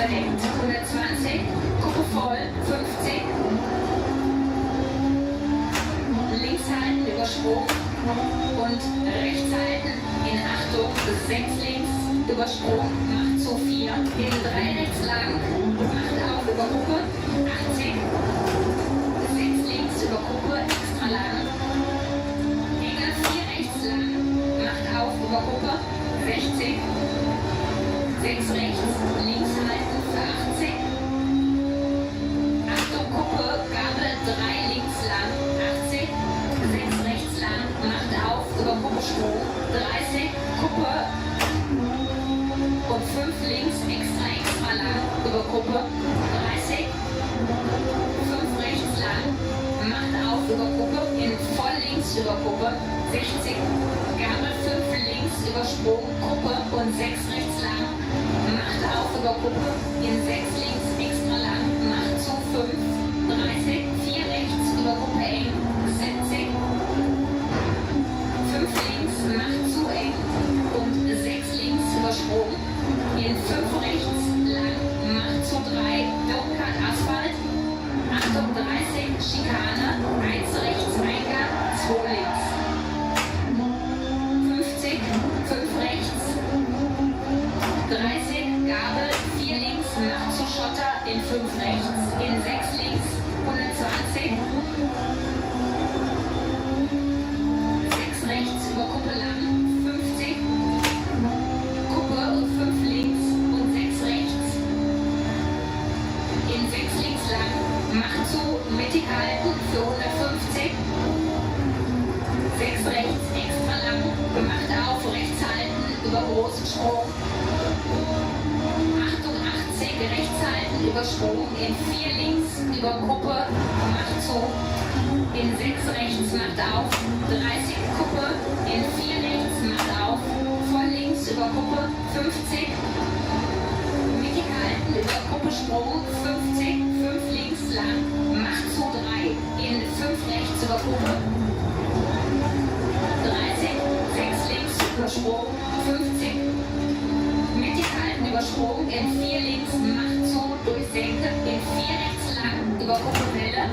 verdeckt 120, Kuppe voll 50, links halten, Übersprung und rechts halten in Achtung, 6 links, Übersprung, macht zu 4, in 3 rechts lang, macht auf über Kuppe, 80, 6 links über Kuppe, extra lang, Hänger 4 rechts lang, macht auf über Kuppe, 60, 6 rechts, links halten für 80, Achtung Kuppe, Gabel 3 links lang, 80, 6 rechts lang, macht auf über Kuppe, Sprung, 30, Kuppe und 5 links, extra lang, über Kuppe, 30, 5 rechts lang, macht auf über Kuppe, in voll links über Kuppe, 60, Gabel 5 links, Übersprung, Kuppe und 6 rechts lang, macht auf über Kuppe, in 6 links, extra lang, macht zu 5, 30, 4 rechts, über Kuppe eng, 70, 5 links, macht zu eng und 6 links, Übersprung, in 5 rechts lang, macht zu 3, Downcut Asphalt, Achtung 30, Schikane, 1 rechts, Eingang, 2 links, 50, 5 rechts, 30, Gabel, 4 links, macht zu Schotter, in 5 rechts, in 6 links, 120, 6 rechts, über Kuppe lang, 50, Kuppe und 5 links und 6 rechts, in 6 links lang, macht zu, mittig halten für 150, 6 rechts, extra lang, macht auf, rechts halten, über großen Sprung, Achtung 80, rechts halten, Übersprung, in 4 links, über Kuppe, macht zu, in 6 rechts, macht auf, 30, Kuppe, in 4 rechts, macht auf, voll links, über Kuppe, 50, mittig halten, über Kuppe, Sprung, 50, 5 links lang, macht zu 3, in 5 rechts, über Kuppe, 30, 6 links, Übersprung, 50, mittig halten, Übersprung, in 4 links, macht zu, durch Senke, in 4 rechts lang, über Kuppe, Welle,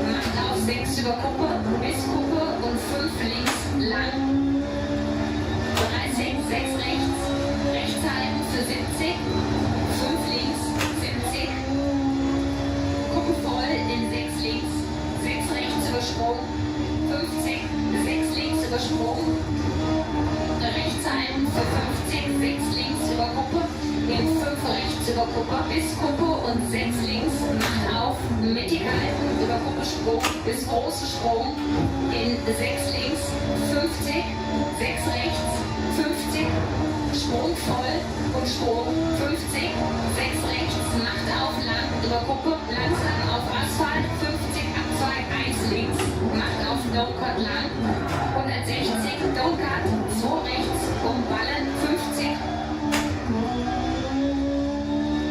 macht auf 6 über Kuppe, bis Kuppe und 5 links, lang, 30, 6 rechts, rechts halten für 70, 5 links, 70, Kuppe voll, in 6 links, 6 rechts, Übersprung, 50, 6 links, Übersprung, rechts halten für 50, 6 links über Kuppe, in 5 rechts über Kuppe, bis Kuppe und 6 links, macht auf, mittig halten, über Kuppe, Sprung, bis große Sprung, in 6 links, 50, 6 rechts, 50, Sprung voll und Sprung, 50, 6 rechts, macht auf, lang, über Kuppe, langsam auf Asphalt, 50, Abzweig, 1 links, macht auf, Downcut lang, 160, Downcut, 2 rechts, umballen, 50,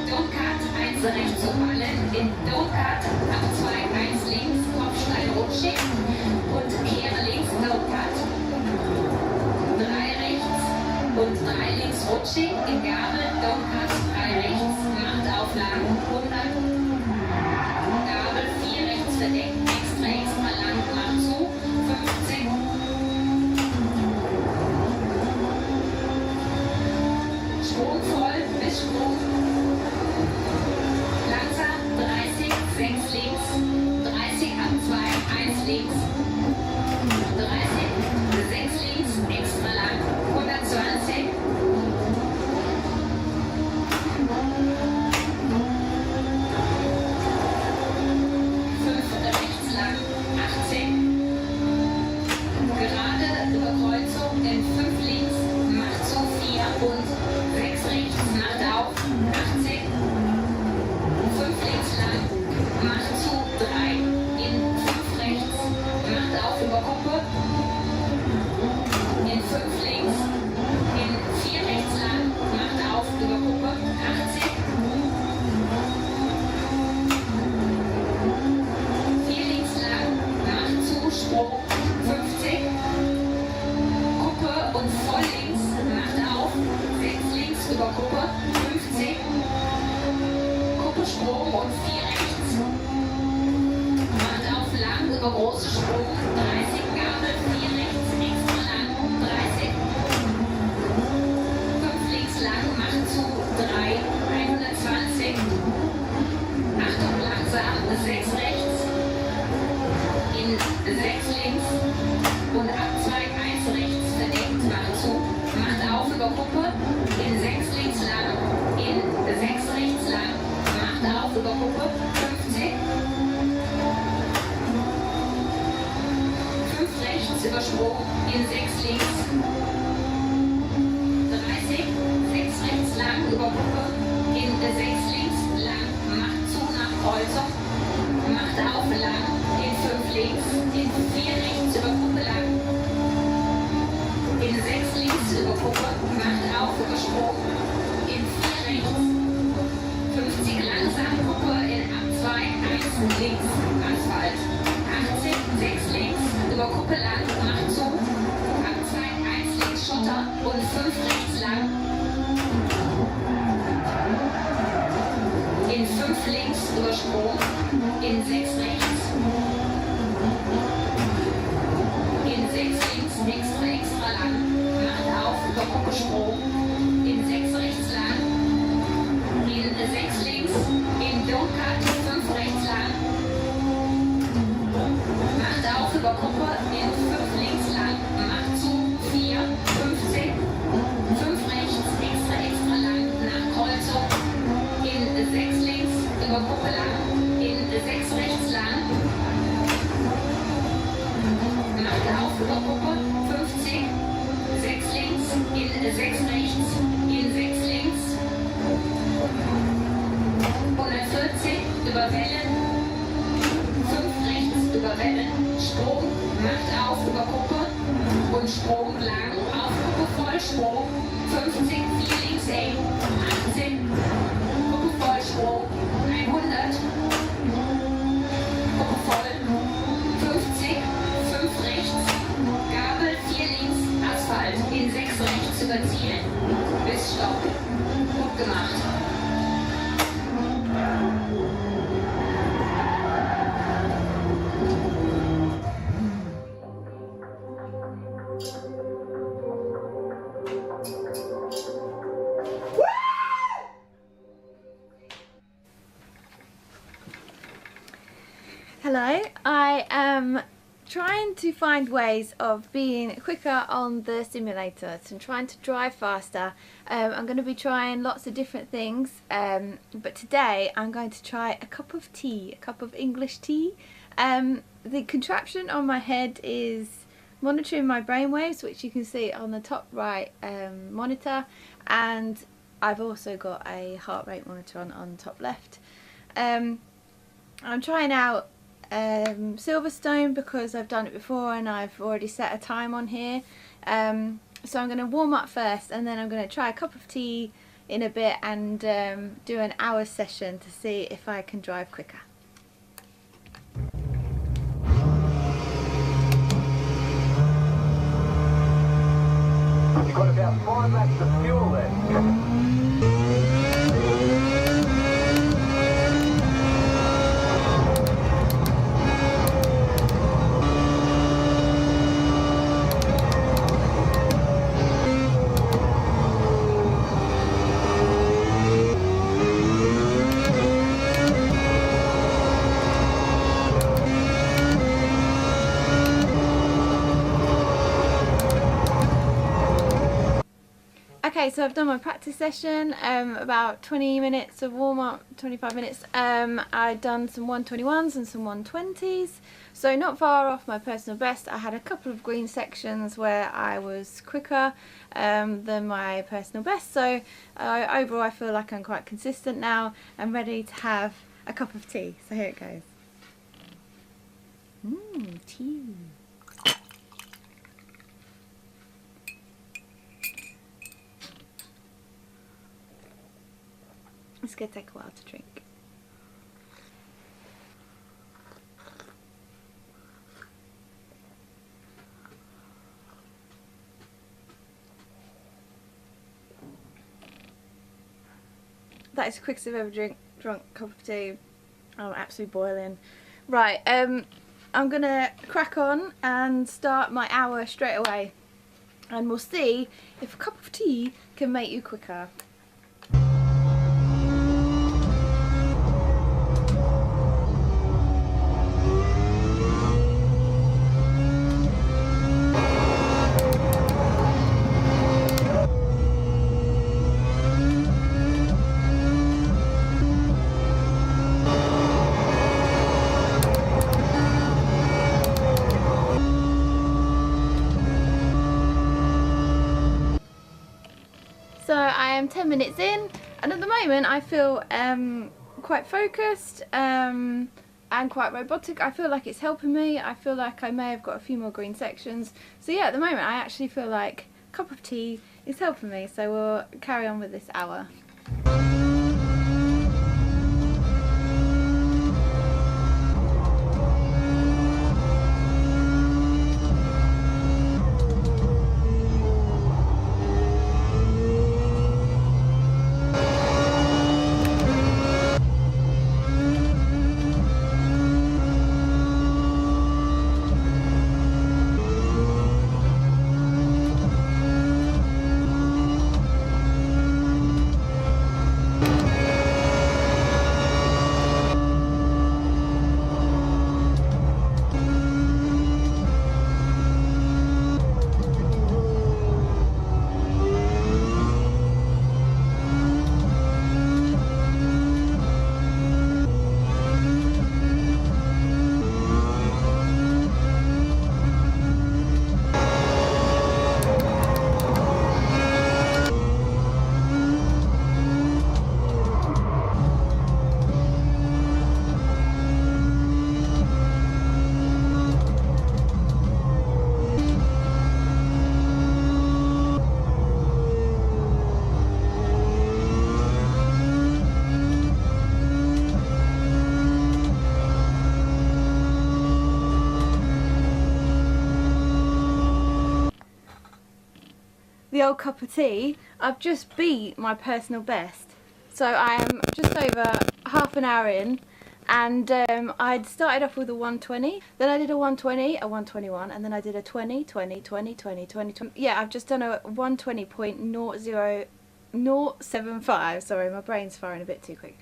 Downcut, 1 rechts umballen, in Downcut, Abzweig, 1 links, Kopfstein rutschig und kehre links, Downcut, 3 rechts und 3 links rutschig, in Gabel, Downcut, 3 rechts, macht auf, lang, 100, Gabel, 4 rechts verdeckt, extra lang, macht zu, 50, Sprung voll, bis Sprung, langsam, 30, 6 links, 30 Abzweig, 1 links, 30, 6 links, extra lang, 120, über große Sprung, 30, Gabel, 4 rechts, extra lang, 30, 5 links lang, macht zu, 3, 120, Achtung langsam, 6 rechts, in 6 links und Abzweig 1 rechts, verdeckt, macht zu, macht auf über Kuppe, in 6 links lang, in 6 rechts lang, macht auf über Kuppe, 50, 5 rechts übersprungen, in 6 links, 30, 6 rechts lang über Kuppe, in 6 links lang, macht zu nach Kreuzung, macht auf lang, in 5 links, in 4 rechts über Kuppe lang, in 6 links über Kuppe, macht auf übersprungen, in 4 rechts, 50 langsam Kuppe, in Abzweig 1 links, Asphalt, 80, 6 links über Kuppe lang, macht zu, Abzweig 1 links Schotter und 5 rechts lang, in 5 links übersprungen, in 6 rechts, in 6 links extra lang, macht auf über Kuppe Sprung, in 6 rechts lang, in 6 links, in Dunkat 5 rechts lang, macht auf über Kuppe, in 5 links lang, macht zu, 4, 50, 5 rechts, extra lang, nach Kreuzung, in 6 links, über Kuppe lang, in 6 rechts lang, macht auf über Kuppe, 50, 6 links, in 6 rechts, in 6 links, 140, über Wellen, 5 rechts, über Wellen, Sprung, macht auf über Kuppe und Sprung lang, auf Kuppe voll, Sprung, 50, 4 links eng, 18, Kuppe voll, Sprung, 100, Kuppe voll, 50, 5 rechts, Gabel, 4 links, Asphalt, in 6 rechts überziehen, bis Stopp. Gut gemacht. Hello, I am trying to find ways of being quicker on the simulator and trying to drive faster. I'm going to be trying lots of different things, but today I'm going to try a cup of tea, a cup of English tea. The contraption on my head is monitoring my brainwaves, which you can see on the top right monitor, and I've also got a heart rate monitor on top left. I'm trying out Silverstone because I've done it before and I've already set a time on here, so I'm going to warm up first and then I'm going to try a cup of tea in a bit and do an hour session to see if I can drive quicker. You've got about 5 laps of fuel left. Okay, so I've done my practice session, about 20 minutes of warm up, 25 minutes. I've done some 121s and some 120s, so not far off my personal best. I had a couple of green sections where I was quicker than my personal best, so overall I feel like I'm quite consistent now. I'm ready to have a cup of tea, so here it goes. Tea. It's going to take a while to drink. That is the quickest I've ever drunk a cup of tea. I'm absolutely boiling. Right, I'm gonna crack on and start my hour straight away, and we'll see if a cup of tea can make you quicker. So I am 10 minutes in, and at the moment I feel quite focused and quite robotic. I feel like it's helping me. I feel like I may have got a few more green sections. So yeah, at the moment I actually feel like a cup of tea is helping me. So we'll carry on with this hour. The old cup of tea, I've just beat my personal best. So I am just over half an hour in, and I'd started off with a 120, then I did a 120, a 121, and then I did a 20, 20, 20, 20, 20, 20. Yeah, I've just done a 120.075, sorry, my brain's firing a bit too quick,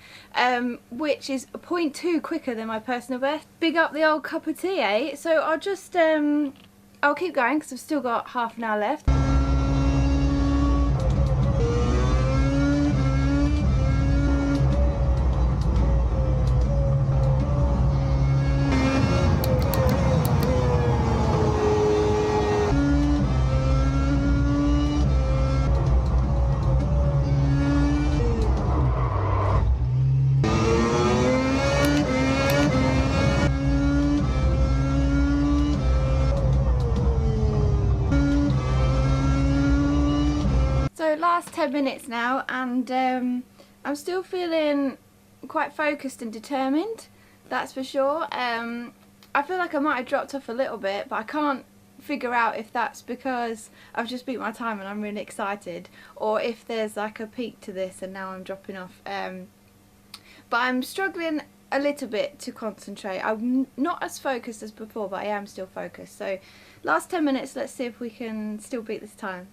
which is 0.2 quicker than my personal best. Big up the old cup of tea, eh? So I'll just, I'll keep going because I've still got half an hour left. So last 10 minutes now, and I'm still feeling quite focused and determined, that's for sure. I feel like I might have dropped off a little bit, but I can't figure out if that's because I've just beat my time and I'm really excited, or if there's like a peak to this and now I'm dropping off. But I'm struggling a little bit to concentrate. I'm not as focused as before, but I am still focused. So last 10 minutes, let's see if we can still beat this time.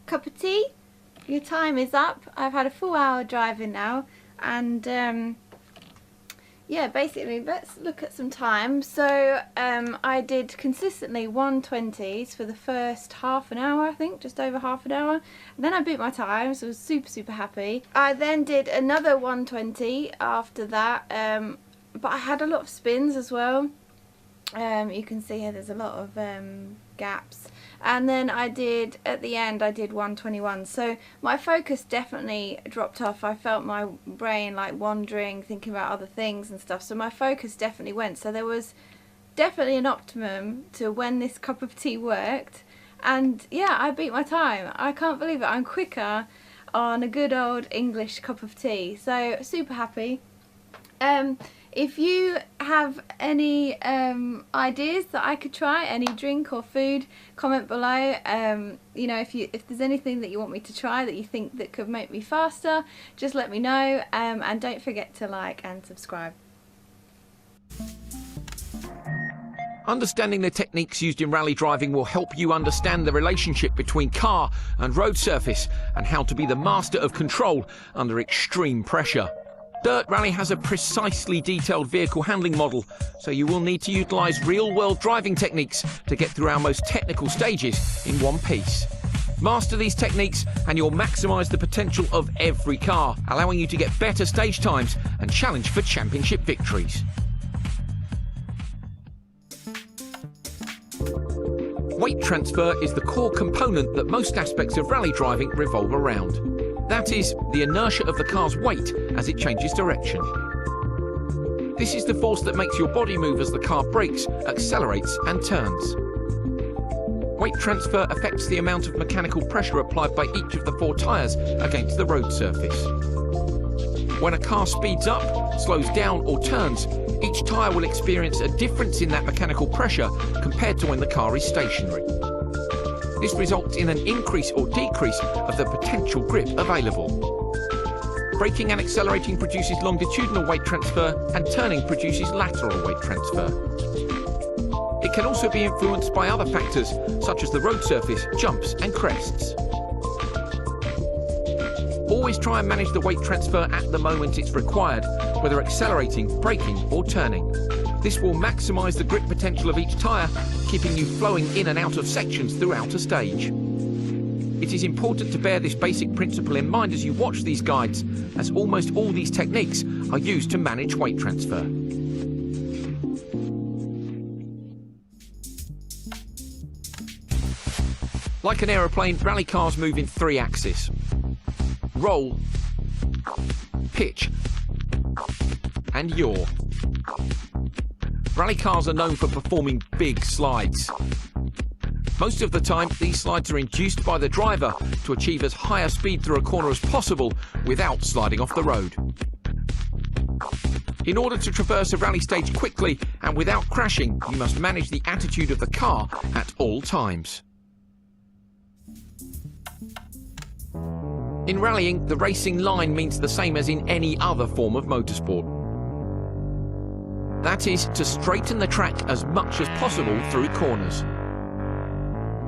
Cup of tea, your time is up. I've had a full hour driving now, and yeah, basically let's look at some time. So I did consistently 120s for the first half an hour, I think, just over half an hour, and then I beat my time, so I was super happy. I then did another 120 after that, but I had a lot of spins as well. You can see here there's a lot of gaps, and then I did, at the end I did 121, so my focus definitely dropped off. I felt my brain like wandering, thinking about other things and stuff, so my focus definitely went. So there was definitely an optimum to when this cup of tea worked, and yeah, I beat my time. I can't believe it. I'm quicker on a good old English cup of tea, so super happy. If you have any ideas that I could try, any drink or food, comment below. You know, if there's anything that you want me to try that you think that could make me faster, just let me know, and don't forget to like and subscribe. Understanding the techniques used in rally driving will help you understand the relationship between car and road surface and how to be the master of control under extreme pressure. Dirt Rally has a precisely detailed vehicle handling model, so you will need to utilise real-world driving techniques to get through our most technical stages in one piece. Master these techniques and you'll maximise the potential of every car, allowing you to get better stage times and challenge for championship victories. Weight transfer is the core component that most aspects of rally driving revolve around. That is, the inertia of the car's weight as it changes direction. This is the force that makes your body move as the car brakes, accelerates and turns. Weight transfer affects the amount of mechanical pressure applied by each of the 4 tyres against the road surface. When a car speeds up, slows down or turns, each tyre will experience a difference in that mechanical pressure compared to when the car is stationary. This results in an increase or decrease of the potential grip available. Braking and accelerating produces longitudinal weight transfer, and turning produces lateral weight transfer. It can also be influenced by other factors, such as the road surface, jumps and crests. Always try and manage the weight transfer at the moment it's required, whether accelerating, braking or turning. This will maximise the grip potential of each tyre, keeping you flowing in and out of sections throughout a stage. It is important to bear this basic principle in mind as you watch these guides, as almost all these techniques are used to manage weight transfer. Like an aeroplane, rally cars move in 3 axes: roll, pitch and yaw. Rally cars are known for performing big slides. Most of the time, these slides are induced by the driver to achieve as high a speed through a corner as possible without sliding off the road. In order to traverse a rally stage quickly and without crashing, you must manage the attitude of the car at all times. In rallying, the racing line means the same as in any other form of motorsport. That is, to straighten the track as much as possible through corners.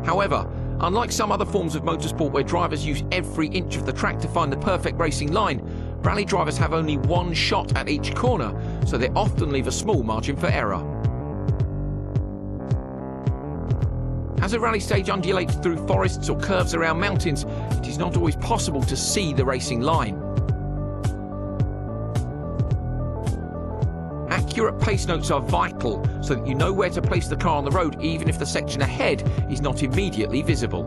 However, unlike some other forms of motorsport where drivers use every inch of the track to find the perfect racing line, rally drivers have only one shot at each corner, so they often leave a small margin for error. As a rally stage undulates through forests or curves around mountains, it is not always possible to see the racing line. Accurate pace notes are vital so that you know where to place the car on the road even if the section ahead is not immediately visible.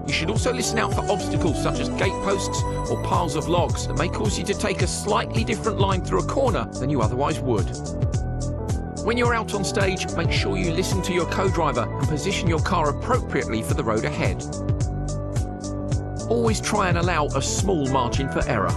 You should also listen out for obstacles such as gate posts or piles of logs that may cause you to take a slightly different line through a corner than you otherwise would. When you're out on stage, make sure you listen to your co-driver and position your car appropriately for the road ahead. Always try and allow a small margin for error.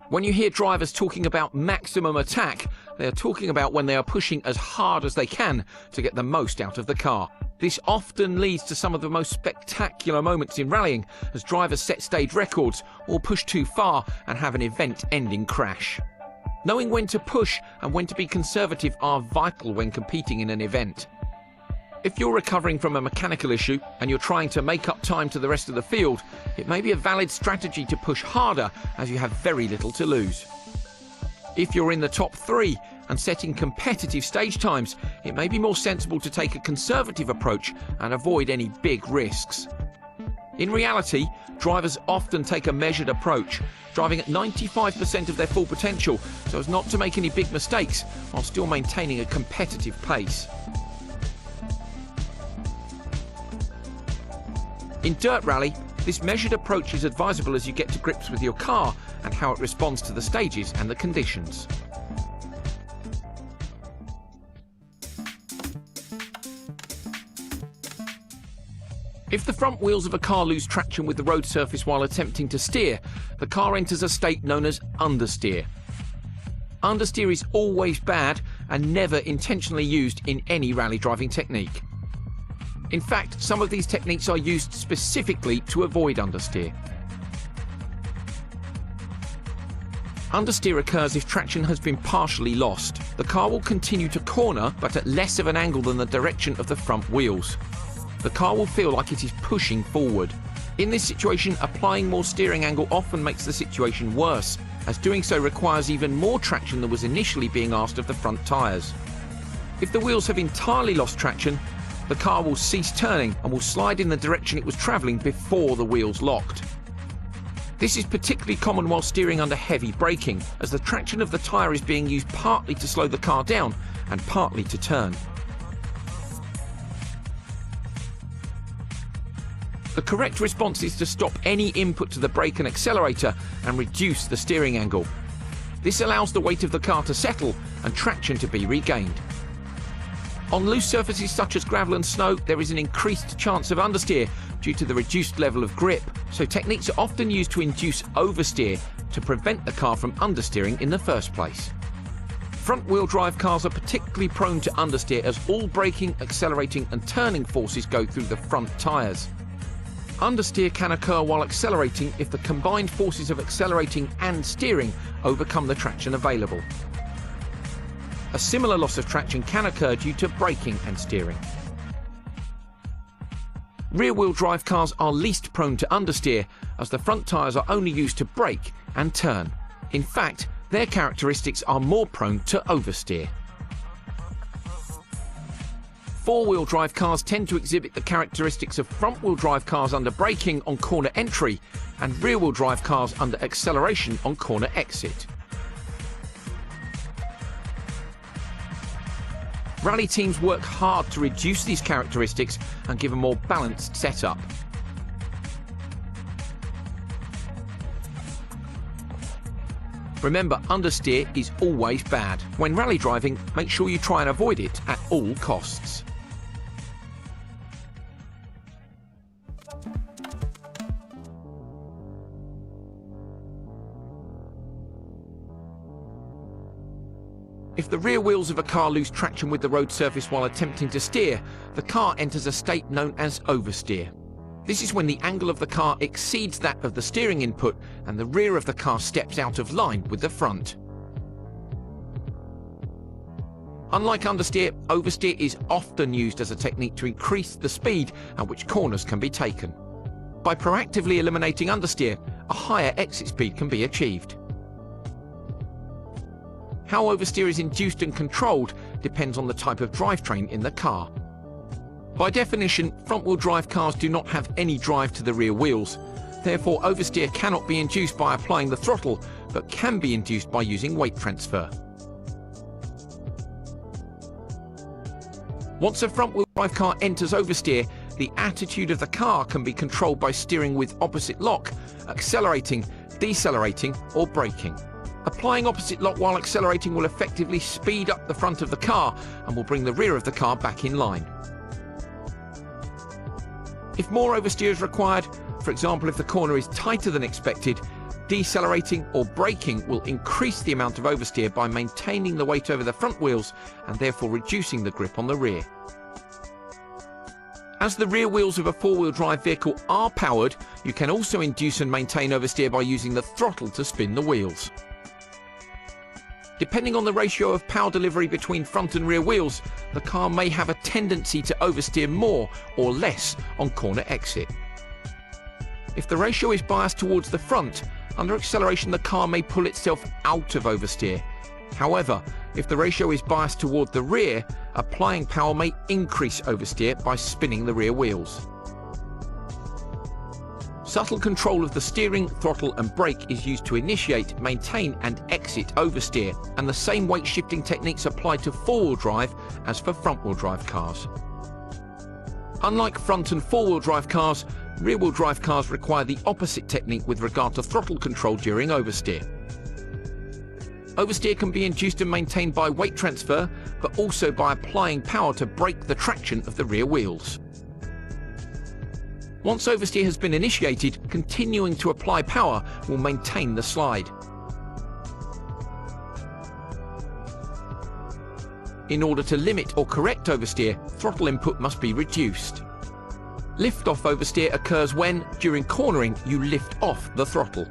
When you hear drivers talking about maximum attack, they are talking about when they are pushing as hard as they can to get the most out of the car. This often leads to some of the most spectacular moments in rallying as drivers set stage records or push too far and have an event-ending crash. Knowing when to push and when to be conservative are vital when competing in an event. If you're recovering from a mechanical issue and you're trying to make up time to the rest of the field, it may be a valid strategy to push harder as you have very little to lose. If you're in the top 3 and setting competitive stage times, it may be more sensible to take a conservative approach and avoid any big risks. In reality, drivers often take a measured approach, driving at 95% of their full potential so as not to make any big mistakes while still maintaining a competitive pace. In Dirt Rally, this measured approach is advisable as you get to grips with your car and how it responds to the stages and the conditions. If the front wheels of a car lose traction with the road surface while attempting to steer, the car enters a state known as understeer. Understeer is always bad and never intentionally used in any rally driving technique. In fact, some of these techniques are used specifically to avoid understeer. Understeer occurs if traction has been partially lost. The car will continue to corner, but at less of an angle than the direction of the front wheels. The car will feel like it is pushing forward. In this situation, applying more steering angle often makes the situation worse, as doing so requires even more traction than was initially being asked of the front tyres. If the wheels have entirely lost traction, the car will cease turning and will slide in the direction it was travelling before the wheels locked. This is particularly common while steering under heavy braking, as the traction of the tyre is being used partly to slow the car down and partly to turn. The correct response is to stop any input to the brake and accelerator and reduce the steering angle. This allows the weight of the car to settle and traction to be regained. On loose surfaces such as gravel and snow, there is an increased chance of understeer due to the reduced level of grip, so techniques are often used to induce oversteer to prevent the car from understeering in the first place. Front-wheel drive cars are particularly prone to understeer as all braking, accelerating and turning forces go through the front tyres. Understeer can occur while accelerating if the combined forces of accelerating and steering overcome the traction available. A similar loss of traction can occur due to braking and steering. Rear-wheel drive cars are least prone to understeer as the front tyres are only used to brake and turn. In fact, their characteristics are more prone to oversteer. Four-wheel drive cars tend to exhibit the characteristics of front-wheel drive cars under braking on corner entry and rear-wheel drive cars under acceleration on corner exit. Rally teams work hard to reduce these characteristics and give a more balanced setup. Remember, understeer is always bad. When rally driving, make sure you try and avoid it at all costs. If the rear wheels of a car lose traction with the road surface while attempting to steer, the car enters a state known as oversteer. This is when the angle of the car exceeds that of the steering input and the rear of the car steps out of line with the front. Unlike understeer, oversteer is often used as a technique to increase the speed at which corners can be taken. By proactively eliminating understeer, a higher exit speed can be achieved. How oversteer is induced and controlled depends on the type of drivetrain in the car. By definition, front-wheel drive cars do not have any drive to the rear wheels. Therefore, oversteer cannot be induced by applying the throttle, but can be induced by using weight transfer. Once a front-wheel drive car enters oversteer, the attitude of the car can be controlled by steering with opposite lock, accelerating, decelerating, or braking. Applying opposite lock while accelerating will effectively speed up the front of the car and will bring the rear of the car back in line. If more oversteer is required, for example if the corner is tighter than expected, decelerating or braking will increase the amount of oversteer by maintaining the weight over the front wheels and therefore reducing the grip on the rear. As the rear wheels of a four-wheel drive vehicle are powered, you can also induce and maintain oversteer by using the throttle to spin the wheels. Depending on the ratio of power delivery between front and rear wheels, the car may have a tendency to oversteer more or less on corner exit. If the ratio is biased towards the front, under acceleration the car may pull itself out of oversteer. However, if the ratio is biased toward the rear, applying power may increase oversteer by spinning the rear wheels. Subtle control of the steering, throttle and brake is used to initiate, maintain and exit oversteer, and the same weight shifting techniques apply to four-wheel drive as for front-wheel drive cars. Unlike front and four-wheel drive cars, rear-wheel drive cars require the opposite technique with regard to throttle control during oversteer. Oversteer can be induced and maintained by weight transfer, but also by applying power to break the traction of the rear wheels. Once oversteer has been initiated, continuing to apply power will maintain the slide. In order to limit or correct oversteer, throttle input must be reduced. Lift-off oversteer occurs when, during cornering, you lift off the throttle.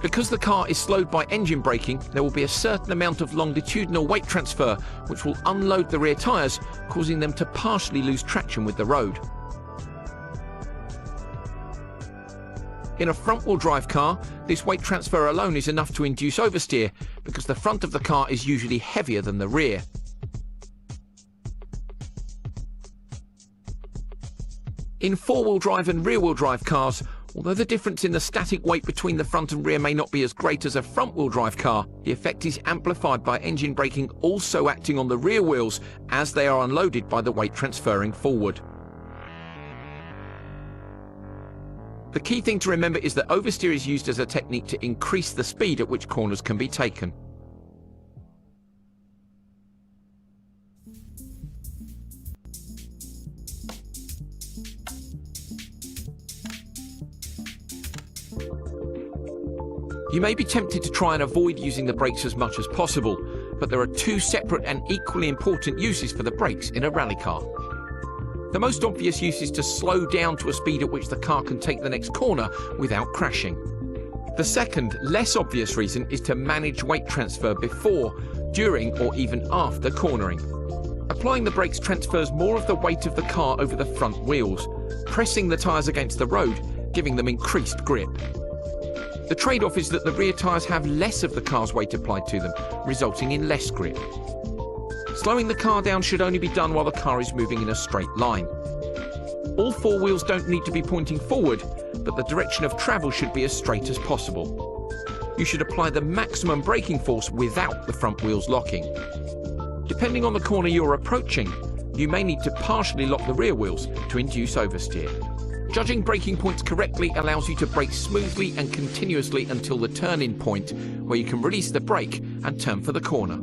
Because the car is slowed by engine braking, there will be a certain amount of longitudinal weight transfer which will unload the rear tyres, causing them to partially lose traction with the road. In a front-wheel drive car, this weight transfer alone is enough to induce oversteer because the front of the car is usually heavier than the rear. In four-wheel drive and rear-wheel drive cars, although the difference in the static weight between the front and rear may not be as great as a front-wheel drive car, the effect is amplified by engine braking also acting on the rear wheels as they are unloaded by the weight transferring forward. The key thing to remember is that oversteer is used as a technique to increase the speed at which corners can be taken. You may be tempted to try and avoid using the brakes as much as possible, but there are two separate and equally important uses for the brakes in a rally car. The most obvious use is to slow down to a speed at which the car can take the next corner without crashing. The second, less obvious reason is to manage weight transfer before, during, or even after cornering. Applying the brakes transfers more of the weight of the car over the front wheels, pressing the tyres against the road, giving them increased grip. The trade-off is that the rear tyres have less of the car's weight applied to them, resulting in less grip. Slowing the car down should only be done while the car is moving in a straight line. All four wheels don't need to be pointing forward, but the direction of travel should be as straight as possible. You should apply the maximum braking force without the front wheels locking. Depending on the corner you're approaching, you may need to partially lock the rear wheels to induce oversteer. Judging braking points correctly allows you to brake smoothly and continuously until the turn-in point, where you can release the brake and turn for the corner.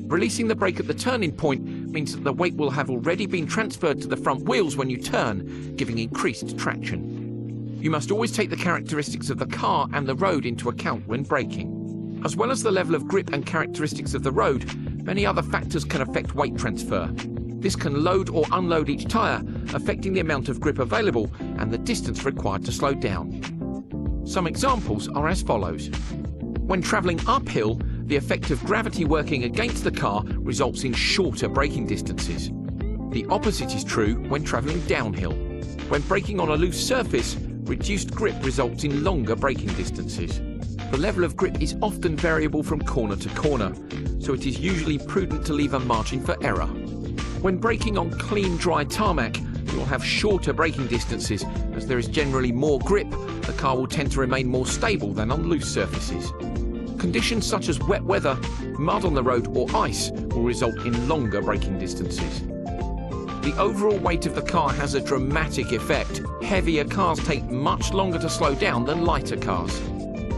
Releasing the brake at the turn-in point means that the weight will have already been transferred to the front wheels when you turn, giving increased traction. You must always take the characteristics of the car and the road into account when braking. As well as the level of grip and characteristics of the road, many other factors can affect weight transfer. This can load or unload each tyre, affecting the amount of grip available and the distance required to slow down. Some examples are as follows. When travelling uphill, the effect of gravity working against the car results in shorter braking distances. The opposite is true when travelling downhill. When braking on a loose surface, reduced grip results in longer braking distances. The level of grip is often variable from corner to corner, so it is usually prudent to leave a margin for error. When braking on clean, dry tarmac, you will have shorter braking distances. As there is generally more grip, the car will tend to remain more stable than on loose surfaces. Conditions such as wet weather, mud on the road or ice will result in longer braking distances. The overall weight of the car has a dramatic effect. Heavier cars take much longer to slow down than lighter cars.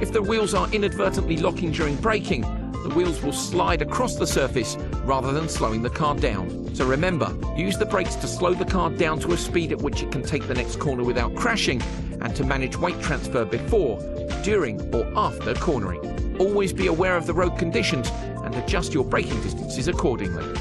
If the wheels are inadvertently locking during braking, the wheels will slide across the surface rather than slowing the car down. So remember, use the brakes to slow the car down to a speed at which it can take the next corner without crashing, and to manage weight transfer before, during or after cornering. Always be aware of the road conditions and adjust your braking distances accordingly.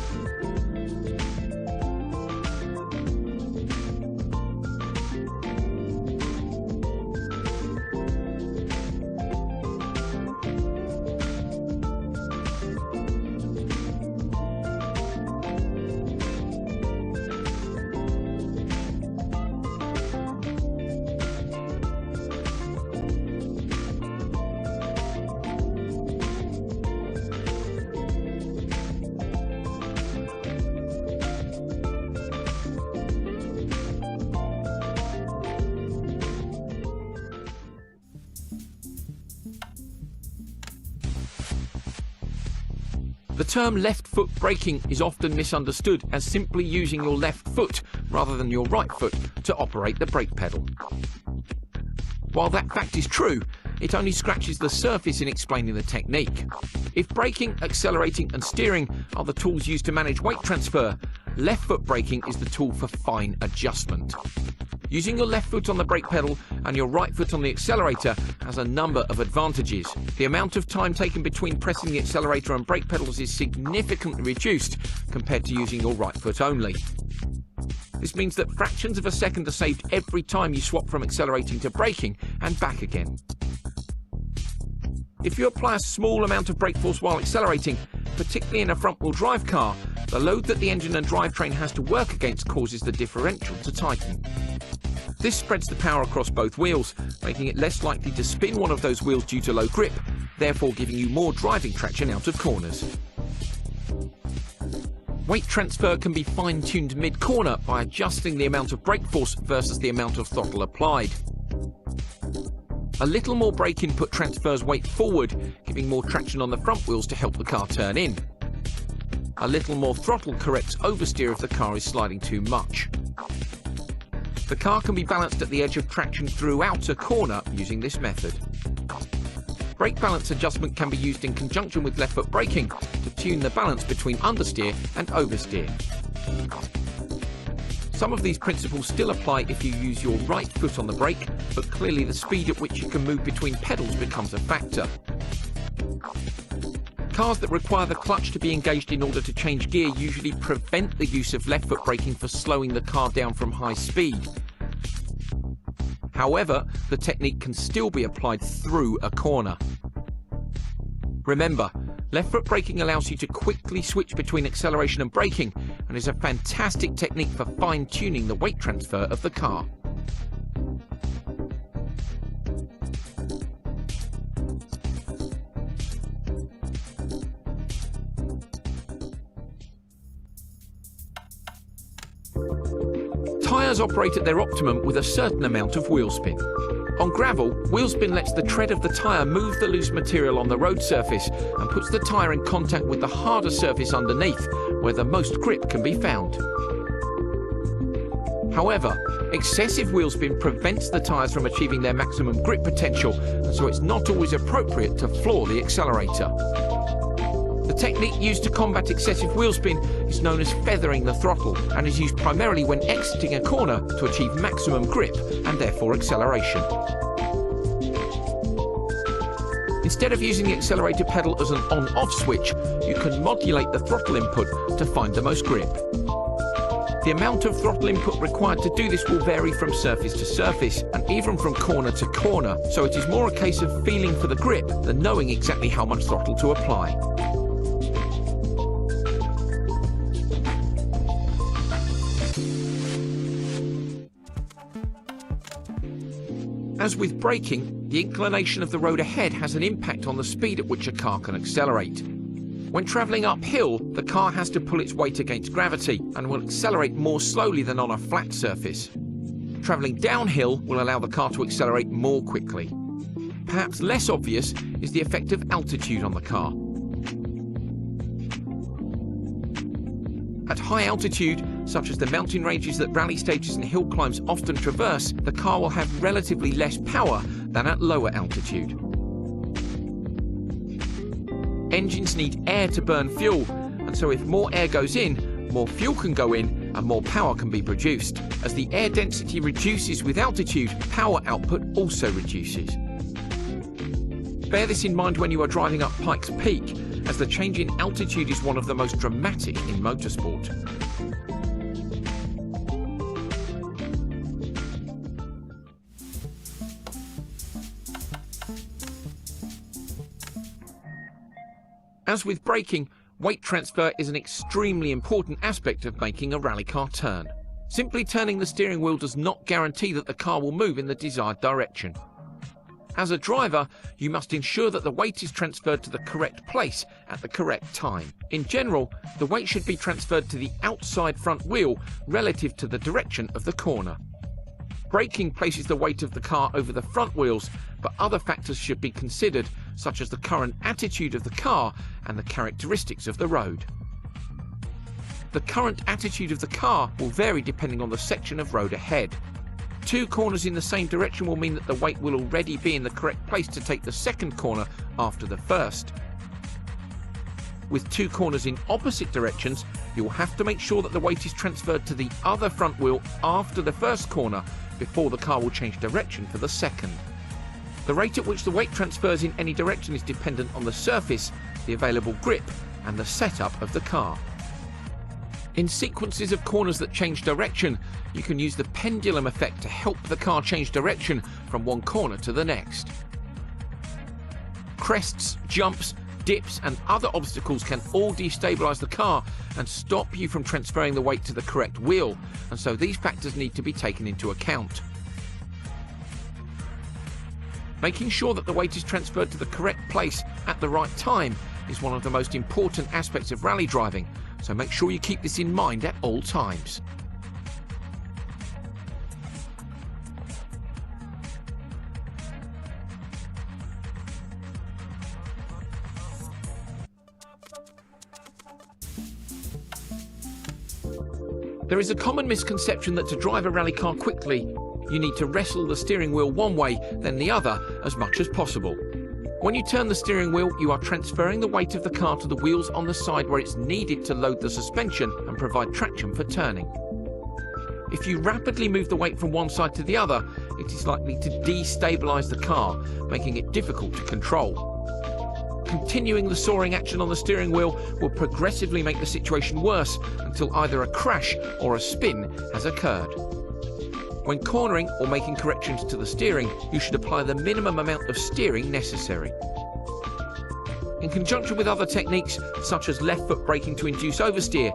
The term left foot braking is often misunderstood as simply using your left foot rather than your right foot to operate the brake pedal. While that fact is true, it only scratches the surface in explaining the technique. If braking, accelerating and steering are the tools used to manage weight transfer, left foot braking is the tool for fine adjustment. Using your left foot on the brake pedal and your right foot on the accelerator has a number of advantages. The amount of time taken between pressing the accelerator and brake pedals is significantly reduced compared to using your right foot only. This means that fractions of a second are saved every time you swap from accelerating to braking and back again. If you apply a small amount of brake force while accelerating, particularly in a front-wheel drive car, the load that the engine and drivetrain has to work against causes the differential to tighten. This spreads the power across both wheels, making it less likely to spin one of those wheels due to low grip, therefore giving you more driving traction out of corners. Weight transfer can be fine-tuned mid-corner by adjusting the amount of brake force versus the amount of throttle applied. A little more brake input transfers weight forward, giving more traction on the front wheels to help the car turn in. A little more throttle corrects oversteer if the car is sliding too much. The car can be balanced at the edge of traction throughout a corner using this method. Brake balance adjustment can be used in conjunction with left foot braking to tune the balance between understeer and oversteer. Some of these principles still apply if you use your right foot on the brake, but clearly the speed at which you can move between pedals becomes a factor. Cars that require the clutch to be engaged in order to change gear usually prevent the use of left foot braking for slowing the car down from high speed. However, the technique can still be applied through a corner. Remember, left foot braking allows you to quickly switch between acceleration and braking and is a fantastic technique for fine-tuning the weight transfer of the car. Tyres operate at their optimum with a certain amount of wheel spin. On gravel, wheel spin lets the tread of the tyre move the loose material on the road surface and puts the tyre in contact with the harder surface underneath, where the most grip can be found. However, excessive wheel spin prevents the tyres from achieving their maximum grip potential, and so it's not always appropriate to floor the accelerator. The technique used to combat excessive wheel spin is known as feathering the throttle and is used primarily when exiting a corner to achieve maximum grip and therefore acceleration. Instead of using the accelerator pedal as an on-off switch, you can modulate the throttle input to find the most grip. The amount of throttle input required to do this will vary from surface to surface and even from corner to corner, so it is more a case of feeling for the grip than knowing exactly how much throttle to apply. As with braking, the inclination of the road ahead has an impact on the speed at which a car can accelerate. When travelling uphill, the car has to pull its weight against gravity and will accelerate more slowly than on a flat surface. Travelling downhill will allow the car to accelerate more quickly. Perhaps less obvious is the effect of altitude on the car. At high altitude, such as the mountain ranges that rally stages and hill climbs often traverse, the car will have relatively less power than at lower altitude. Engines need air to burn fuel, and so if more air goes in, more fuel can go in and more power can be produced. As the air density reduces with altitude, power output also reduces. Bear this in mind when you are driving up Pikes Peak, as the change in altitude is one of the most dramatic in motorsport. As with braking, weight transfer is an extremely important aspect of making a rally car turn. Simply turning the steering wheel does not guarantee that the car will move in the desired direction. As a driver, you must ensure that the weight is transferred to the correct place at the correct time. In general, the weight should be transferred to the outside front wheel relative to the direction of the corner. Braking places the weight of the car over the front wheels, but other factors should be considered, such as the current attitude of the car and the characteristics of the road. The current attitude of the car will vary depending on the section of road ahead. 2 corners in the same direction will mean that the weight will already be in the correct place to take the second corner after the first. With 2 corners in opposite directions, you will have to make sure that the weight is transferred to the other front wheel after the first corner before the car will change direction for the second. The rate at which the weight transfers in any direction is dependent on the surface, the available grip, and the setup of the car. In sequences of corners that change direction, you can use the pendulum effect to help the car change direction from one corner to the next. Crests, jumps, dips and other obstacles can all destabilize the car and stop you from transferring the weight to the correct wheel, and so these factors need to be taken into account. Making sure that the weight is transferred to the correct place at the right time is one of the most important aspects of rally driving, so make sure you keep this in mind at all times. There is a common misconception that to drive a rally car quickly, you need to wrestle the steering wheel one way, then the other, as much as possible. When you turn the steering wheel, you are transferring the weight of the car to the wheels on the side where it's needed to load the suspension and provide traction for turning. If you rapidly move the weight from one side to the other, it is likely to destabilize the car, making it difficult to control. Continuing the soaring action on the steering wheel will progressively make the situation worse until either a crash or a spin has occurred. When cornering or making corrections to the steering, you should apply the minimum amount of steering necessary. In conjunction with other techniques, such as left foot braking to induce oversteer,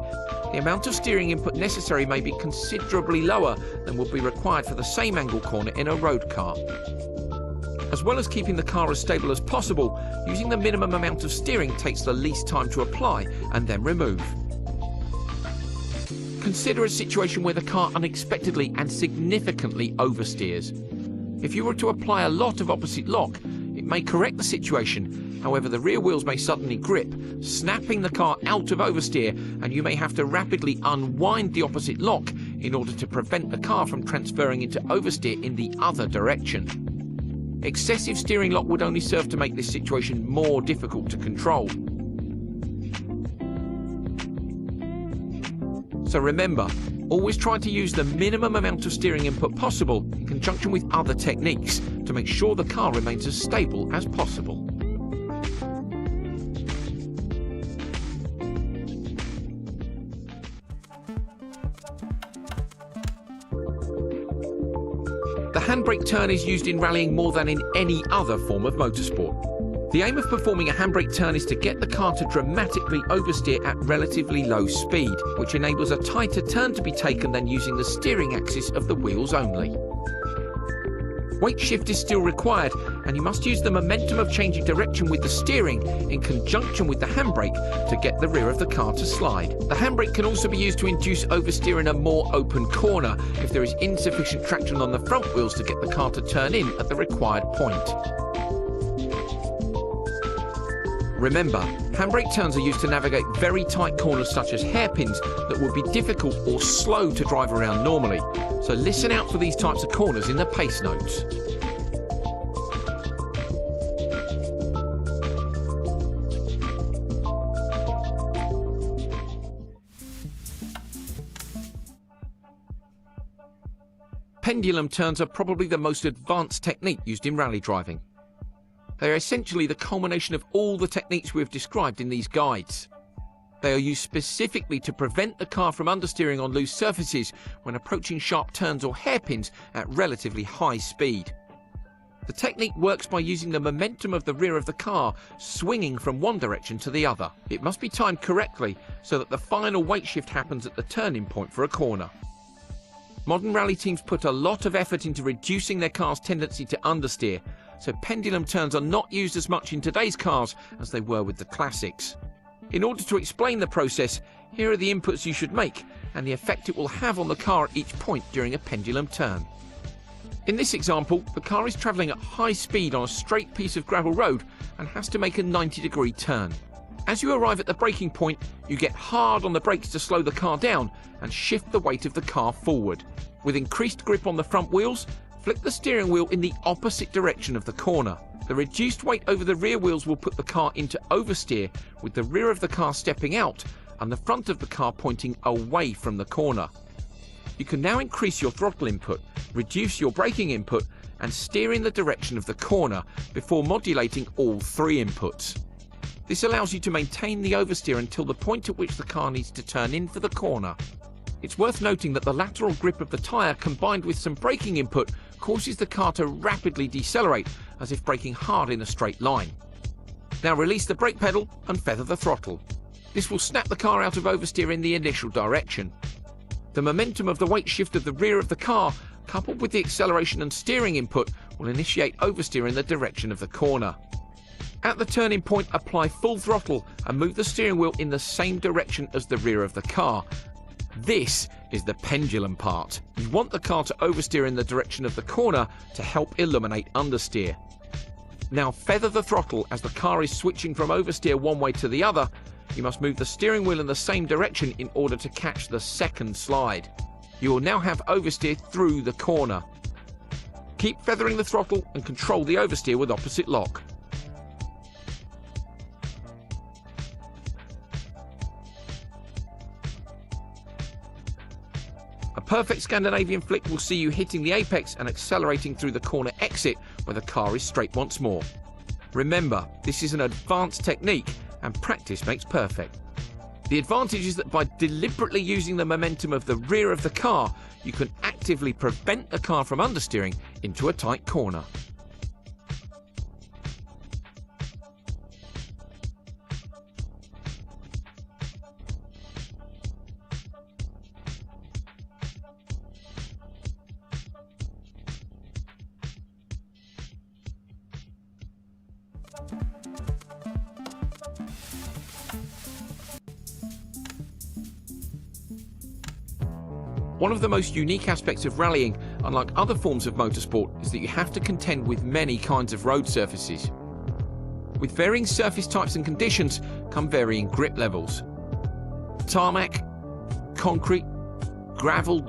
the amount of steering input necessary may be considerably lower than would be required for the same angle corner in a road car. As well as keeping the car as stable as possible, using the minimum amount of steering takes the least time to apply and then remove. Consider a situation where the car unexpectedly and significantly oversteers. If you were to apply a lot of opposite lock, it may correct the situation. However, the rear wheels may suddenly grip, snapping the car out of oversteer, and you may have to rapidly unwind the opposite lock in order to prevent the car from transferring into oversteer in the other direction. Excessive steering lock would only serve to make this situation more difficult to control. So remember, always try to use the minimum amount of steering input possible in conjunction with other techniques to make sure the car remains as stable as possible. The handbrake turn is used in rallying more than in any other form of motorsport. The aim of performing a handbrake turn is to get the car to dramatically oversteer at relatively low speed, which enables a tighter turn to be taken than using the steering axis of the wheels only. Weight shift is still required, and you must use the momentum of changing direction with the steering in conjunction with the handbrake to get the rear of the car to slide. The handbrake can also be used to induce oversteer in a more open corner if there is insufficient traction on the front wheels to get the car to turn in at the required point. Remember, handbrake turns are used to navigate very tight corners such as hairpins that would be difficult or slow to drive around normally. So listen out for these types of corners in the pace notes. Pendulum turns are probably the most advanced technique used in rally driving. They are essentially the culmination of all the techniques we have described in these guides. They are used specifically to prevent the car from understeering on loose surfaces when approaching sharp turns or hairpins at relatively high speed. The technique works by using the momentum of the rear of the car swinging from one direction to the other. It must be timed correctly so that the final weight shift happens at the turning point for a corner. Modern rally teams put a lot of effort into reducing their car's tendency to understeer, so pendulum turns are not used as much in today's cars as they were with the classics. In order to explain the process, here are the inputs you should make and the effect it will have on the car at each point during a pendulum turn. In this example, the car is travelling at high speed on a straight piece of gravel road and has to make a 90-degree turn. As you arrive at the braking point, you get hard on the brakes to slow the car down and shift the weight of the car forward. With increased grip on the front wheels, flick the steering wheel in the opposite direction of the corner. The reduced weight over the rear wheels will put the car into oversteer, with the rear of the car stepping out and the front of the car pointing away from the corner. You can now increase your throttle input, reduce your braking input, and steer in the direction of the corner before modulating all three inputs. This allows you to maintain the oversteer until the point at which the car needs to turn in for the corner. It's worth noting that the lateral grip of the tyre combined with some braking input causes the car to rapidly decelerate, as if braking hard in a straight line. Now release the brake pedal and feather the throttle. This will snap the car out of oversteer in the initial direction. The momentum of the weight shift of the rear of the car, coupled with the acceleration and steering input, will initiate oversteer in the direction of the corner. At the turning point, apply full throttle and move the steering wheel in the same direction as the rear of the car. This is the pendulum part. You want the car to oversteer in the direction of the corner to help eliminate understeer. Now feather the throttle as the car is switching from oversteer one way to the other. You must move the steering wheel in the same direction in order to catch the second slide. You will now have oversteer through the corner. Keep feathering the throttle and control the oversteer with opposite lock. A perfect Scandinavian flick will see you hitting the apex and accelerating through the corner exit where the car is straight once more. Remember, this is an advanced technique and practice makes perfect. The advantage is that by deliberately using the momentum of the rear of the car, you can actively prevent the car from understeering into a tight corner. One of the most unique aspects of rallying, unlike other forms of motorsport, is that you have to contend with many kinds of road surfaces. With varying surface types and conditions come varying grip levels. Tarmac, concrete, gravel,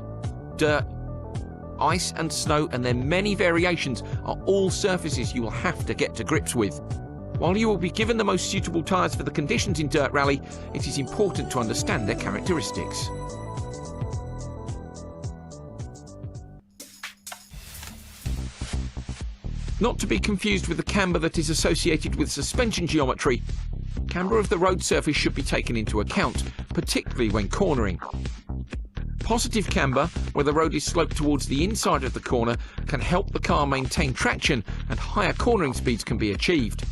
dirt, ice and snow and their many variations are all surfaces you will have to get to grips with. While you will be given the most suitable tyres for the conditions in dirt rally, it is important to understand their characteristics. Not to be confused with the camber that is associated with suspension geometry, camber of the road surface should be taken into account, particularly when cornering. Positive camber, where the road is sloped towards the inside of the corner, can help the car maintain traction and higher cornering speeds can be achieved.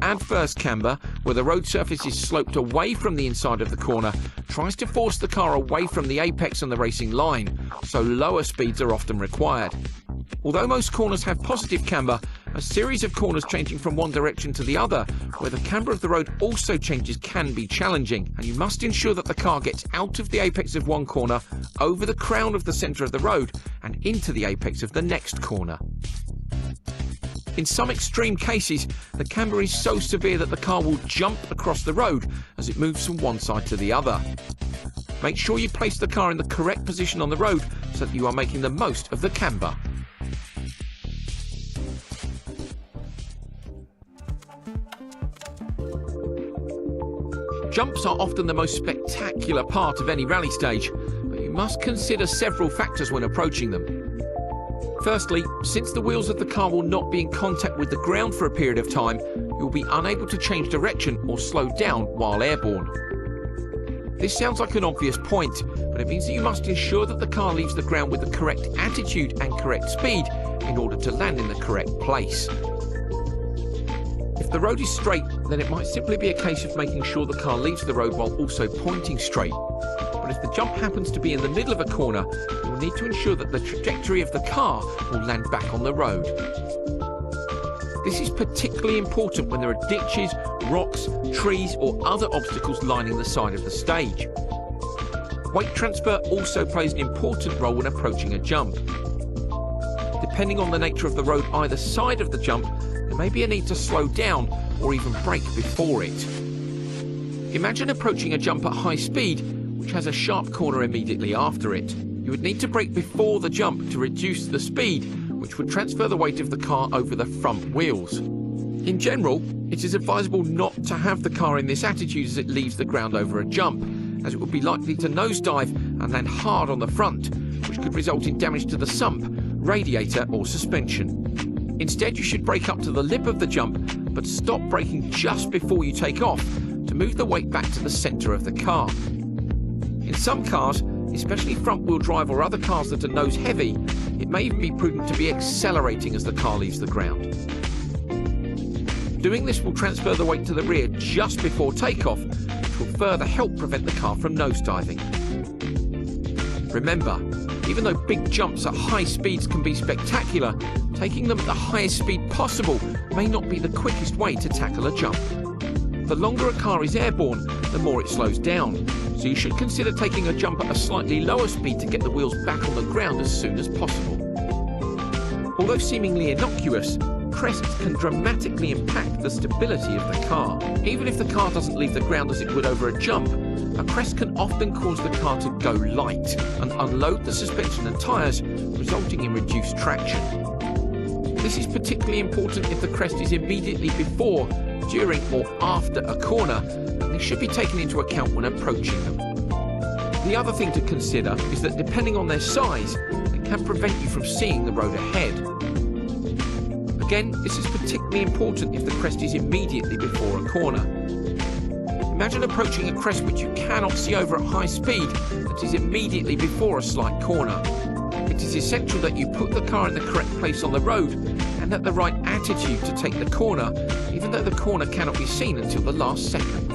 Adverse camber, where the road surface is sloped away from the inside of the corner, tries to force the car away from the apex and the racing line, so lower speeds are often required. Although most corners have positive camber, a series of corners changing from one direction to the other, where the camber of the road also changes, can be challenging, and you must ensure that the car gets out of the apex of one corner, over the crown of the centre of the road, and into the apex of the next corner. In some extreme cases, the camber is so severe that the car will jump across the road as it moves from one side to the other. Make sure you place the car in the correct position on the road so that you are making the most of the camber. Jumps are often the most spectacular part of any rally stage, but you must consider several factors when approaching them. Firstly, since the wheels of the car will not be in contact with the ground for a period of time, you will be unable to change direction or slow down while airborne. This sounds like an obvious point, but it means that you must ensure that the car leaves the ground with the correct attitude and correct speed in order to land in the correct place. If the road is straight, then it might simply be a case of making sure the car leaves the road while also pointing straight. But if the jump happens to be in the middle of a corner, you will need to ensure that the trajectory of the car will land back on the road. This is particularly important when there are ditches, rocks, trees or other obstacles lining the side of the stage. Weight transfer also plays an important role when approaching a jump. Depending on the nature of the road either side of the jump, there may be a need to slow down or even brake before it. Imagine approaching a jump at high speed, which has a sharp corner immediately after it. You would need to brake before the jump to reduce the speed, which would transfer the weight of the car over the front wheels. In general, it is advisable not to have the car in this attitude as it leaves the ground over a jump, as it would be likely to nosedive and land hard on the front, which could result in damage to the sump, radiator or suspension. Instead, you should brake up to the lip of the jump, but stop braking just before you take off to move the weight back to the centre of the car. In some cars, especially front-wheel drive or other cars that are nose heavy, it may even be prudent to be accelerating as the car leaves the ground. Doing this will transfer the weight to the rear just before takeoff, which will further help prevent the car from nosediving. Remember, even though big jumps at high speeds can be spectacular, taking them at the highest speed possible may not be the quickest way to tackle a jump. The longer a car is airborne, the more it slows down, so you should consider taking a jump at a slightly lower speed to get the wheels back on the ground as soon as possible. Although seemingly innocuous, crests can dramatically impact the stability of the car. Even if the car doesn't leave the ground as it would over a jump, a crest can often cause the car to go light and unload the suspension and tyres, resulting in reduced traction. This is particularly important if the crest is immediately before, during or after a corner, and this should be taken into account when approaching them. The other thing to consider is that depending on their size, they can prevent you from seeing the road ahead. Again, this is particularly important if the crest is immediately before a corner. Imagine approaching a crest which you cannot see over at high speed that is immediately before a slight corner. It is essential that you put the car in the correct place on the road and at the right attitude to take the corner, even though the corner cannot be seen until the last second.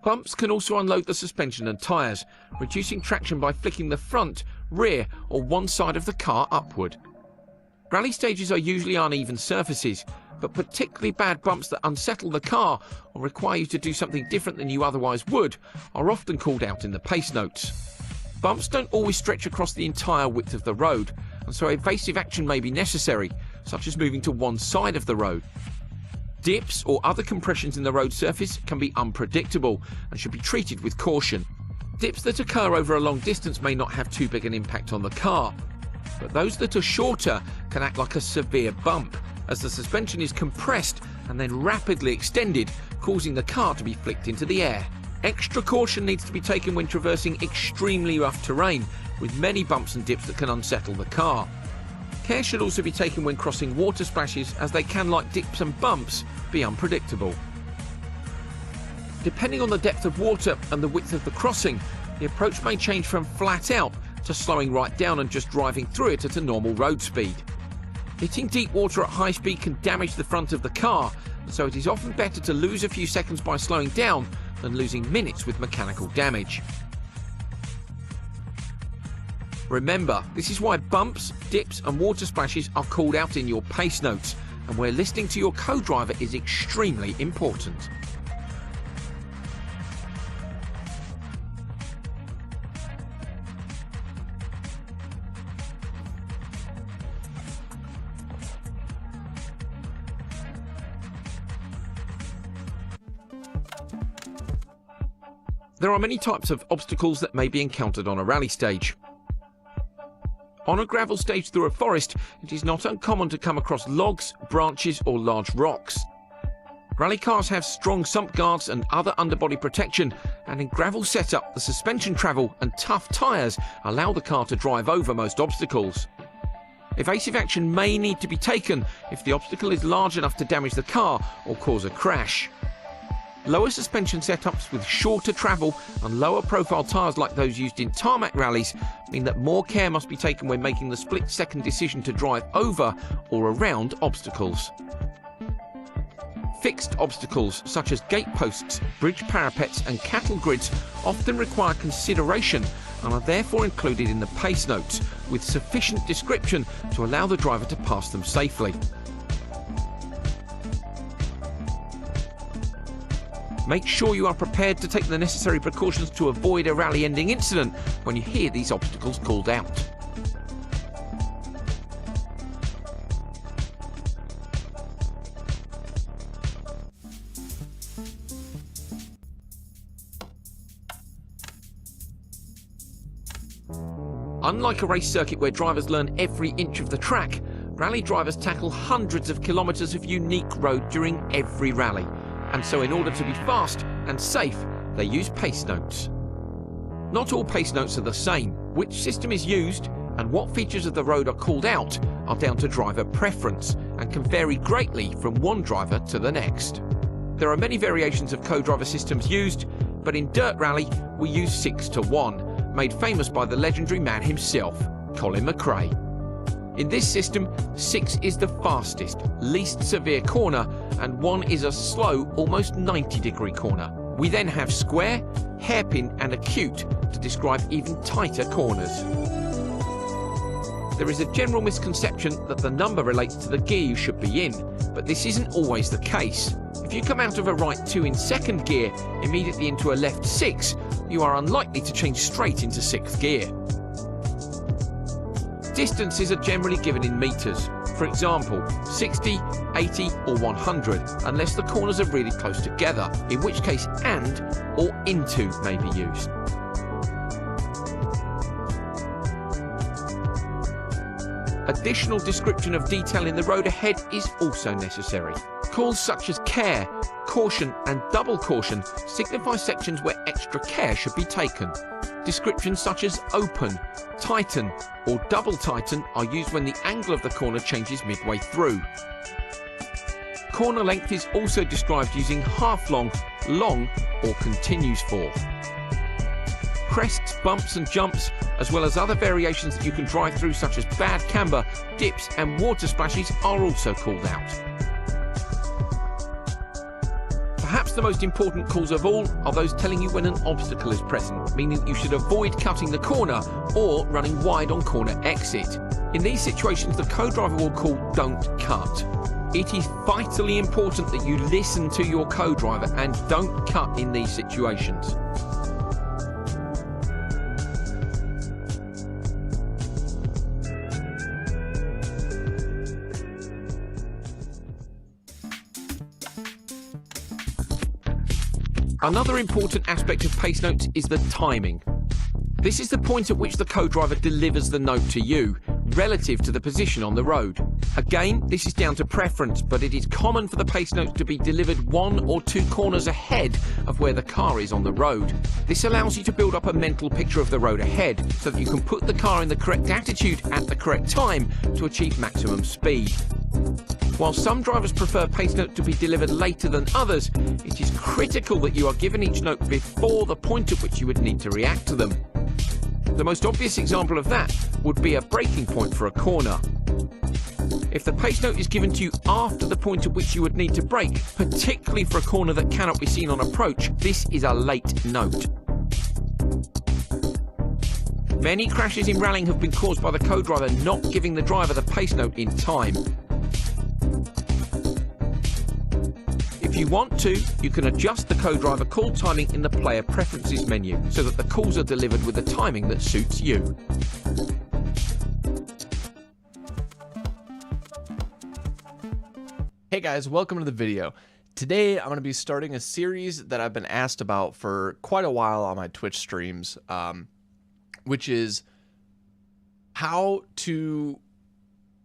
Bumps can also unload the suspension and tyres, reducing traction by flicking the front, rear or one side of the car upward. Rally stages are usually uneven surfaces, but particularly bad bumps that unsettle the car or require you to do something different than you otherwise would are often called out in the pace notes. Bumps don't always stretch across the entire width of the road, and so evasive action may be necessary, such as moving to one side of the road. Dips or other compressions in the road surface can be unpredictable and should be treated with caution. Dips that occur over a long distance may not have too big an impact on the car, but those that are shorter can act like a severe bump, as the suspension is compressed and then rapidly extended, causing the car to be flicked into the air. Extra caution needs to be taken when traversing extremely rough terrain, with many bumps and dips that can unsettle the car. Care should also be taken when crossing water splashes, as they can, like dips and bumps, be unpredictable. Depending on the depth of water and the width of the crossing, the approach may change from flat out to slowing right down and just driving through it at a normal road speed. Hitting deep water at high speed can damage the front of the car, so it is often better to lose a few seconds by slowing down than losing minutes with mechanical damage. Remember, this is why bumps, dips and water splashes are called out in your pace notes, and where listening to your co-driver is extremely important. There are many types of obstacles that may be encountered on a rally stage. On a gravel stage through a forest, it is not uncommon to come across logs, branches or large rocks. Rally cars have strong sump guards and other underbody protection, and in gravel setup, the suspension travel and tough tyres allow the car to drive over most obstacles. Evasive action may need to be taken if the obstacle is large enough to damage the car or cause a crash. Lower suspension setups with shorter travel and lower profile tyres like those used in tarmac rallies mean that more care must be taken when making the split-second decision to drive over or around obstacles. Fixed obstacles such as gate posts, bridge parapets and cattle grids often require consideration and are therefore included in the pace notes with sufficient description to allow the driver to pass them safely. Make sure you are prepared to take the necessary precautions to avoid a rally-ending incident when you hear these obstacles called out. Unlike a race circuit where drivers learn every inch of the track, rally drivers tackle hundreds of kilometres of unique road during every rally, and so in order to be fast and safe, they use pace notes. Not all pace notes are the same. Which system is used and what features of the road are called out are down to driver preference and can vary greatly from one driver to the next. There are many variations of co-driver systems used, but in Dirt Rally we use 6-to-1, made famous by the legendary man himself, Colin McRae. In this system, 6 is the fastest, least severe corner, and 1 is a slow, almost 90-degree corner. We then have square, hairpin and acute to describe even tighter corners. There is a general misconception that the number relates to the gear you should be in, but this isn't always the case. If you come out of a right 2 in second gear immediately into a left 6, you are unlikely to change straight into 6th gear. Distances are generally given in metres, for example 60, 80 or 100, unless the corners are really close together, in which case and or into may be used. Additional description of detail in the road ahead is also necessary. Calls such as care, caution and double caution signify sections where extra care should be taken. Descriptions such as open, tighten or double tighten are used when the angle of the corner changes midway through. Corner length is also described using half long, long or continues for. Crests, bumps and jumps, as well as other variations that you can drive through such as bad camber, dips and water splashes are also called out. Perhaps the most important calls of all are those telling you when an obstacle is present, meaning that you should avoid cutting the corner or running wide on corner exit. In these situations, the co-driver will call "don't cut." It is vitally important that you listen to your co-driver and don't cut in these situations. Another important aspect of pace notes is the timing. This is the point at which the co-driver delivers the note to you, relative to the position on the road. Again, this is down to preference, but it is common for the pace notes to be delivered 1 or 2 corners ahead of where the car is on the road. This allows you to build up a mental picture of the road ahead, so that you can put the car in the correct attitude at the correct time to achieve maximum speed. While some drivers prefer pace notes to be delivered later than others, it is critical that you are given each note before the point at which you would need to react to them. The most obvious example of that would be a braking point for a corner. If the pace note is given to you after the point at which you would need to brake, particularly for a corner that cannot be seen on approach, this is a late note. Many crashes in rallying have been caused by the co-driver not giving the driver the pace note in time. If you want to, you can adjust the co-driver call timing in the player preferences menu so that the calls are delivered with the timing that suits you. Hey guys, welcome to the video. Today I'm going to be starting a series that I've been asked about for quite a while on my Twitch streams, which is how to,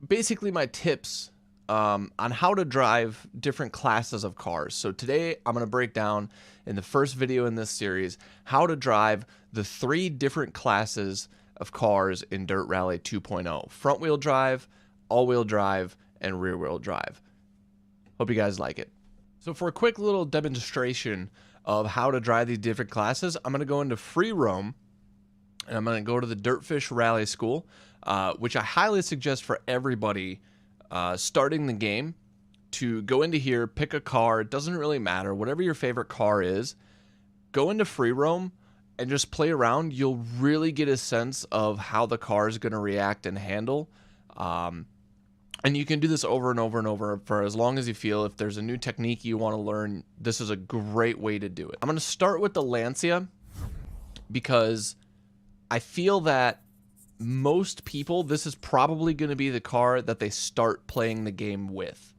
basically my tips on how to drive different classes of cars. So today I'm going to break down in the first video in this series how to drive the 3 different classes of cars in Dirt Rally 2.0. Front wheel drive, all-wheel drive, and rear wheel drive. Hope you guys like it. So for a quick little demonstration of how to drive these different classes, I'm going to go into free roam and I'm going to go to the Dirtfish Rally School, which I highly suggest for everybody starting the game to go into here, pick a car. It doesn't really matter, whatever your favorite car is, go into free roam and just play around. You'll really get a sense of how the car is going to react and handle. And you can do this over and over and over for as long as you feel. If there's a new technique you want to learn, this is a great way to do it. I'm going to start with the Lancia because I feel that most people, this is probably going to be the car that they start playing the game with.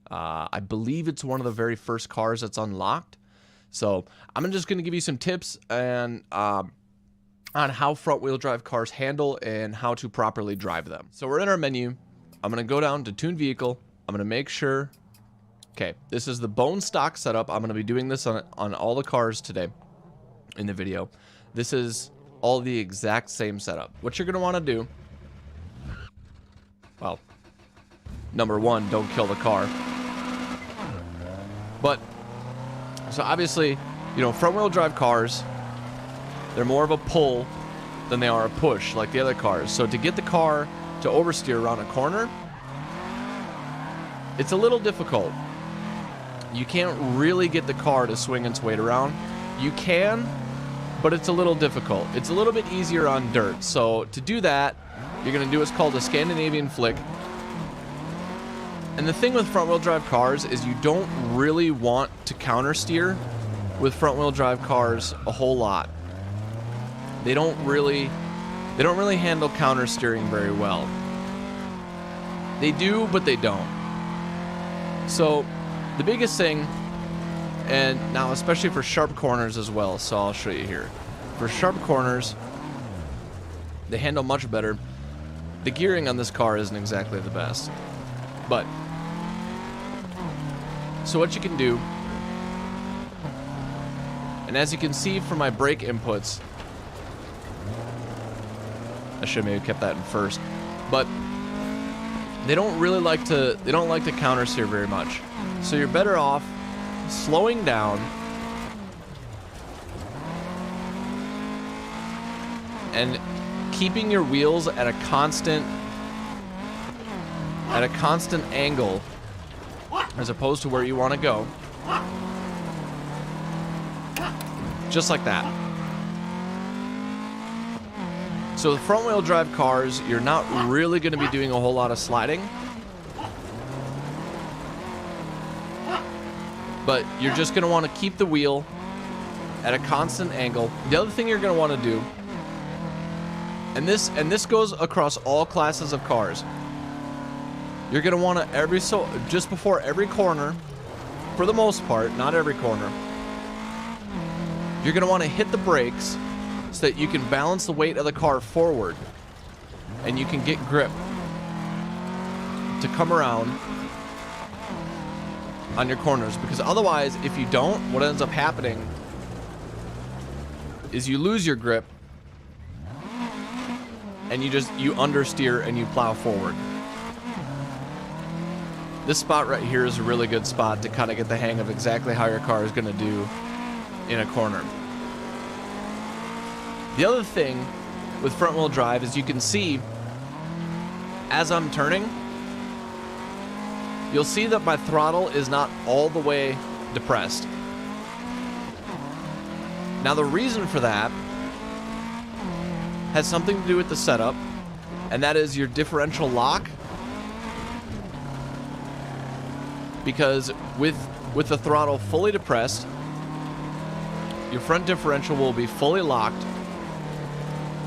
I believe it's one of the very first cars that's unlocked. So I'm just going to give you some tips and on how front-wheel drive cars handle and how to properly drive them. So we're in our menu. I'm going to go down to Tune Vehicle. I'm going to make sure... Okay, this is the bone stock setup. I'm going to be doing this on all the cars today in the video. This is all the exact same setup. What you're going to want to do... Well, number one, don't kill the car. But, so obviously, you know, front-wheel drive cars, they're more of a pull than they are a push, like the other cars. So to get the car to oversteer around a corner, it's a little difficult. You can't really get the car to swing its weight around. You can, but it's a little difficult. It's a little bit easier on dirt. So to do that, you're going to do what's called a Scandinavian flick. And the thing with front-wheel drive cars is you don't really want to counter steer with front-wheel drive cars a whole lot. They don't really handle counter steering very well. They do, but they don't. So the biggest thing, and now especially for sharp corners as well, so I'll show you here. For sharp corners, they handle much better. The gearing on this car isn't exactly the best, but so what you can do, and as you can see from my brake inputs, I should have maybe kept that in first, but they don't like to counter steer very much. So you're better off slowing down and keeping your wheels at a constant angle as opposed to where you want to go. Just like that. So the front-wheel drive cars, you're not really going to be doing a whole lot of sliding. But you're just going to want to keep the wheel at a constant angle. The other thing you're going to want to do, and this goes across all classes of cars, you're going to want to just before every corner, for the most part, not every corner, you're going to want to hit the brakes so that you can balance the weight of the car forward and you can get grip to come around on your corners. Because otherwise, if you don't, what ends up happening is you lose your grip and you understeer and you plow forward. This spot right here is a really good spot to kind of get the hang of exactly how your car is going to do in a corner. The other thing with front wheel drive is you can see as I'm turning, you'll see that my throttle is not all the way depressed. Now the reason for that has something to do with the setup, and that is your differential lock. Because with the throttle fully depressed, your front differential will be fully locked,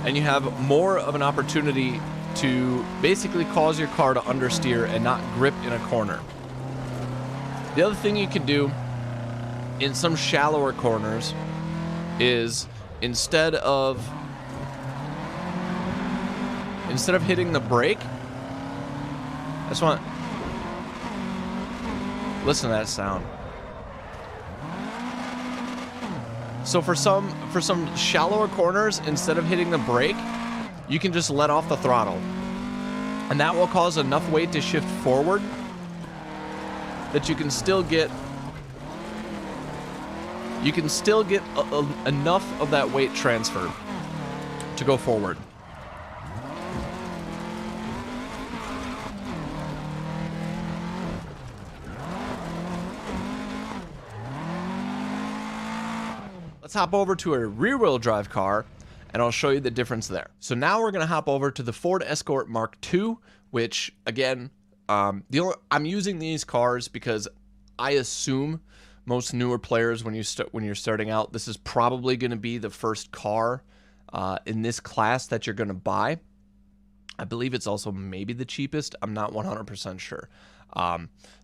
and you have more of an opportunity to basically cause your car to understeer and not grip in a corner. The other thing you can do in some shallower corners is instead of hitting the brake, I just want listen to that sound. So for some shallower corners, instead of hitting the brake, you can just let off the throttle. And that will cause enough weight to shift forward that you can still get enough of that weight transfer to go forward. Let's hop over to a rear-wheel drive car, and I'll show you the difference there. So now we're going to hop over to the Ford Escort Mark II, which, again, I'm using these cars because I assume most newer players, when you're starting out, this is probably going to be the first car in this class that you're going to buy. I believe it's also maybe the cheapest. I'm not 100% sure.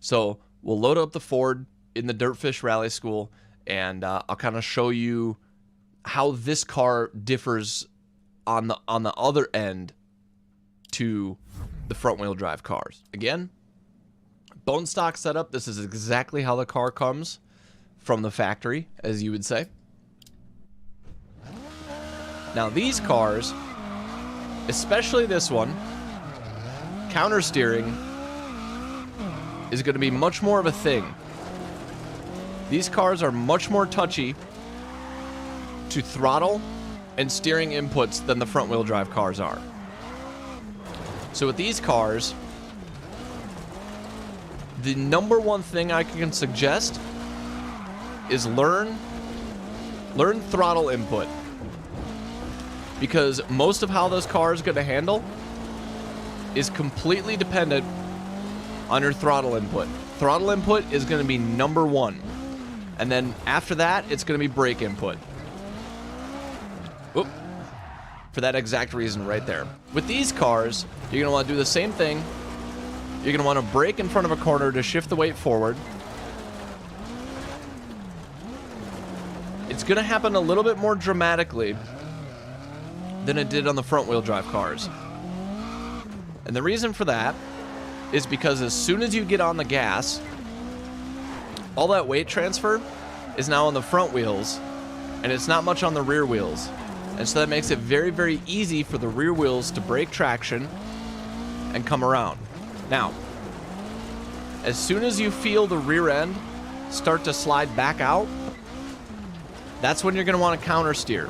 So we'll load up the Ford in the Dirtfish Rally School, and I'll kind of show you how this car differs on the other end to the front wheel drive cars. Again, bone stock setup. This is exactly how the car comes from the factory, as you would say. Now these cars, especially this one, counter steering is going to be much more of a thing. These cars are much more touchy to throttle and steering inputs than the front wheel drive cars are. So with these cars, the number one thing I can suggest is learn throttle input. Because most of how this car is going to handle is completely dependent on your throttle input. Throttle input is going to be number one. And then after that, it's going to be brake input. Oop. For that exact reason right there. With these cars, you're going to want to do the same thing. You're going to want to brake in front of a corner to shift the weight forward. It's going to happen a little bit more dramatically than it did on the front wheel drive cars. And the reason for that is because as soon as you get on the gas, all that weight transfer is now on the front wheels, and it's not much on the rear wheels. And so that makes it very, very easy for the rear wheels to break traction and come around. Now, as soon as you feel the rear end start to slide back out, that's when you're going to want to counter steer.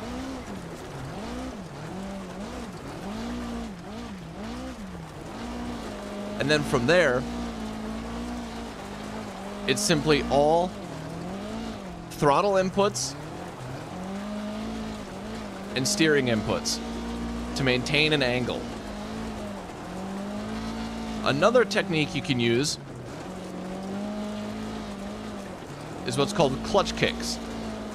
And then from there, it's simply all throttle inputs and steering inputs to maintain an angle. Another technique you can use is what's called clutch kicks.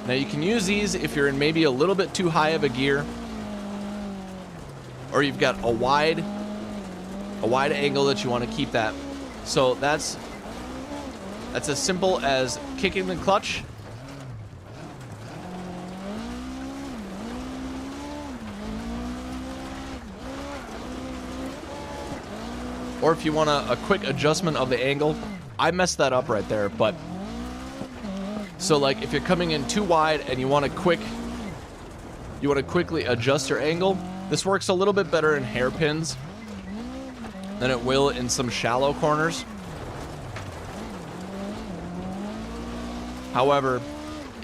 Now you can use these if you're in maybe a little bit too high of a gear, or you've got a wide angle that you want to keep that. So that's as simple as kicking the clutch or if you want a quick adjustment of the angle. I messed that up right there, but so like if you're coming in too wide and you want to quickly adjust your angle, this works a little bit better in hairpins than it will in some shallow corners. However,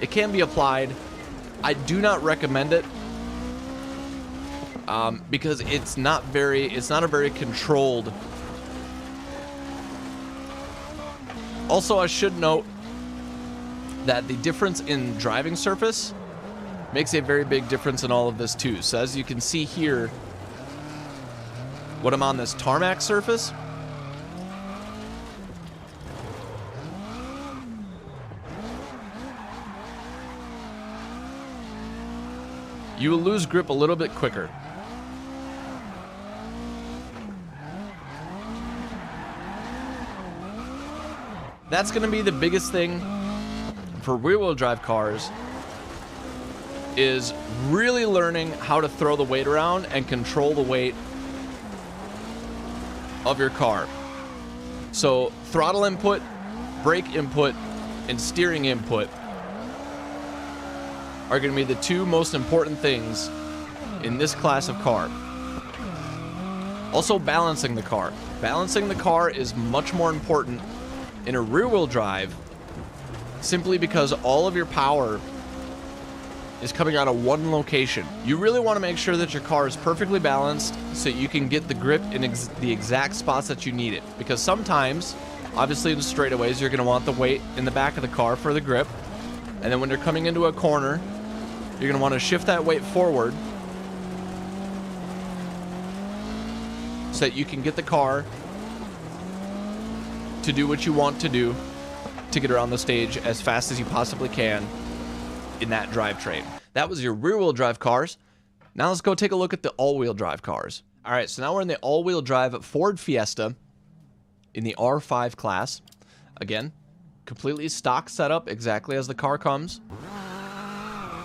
it can be applied. I do not recommend it because it's not a very controlled. Also, I should note that the difference in driving surface makes a very big difference in all of this too. So as you can see here, when I'm on this tarmac surface, you will lose grip a little bit quicker. That's going to be the biggest thing for rear-wheel drive cars, is really learning how to throw the weight around and control the weight of your car. So throttle input, brake input, and steering input are going to be the two most important things in this class of car. Also, balancing the car. Balancing the car is much more important in a rear-wheel drive, simply because all of your power is coming out of one location. You really want to make sure that your car is perfectly balanced so you can get the grip in the exact spots that you need it. Because sometimes, obviously in the straightaways, you're going to want the weight in the back of the car for the grip. And then when you're coming into a corner, you're going to want to shift that weight forward so that you can get the car to do what you want to do to get around the stage as fast as you possibly can in that drivetrain. That was your rear-wheel drive cars. Now let's go take a look at the all-wheel drive cars. All right, so now we're in the all-wheel drive Ford Fiesta in the R5 class. Again, completely stock setup, exactly as the car comes.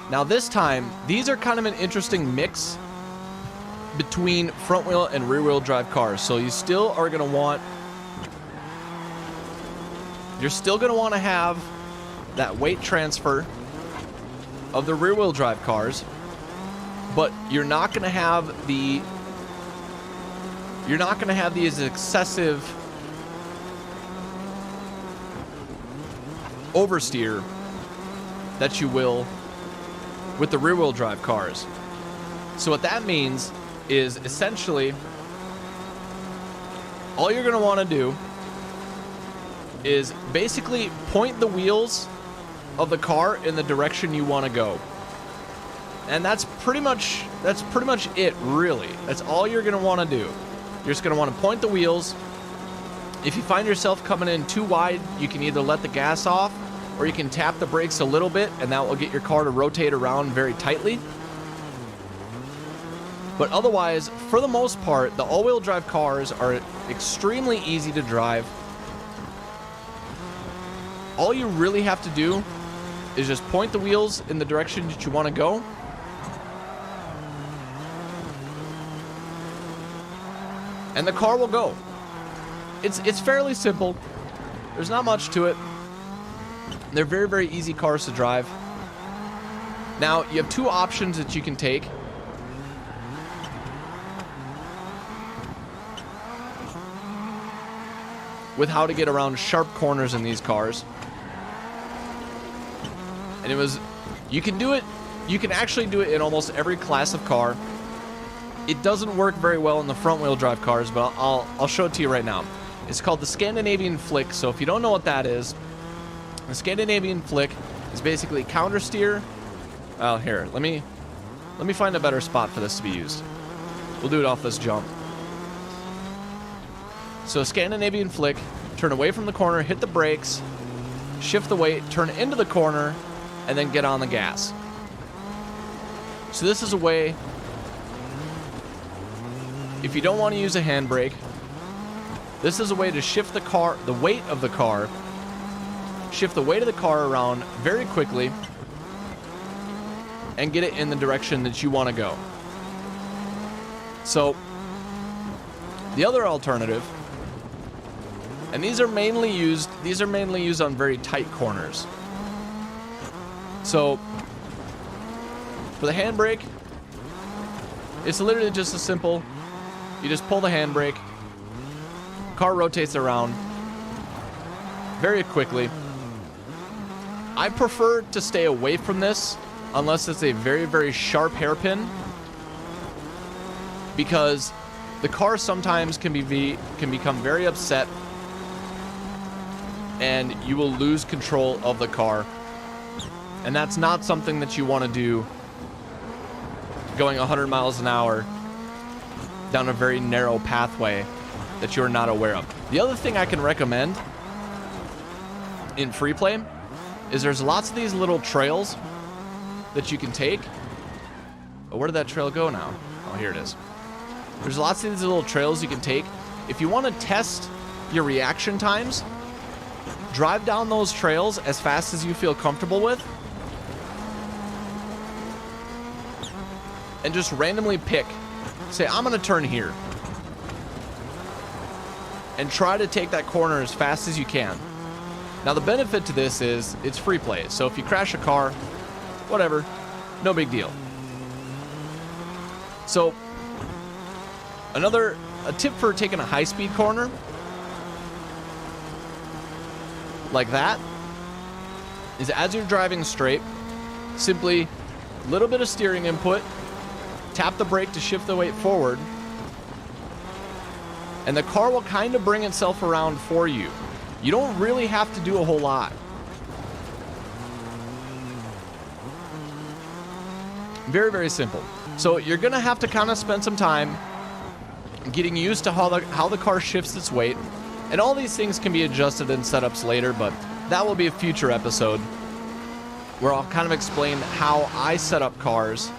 Now this time, these are kind of an interesting mix between front-wheel and rear-wheel drive cars. So you still are going to want... You're still going to want to have that weight transfer of the rear-wheel drive cars, but you're not going to have the... You're not going to have these excessive oversteer that you will with the rear-wheel drive cars. So what that means is essentially all you're going to want to do is basically point the wheels of the car in the direction you want to go. And that's pretty much it, really. That's all you're going to want to do. You're just going to want to point the wheels. If you find yourself coming in too wide, you can either let the gas off or you can tap the brakes a little bit, and that will get your car to rotate around very tightly. But otherwise, for the most part, the all-wheel drive cars are extremely easy to drive. All you really have to do is just point the wheels in the direction that you want to go. And the car will go. It's fairly simple. There's not much to it. They're very, very easy cars to drive. Now, you have two options that you can take. With how to get around sharp corners in these cars. And you can do it, you can actually do it in almost every class of car. It doesn't work very well in the front wheel drive cars, but I'll show it to you right now. It's called the Scandinavian Flick. So if you don't know what that is, the Scandinavian Flick is basically counter steer. Oh, here, let me find a better spot for this to be used. We'll do it off this jump. So Scandinavian Flick, turn away from the corner, hit the brakes, shift the weight, turn into the corner, and then get on the gas. So this is a way, if you don't want to use a handbrake, this is a way to shift the weight of the car, shift the weight of the car around very quickly, and get it in the direction that you want to go. So the other alternative, and these are mainly used on very tight corners. So for the handbrake, it's literally just as simple. You just pull the handbrake, car rotates around very quickly. I prefer to stay away from this unless it's a very, very sharp hairpin, because the car sometimes can become very upset and you will lose control of the car. And that's not something that you want to do going 100 miles an hour down a very narrow pathway that you're not aware of. The other thing I can recommend in free play is there's lots of these little trails that you can take. Oh, where did that trail go now? Oh, here it is. There's lots of these little trails you can take. If you want to test your reaction times, drive down those trails as fast as you feel comfortable with, and just randomly pick. Say, I'm going to turn here. And try to take that corner as fast as you can. Now, the benefit to this is it's free play. So if you crash a car, whatever, no big deal. So, a tip for taking a high-speed corner like that is, as you're driving straight, simply a little bit of steering input, tap the brake to shift the weight forward, and the car will kind of bring itself around for you. You don't really have to do a whole lot. Very, very simple. So you're going to have to kind of spend some time getting used to how the car shifts its weight. And all these things can be adjusted in setups later, but that will be a future episode where I'll kind of explain how I set up cars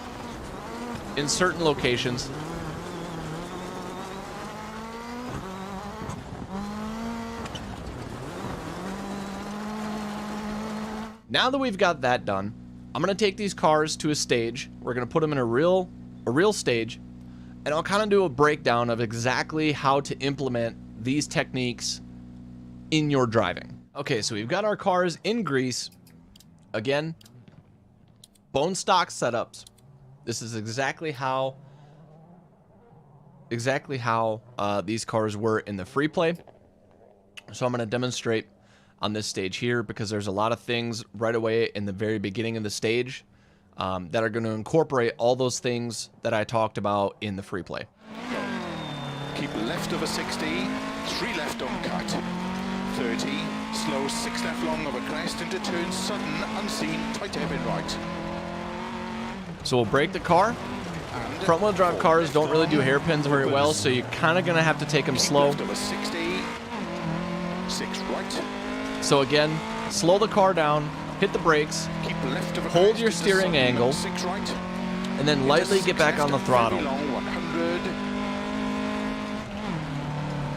in certain locations. Now that we've got that done, I'm going to take these cars to a stage. We're going to put them in a real stage, and I'll kind of do a breakdown of exactly how to implement these techniques in your driving. Okay, so we've got our cars in grease. Again, bone stock setups. This is exactly how these cars were in the free play. So I'm going to demonstrate on this stage here because there's a lot of things right away in the very beginning of the stage that are going to incorporate all those things that I talked about in the free play. Keep left over 60, 3 left on cut, 30, slow 6 left long over crest into turn, sudden, unseen, tight hairpin right. So we'll brake the car. Front wheel drive cars don't really do hairpins very well, so you're kind of going to have to take them slow. Left over 60, 6 right. So again, slow the car down, hit the brakes, Keep left over hold crest your into steering sudden, angle, 6 right. and then lightly get back on the throttle. Long 100.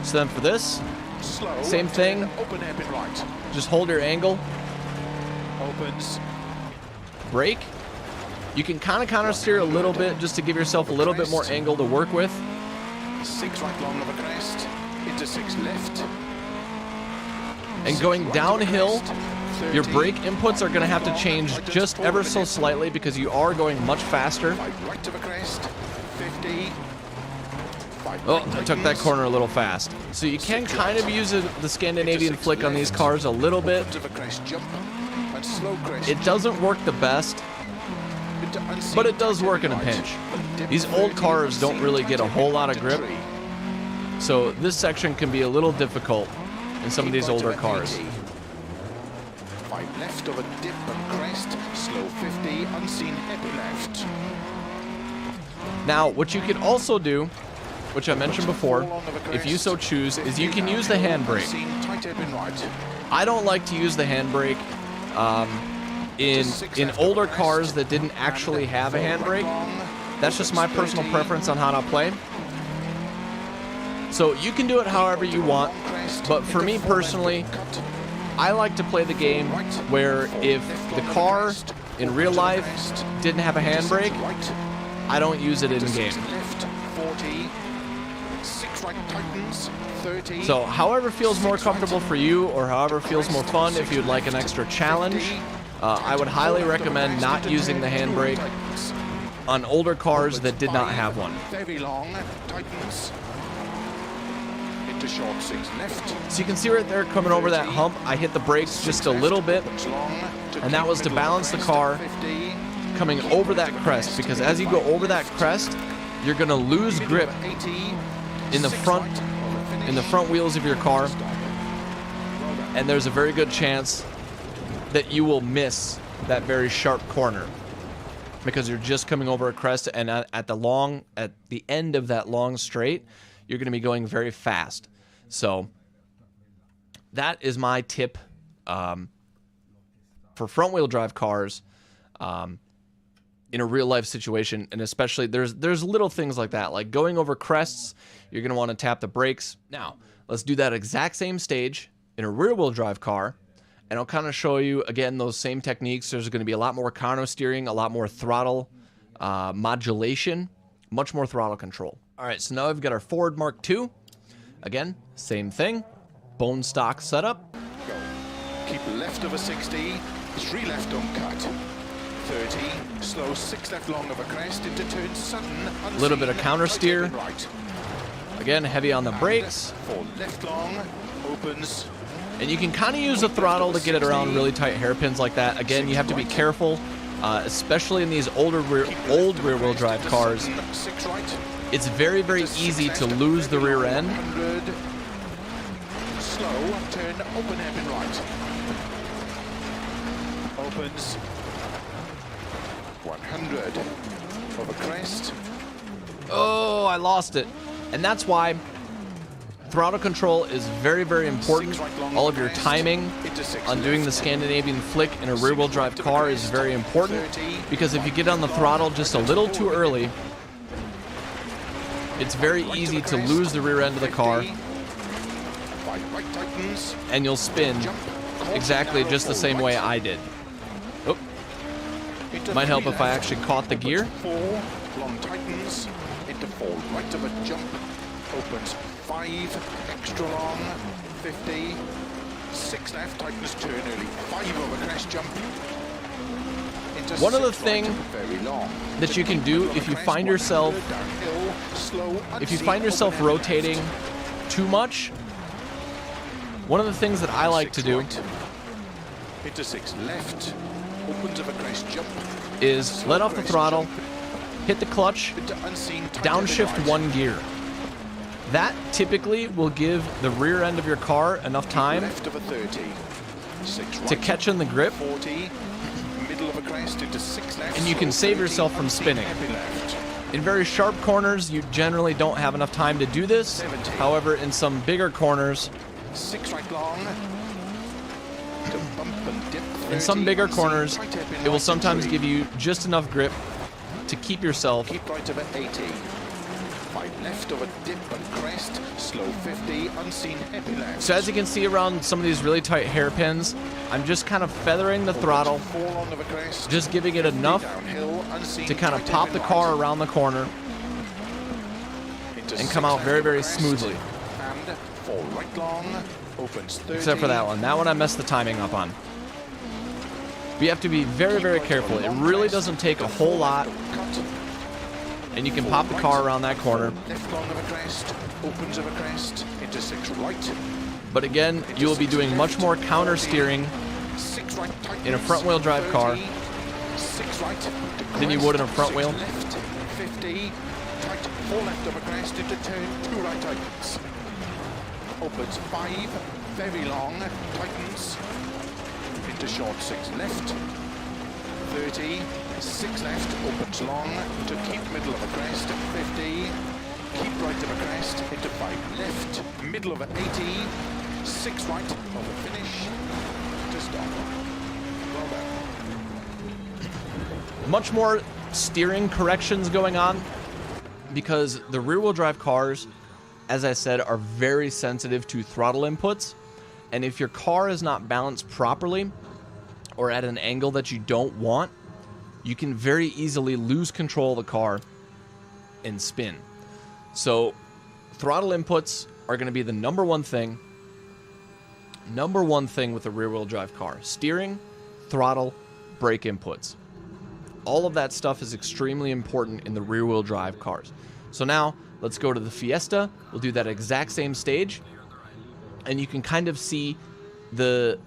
So then for this, Slow, same thing. Open hairpin right. just hold your angle, Opens. brake. You can kind of counter steer a little bit just to give yourself a little bit more angle to work with. 6 right long over crest. Into 6 left. And going downhill, your brake inputs are going to have to change just ever so slightly because you are going much faster. 5 right over crest. 50. Oh, I took that corner a little fast. So you can kind of use the Scandinavian flick on these cars a little bit. It doesn't work the best, but it does work in a pinch. These old cars don't really get a whole lot of grip, so this section can be a little difficult in some of these older cars. 5 left over dip and crest, slow 50, unseen hairpin left. Now, what you can also do, which I mentioned before, if you so choose, is you can use the handbrake. I don't like to use the handbrake in older cars that didn't actually have a handbrake. That's just my personal preference on how to play. So you can do it however you want, but for me personally, I like to play the game where if the car in real life didn't have a handbrake, I don't use it in game. So however feels more comfortable for you, or however feels more fun, if you'd like an extra challenge, I would highly recommend not using the handbrake on older cars that did not have one. Very long, tightens. Into short 6 left. So you can see right there coming over that hump, I hit the brakes just a little bit, and that was to balance the car coming over that crest, because as you go over that crest, you're going to lose grip in the front wheels of your car, and there's a very good chance that you will miss that very sharp corner because you're just coming over a crest, and at the end of that long straight, you're going to be going very fast. So that is my tip for front wheel drive cars in a real life situation, and especially there's little things like that, like going over crests. You're going to want to tap the brakes. Now let's do that exact same stage in a rear wheel drive car, and I'll kind of show you again those same techniques. There's going to be a lot more counter steering, a lot more throttle modulation, much more throttle control. All right, so now we've got our Ford Mark II. Again, same thing, bone stock setup. Go. Keep left over 60, 3 left on cut. 30, slow 6 left long over crest into turn sudden. A little bit of counter steer. Right. Again, heavy on the brakes. 4 left long, opens. And you can kind of use the throttle to get it around really tight hairpins like that. Again, you have to be careful, especially in these old rear-wheel drive cars. 6 right. It's very, very easy to lose the rear end. 100. Slow, turn, open hairpin right. Opens. 100. Over crest. Oh, I lost it. And that's why Throttle control is very, very important. All of your timing on doing the Scandinavian flick in a rear-wheel drive car is very important, because if you get on the throttle just a little too early, it's very easy to lose the rear end of the car, and you'll spin exactly just the same way I did. Oh. Might help if I actually caught the gear. 4, long tightens, into 4, right of a jump, opens 5, extra long, 50, 6 left, tightens, turn early, 5 over crest jump. Into One of the 6 things right, very long. that you can do if you find yourself rotating too much, one of the things that I like to do into 6 left, opens of a crest jump, is let off the throttle, hit the clutch, into unseen, downshift one gear. That typically will give the rear end of your car enough time left of a 30, 6 right, to catch in the grip, 40, middle of a crest into 6 left, and you can slow save 30, yourself from unseen, spinning. happy left. In very sharp corners, you generally don't have enough time to do this. 70. However, in some bigger corners, 6 right long, to bump and dip, 30, in some bigger unseen, corners, tight happy it will right sometimes to give you just enough grip to keep yourself. keep right of a 80, 5 left of a dip and crest, slow 50, unseen heavy left. So as you can see around some of these really tight hairpins, I'm just kind of feathering the throttle, 4 long of a crest, just giving it enough downhill, unseen, to kind of tight pop happy the car right, around the corner into and come 6 out left very, of a very crest, smoothly. and 4 right long, opens 30. Except for that one. That one I messed the timing up on. But you have to be very, very careful. It really doesn't take a whole lot, Cut, and you can pop the car around that corner. left long of a crest, opens of a crest, into 6 right, But again, you will be doing much more counter steering 6 right tightens, in a front-wheel drive car 6 right to than you crest, would in a front 6 wheel. left, 50, tight, 4 left of a crest, into turn, 2 right tightens, opens 5, very long, tightens, into short 6 left, 30, 6 left, opens long, to keep middle of a crest, 50, keep right of a crest, into 5 left, middle of a 80, 6 right, over finish, to stop. Well done. Much more steering corrections going on, because the rear-wheel drive cars, as I said, are very sensitive to throttle inputs. And if your car is not balanced properly or at an angle that you don't want, you can very easily lose control of the car and spin. So throttle inputs are going to be the number one thing with a rear-wheel drive car. Steering, throttle, brake inputs. All of that stuff is extremely important in the rear-wheel drive cars. So now let's go to the Fiesta. We'll do that exact same stage, and you can kind of see the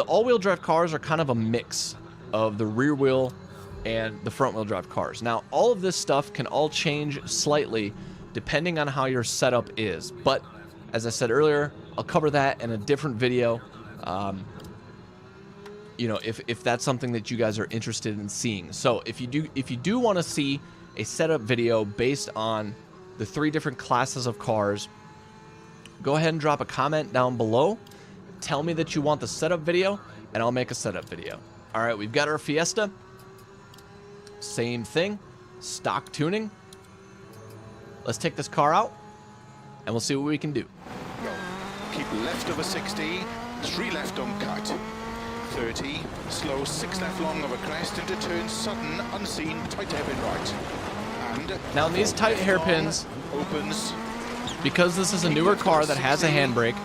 all-wheel drive cars are kind of a mix of the rear wheel and the front wheel drive cars. Now, all of this stuff can all change slightly depending on how your setup is. But as I said earlier, I'll cover that in a different video. You know, if that's something that you guys are interested in seeing. So if you do want to see a setup video based on the 3 different classes of cars, go ahead and drop a comment down below. Tell me that you want the setup video, and I'll make a setup video. All right, we've got our Fiesta. Same thing, stock tuning. Let's take this car out, and we'll see what we can do. Go. Keep left of a 60, 3 left on cut. 30, slow 6 left long of a crest into turn sudden, unseen, tight hairpin right. And Now in these tight hairpins, opens, because this is a newer car that has a handbrake,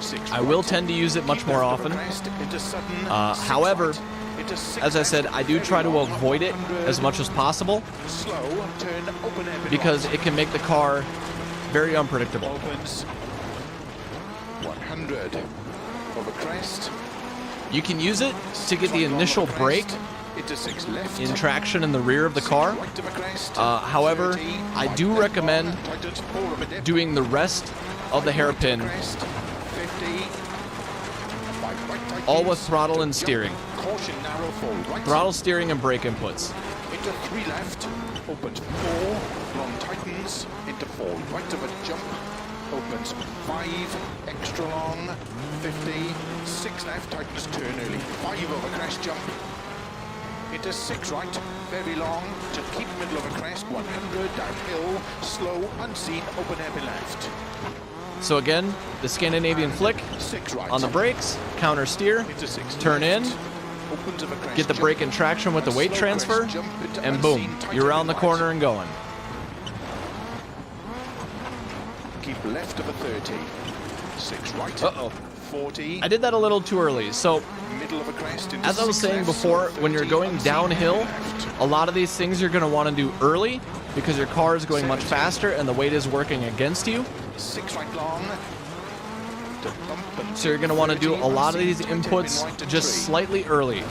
6 I will right, tend to use it much keep more left of a often. crest into sudden, 6 However, right, into 6 as I said, I do left, try to very long, avoid it 100, as much as possible slow, turn, open hairpin because right. it can make the car very unpredictable. Opens 100 over crest. You can use it to get the initial brake into 6 left. in traction in the rear of the car. Right of a crest. However, 30, I right do left recommend long, tightens, 4 of a dip. doing the rest of the hairpin Crest, 50, 5 right tightens, all with throttle and jump, steering. Caution narrow for right. Throttle, steering, and brake inputs. Into 3 left, opens 4, long tightens, into 4 right of a jump, opens 5, extra long, 50, 6 left, tightens turn early, 5 over crest jump, into 6 right, very long, to keep middle of a crest, 100, downhill, slow, unseen, open hairpin left. So again, the Scandinavian flick 6 right. on the brakes, counter steer, Into 6 turn in, left, opens of a crest get the jump, brake and traction with the weight slow transfer, crest jump into and boom, unseen, tight you're around the hairpin corner right. and going. Keep left of a 30. 6 right. Uh-oh. 40. I did that a little too early. So Middle of a crest into as I was 6 saying left, before, slow when you're 30, going unseen, downhill, left. a lot of these things you're going to want to do early because your car is going much 70. faster and the weight is working against you. 6 right long. To bump and So you're going to want to do 30, a lot of unseen, these tight hairpin inputs right to just 3. slightly early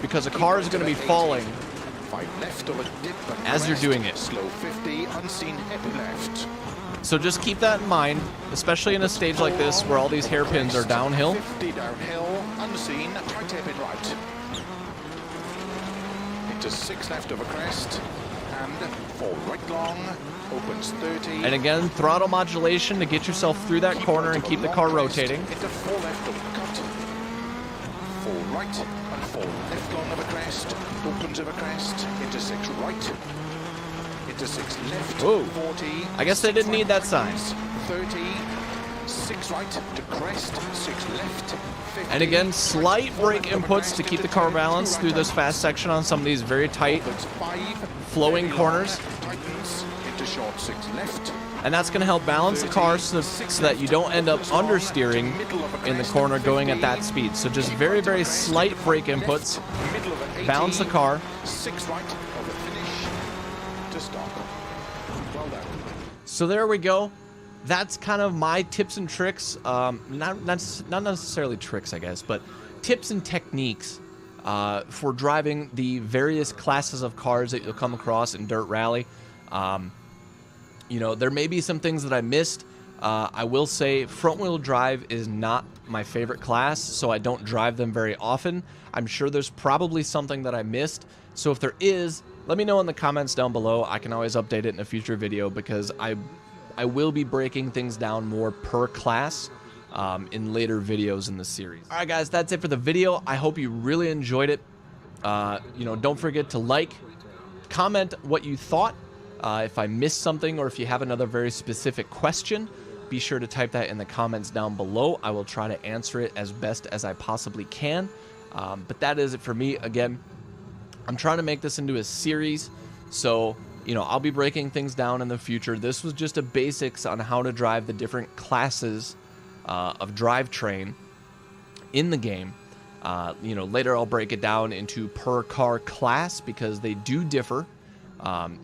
because the car is going to be falling 5 left of a dip and as you're crest. doing it. Slow 50, unseen hairpin left. So just keep that in mind, especially in a stage like this where all these hairpins are downhill. 50 downhill, unseen, tight hairpin right. Into 6 left of a crest, and 4 right long, opens 30. And again, throttle modulation to get yourself through that corner and keep the car rotating. Into 4 left of a cut. 4 right and 4 left long of a crest, opens of a crest, into 6 right. Into 6 left, Whoa. 40. I guess they didn't need that sign. 30, 6 right to crest, 6 left, 50. And again, slight 4 brake left of a inputs crest to keep into the car 2 balanced through right this fast section on some of these very tight, opens 5, flowing very corners. long, tightens, into short 6 left. And that's going to help balance the car so that you don't end up understeering in the corner going at that speed. So just very, very slight brake inputs, Middle of an 80, balance the car. 6 right of a finish to stop. Well done. So there we go. That's kind of my tips and tricks. Not necessarily tricks, I guess, but tips and techniques for driving the various classes of cars that you'll come across in Dirt Rally. You know, there may be some things that I missed. I will say front-wheel drive is not my favorite class, so I don't drive them very often. I'm sure there's probably something that I missed. So if there is, let me know in the comments down below. I can always update it in a future video because I will be breaking things down more per class in later videos in the series. All right, guys, that's it for the video. I hope you really enjoyed it. You know, don't forget to like, comment what you thought. If I missed something or if you have another very specific question, be sure to type that in the comments down below. I will try to answer it as best as I possibly can. But that is it for me. Again, I'm trying to make this into a series, so you know, I'll be breaking things down in the future. This was just a basics on how to drive the different classes of drivetrain in the game. You know, later I'll break it down into per car class because they do differ.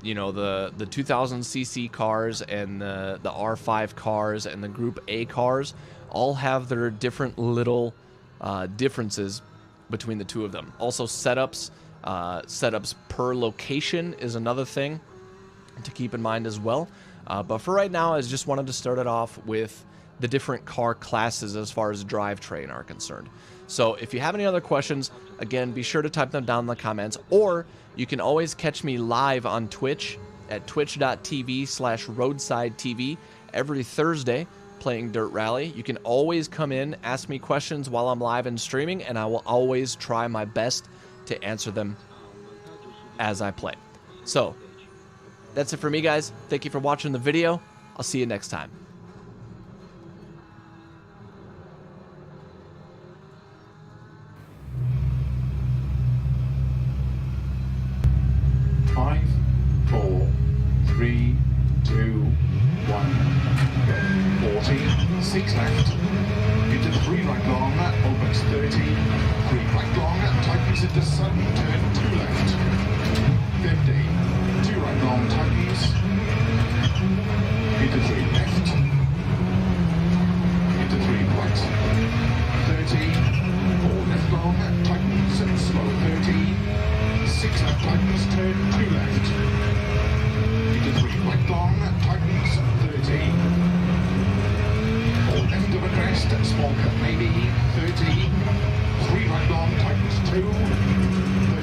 You know, the 2000cc cars and the R5 cars and the Group A cars all have their different little differences between the two of them. Also, setups per location is another thing to keep in mind as well. But for right now, I just wanted to start it off with the different car classes as far as drivetrain are concerned. So if you have any other questions, again, be sure to type them down in the comments, or you can always catch me live on Twitch at twitch.tv/roadsidetv every Thursday playing Dirt Rally. You can always come in, ask me questions while I'm live and streaming, and I will always try my best to answer them as I play. So that's it for me, guys. Thank you for watching the video. I'll see you next time. Five, 4, 3, 2, 1, go. 40, 6 left, into 3 right long, opens 30, 3 right long, tightens into sudden turn 2 left, 50, 2 right long, tightens, into 3 left, into 3 right, 30, 4 left long, tightens, slow 30, 6 left tightens, turn 2 left. Into 3 right long, tightens, 30. 4 left of a crest, small cut maybe, 30. 3 right long, tightens, 2,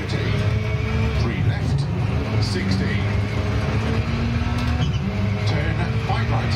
30. 3 left, 60. Turn 5 right,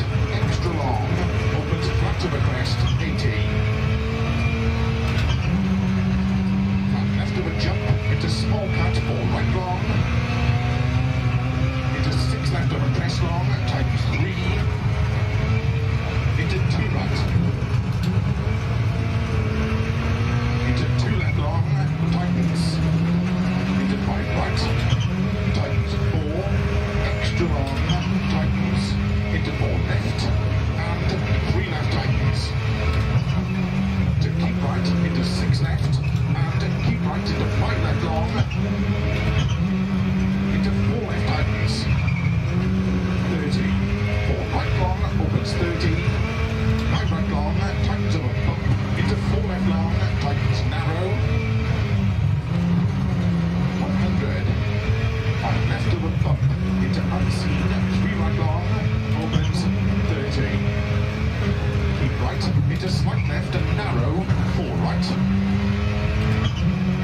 narrow, 4 right.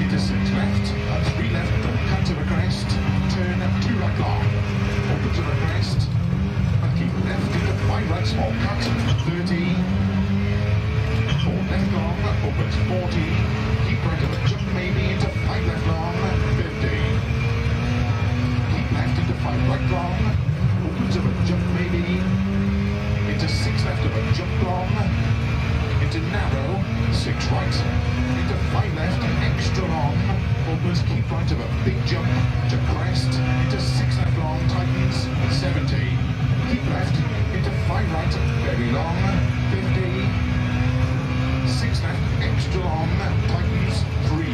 Into 6 left, 3 left, don't cut to the crest, turn 2 right long, open to the crest, and keep left into 5 right, small cut, 30, 4 left long, opens 40, keep right to the jump maybe into 5 left long, 50, keep left into 5 right long, open to the jump maybe, into 6 left of a jump long, into narrow, 6 right, into 5 left, extra long, opens, keep right of a big jump, to crest, into 6 left long, tightens, 70, keep left, into 5 right, very long, 50, 6 left, extra long, tightens, 3,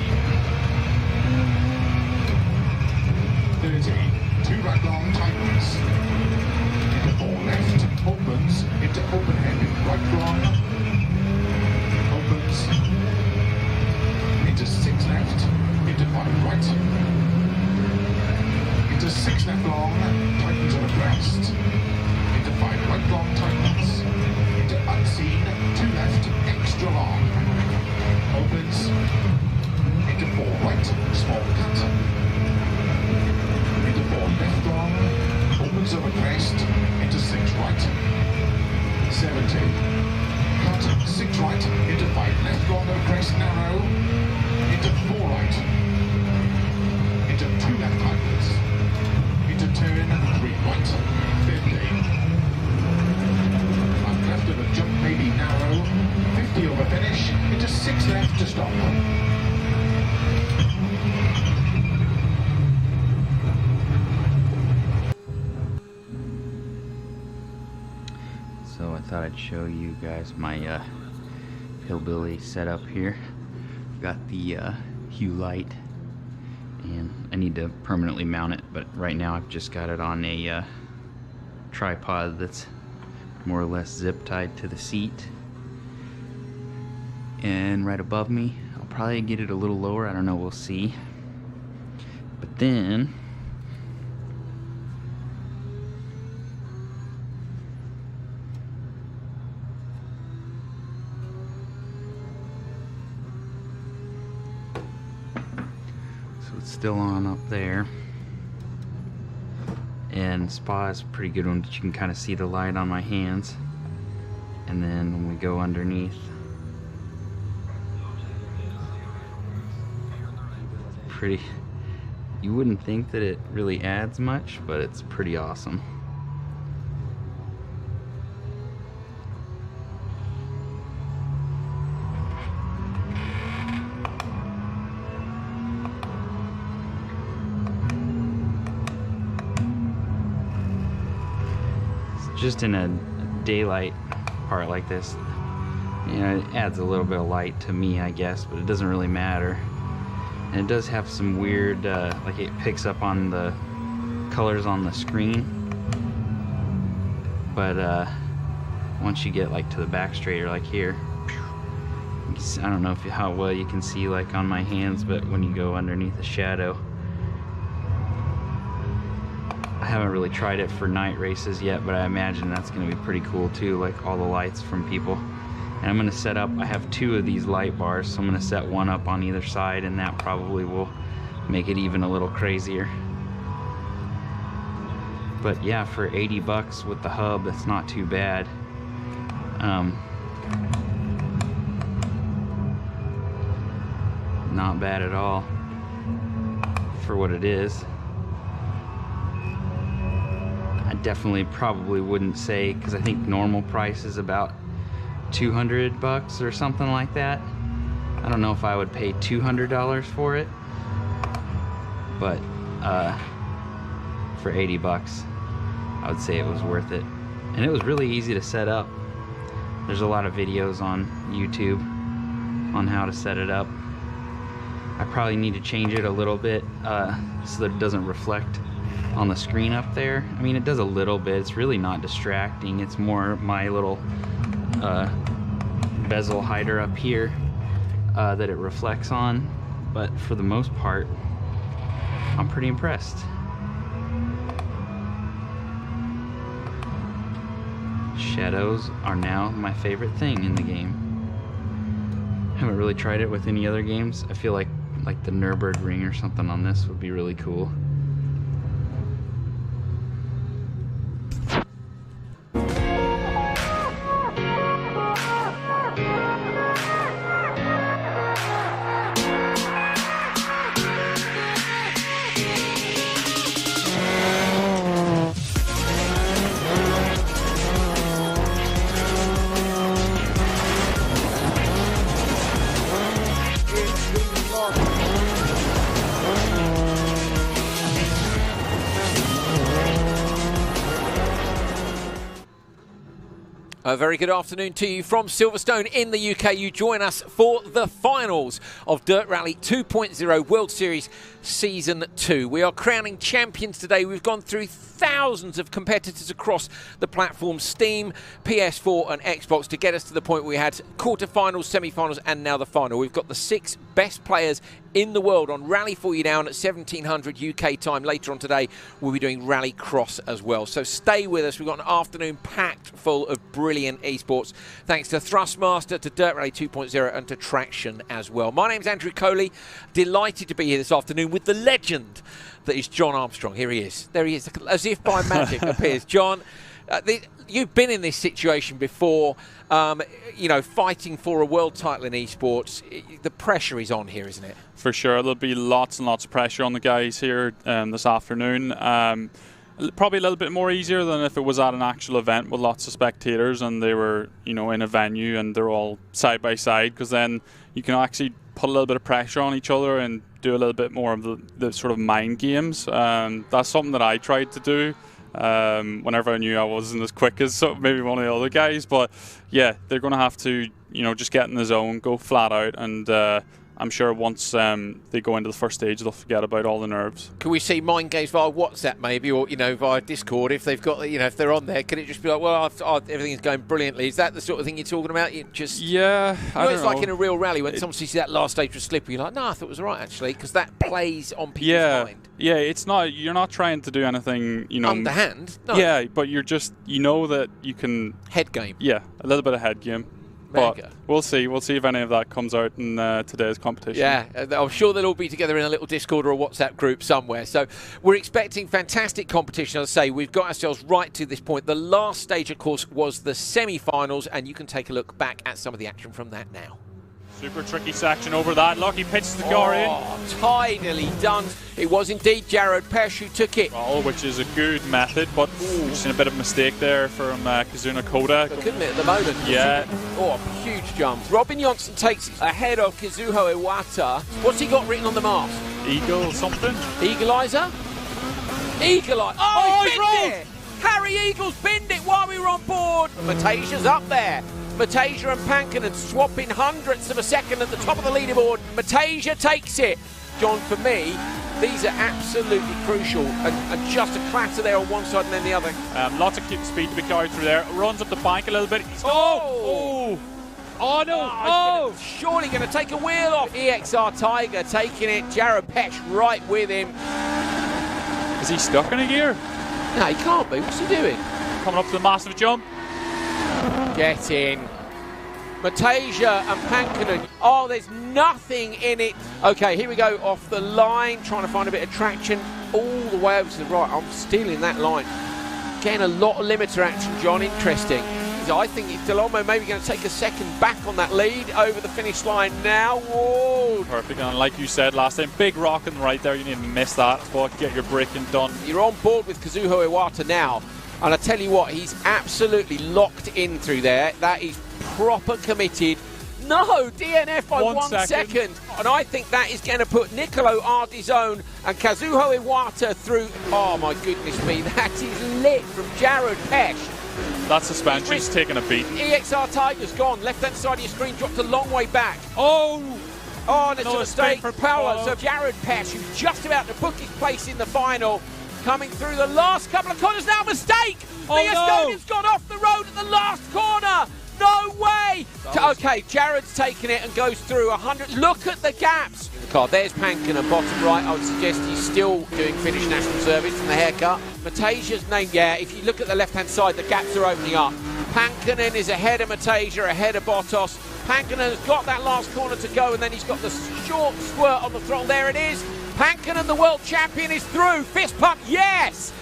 30, 2 right long, tightens, into 4 left, opens, into open head, right long, opens, into 6 left, into 5 right, into 6 left long, tightens on the crest, into 5 right long, tightens, into unseen, 2 left, extra long, opens, into 4 right, small cut, into 4 left long, opens over crest, into 6 right, 70, cut, 6 right, into 5 left long over crest, narrow, into 4 right, into 2 left tightens, into turn 3 right, 50, and left of a jump maybe narrow, 50 over finish, into 6 left to stop. So I thought I'd show you guys my hillbilly setup here. Got the Hue light, and I need to permanently mount it, but right now I've just got it on a tripod that's more or less zip tied to the seat. And right above me, I'll probably get it a little lower, I don't know, we'll see. But then it's still on up there, and Spa is a pretty good one, but you can kind of see the light on my hands. And then when we go underneath, pretty, you wouldn't think that it really adds much, but it's pretty awesome. Just in a daylight part like this, you know, it adds a little bit of light to me, I guess, but it doesn't really matter. And it does have some weird, like it picks up on the colors on the screen, but once you get like to the back straight or like here, I don't know if how well you can see like on my hands, but when you go underneath the shadow, I haven't really tried it for night races yet, but I imagine that's going to be pretty cool too, like all the lights from people. And I'm going to set up, I have 2 of these light bars, so I'm going to set one up on either side, and that probably will make it even a little crazier. But yeah, for 80 bucks with the hub, that's not too bad. Not bad at all for what it is. Definitely probably wouldn't say, because I think normal price is about 200 bucks or something like that. I don't know if I would pay $200 for it, but for 80 bucks I would say it was worth it. And it was really easy to set up. There's a lot of videos on YouTube on how to set it up. I probably need to change it a little bit so that it doesn't reflect on the screen up there. I mean, it does a little bit. It's really not distracting. It's more my little bezel hider up here that it reflects on. But for the most part, I'm pretty impressed. Shadows are now my favorite thing in the game. haven't really tried it with any other games. I feel like the Nürburgring or something on this would be really cool. A very good afternoon to you from Silverstone in the UK. You join us for the finals of Dirt Rally 2.0 World Series Season 2. We are crowning champions today. We've gone through thousands of competitors across the platform, Steam, PS4 and Xbox, to get us to the point where we had quarterfinals, semi-finals and now the final. We've got the 6 best players in the world on Rally for You Down at 1700 UK time. Later on today, we'll be doing Rally Cross as well. So stay with us. We've got an afternoon packed full of brilliant esports. Thanks to Thrustmaster, to Dirt Rally 2.0 and to Traction as well. My name's Andrew Coley. Delighted to be here this afternoon with the legend that is John Armstrong. Here he is. There he is. As if by magic appears. John, you've been in this situation before, you know, fighting for a world title in esports. The pressure is on here, isn't it? For sure. There'll be lots and lots of pressure on the guys here this afternoon. Probably a little bit more easier than if it was at an actual event with lots of spectators and they were, you know, in a venue and they're all side by side, because then you can actually put a little bit of pressure on each other and do a little bit more of the sort of mind games. That's something that I tried to do whenever I knew I wasn't as quick as maybe one of the other guys. But yeah, they're going to have to, you know, just get in the zone, go flat out, and I'm sure once they go into the first stage, they'll forget about all the nerves. Can we see mind games via WhatsApp maybe, or, you know, via Discord if they've got, you know, if they're on there? Can it just be like, well, everything's going brilliantly? Is that the sort of thing you're talking about? You just, yeah, I don't know. It's like in a real rally when someone sees that last stage was slippery, you're like, no, I thought it was all right actually, because that plays on people's mind. Yeah, it's not. You're not trying to do anything, you know, underhand. No. Yeah, but you're just, you know, that you can head game. Yeah, a little bit of head game. But we'll see. We'll see if any of that comes out in today's competition. Yeah, I'm sure they'll all be together in a little Discord or a WhatsApp group somewhere. So we're expecting fantastic competition. As I say, we've got ourselves right to this point. The last stage, of course, was the semi-finals, and you can take a look back at some of the action from that now. Super tricky section over that. Look, he pitches the car in. Tidily done. It was indeed Jared Pesh who took it. Oh, which is a good method, but we've seen a bit of a mistake there from Kazuna Koda. Couldn't it at the moment? Yeah. Oh, a huge jump. Robin Johnson takes it ahead of Kazuho Iwata. What's he got written on the mask? Eagle something? Eagleizer? Eagle-Eye. Oh, he binned it! Harry Eagles binned it while we were on board. Matasia's up there. Matasia and Pankinen swapping hundredths of a second at the top of the leaderboard. Matasia takes it. John, for me, these are absolutely crucial, and just a clatter there on one side and then the other. Lots of speed to be carried through there. Runs up the bank a little bit. Oh no! Oh! Surely going to take a wheel off. EXR Tiger taking it. Jared Pesh right with him. Is he stuck in a gear? No, he can't be. What's he doing? Coming up to the massive jump. Get in. Matasia and Pankinen. Oh, there's nothing in it. Okay, here we go off the line, trying to find a bit of traction all the way over to the right. I'm stealing that line. Getting a lot of limiter action, John. Interesting. I think Delomo maybe going to take a second back on that lead over the finish line now. Whoa! Perfect, and like you said last time, big rock on the right there. You need to miss that spot, get your braking done. You're on board with Kazuho Iwata now. And I tell you what, he's absolutely locked in through there. That is proper committed. No, DNF by 1 second. And I think that is going to put Nicolo Ardizone and Kazuho Iwata through. Oh, my goodness me. That is lit from Jared Pesh. That suspension's taking a beating. EXR Tiger's gone. Left-hand side of your screen dropped a long way back. Oh, and it's a mistake for power. So Jared Pesh, who's just about to book his place in the final, coming through the last couple of corners. Now mistake! The Estonian's gone off the road at the last corner. No way! Okay, Jared's taken it and goes through 100. Look at the gaps. There's Pankinen, bottom right. I would suggest he's still doing Finnish national service from the haircut. Matasia's name, yeah, if you look at the left-hand side, the gaps are opening up. Pankinen is ahead of Matasia, ahead of Bottas. Pankkinen's got that last corner to go, and then he's got the short squirt on the throttle. There it is. Pankkinen, the world champion, is through. Fist pump, yes!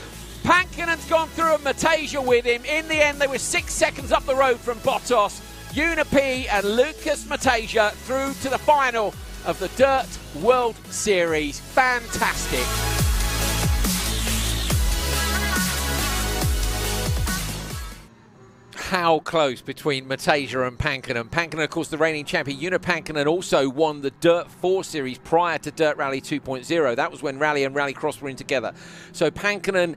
Pankkinen's gone through, and Mateja with him. In the end, they were 6 seconds up the road from Bottas. Unipi and Lucas Mateja through to the final of the Dirt World Series. Fantastic. How close between Mateja and Pankkinen. Pankkinen, of course, the reigning champion. Juha Pankkinen also won the Dirt 4 Series prior to Dirt Rally 2.0. That was when Rally and Rallycross were in together. So Pankkinen,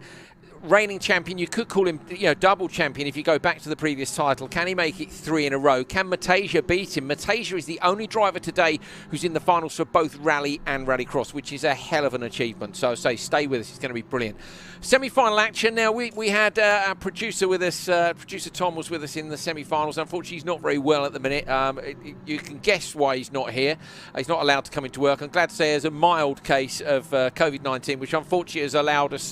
reigning champion, you could call him, double champion if you go back to the previous title. Can he make it 3 in a row? Can Mateja beat him? Mateja is the only driver today who's in the finals for both Rally and Rallycross, which is a hell of an achievement. So I say stay with us, it's going to be brilliant. Semi-final action. Now we had our producer with us, producer Tom was with us in the semi-finals. Unfortunately, he's not very well at the minute. You can guess why he's not here. He's not allowed to come into work. I'm glad to say there's a mild case of COVID-19, which unfortunately has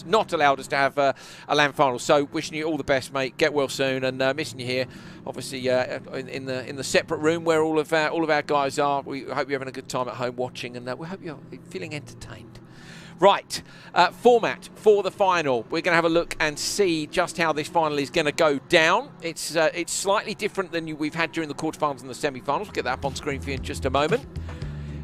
not allowed us to have a land final. So wishing you all the best, mate. Get well soon, and missing you here. Obviously, in the separate room where all of our guys are. We hope you're having a good time at home watching, and we hope you're feeling entertained. Right, format for the final. We're going to have a look and see just how this final is going to go down. It's slightly different than we've had during the quarterfinals and the semi-finals. We'll get that up on screen for you in just a moment.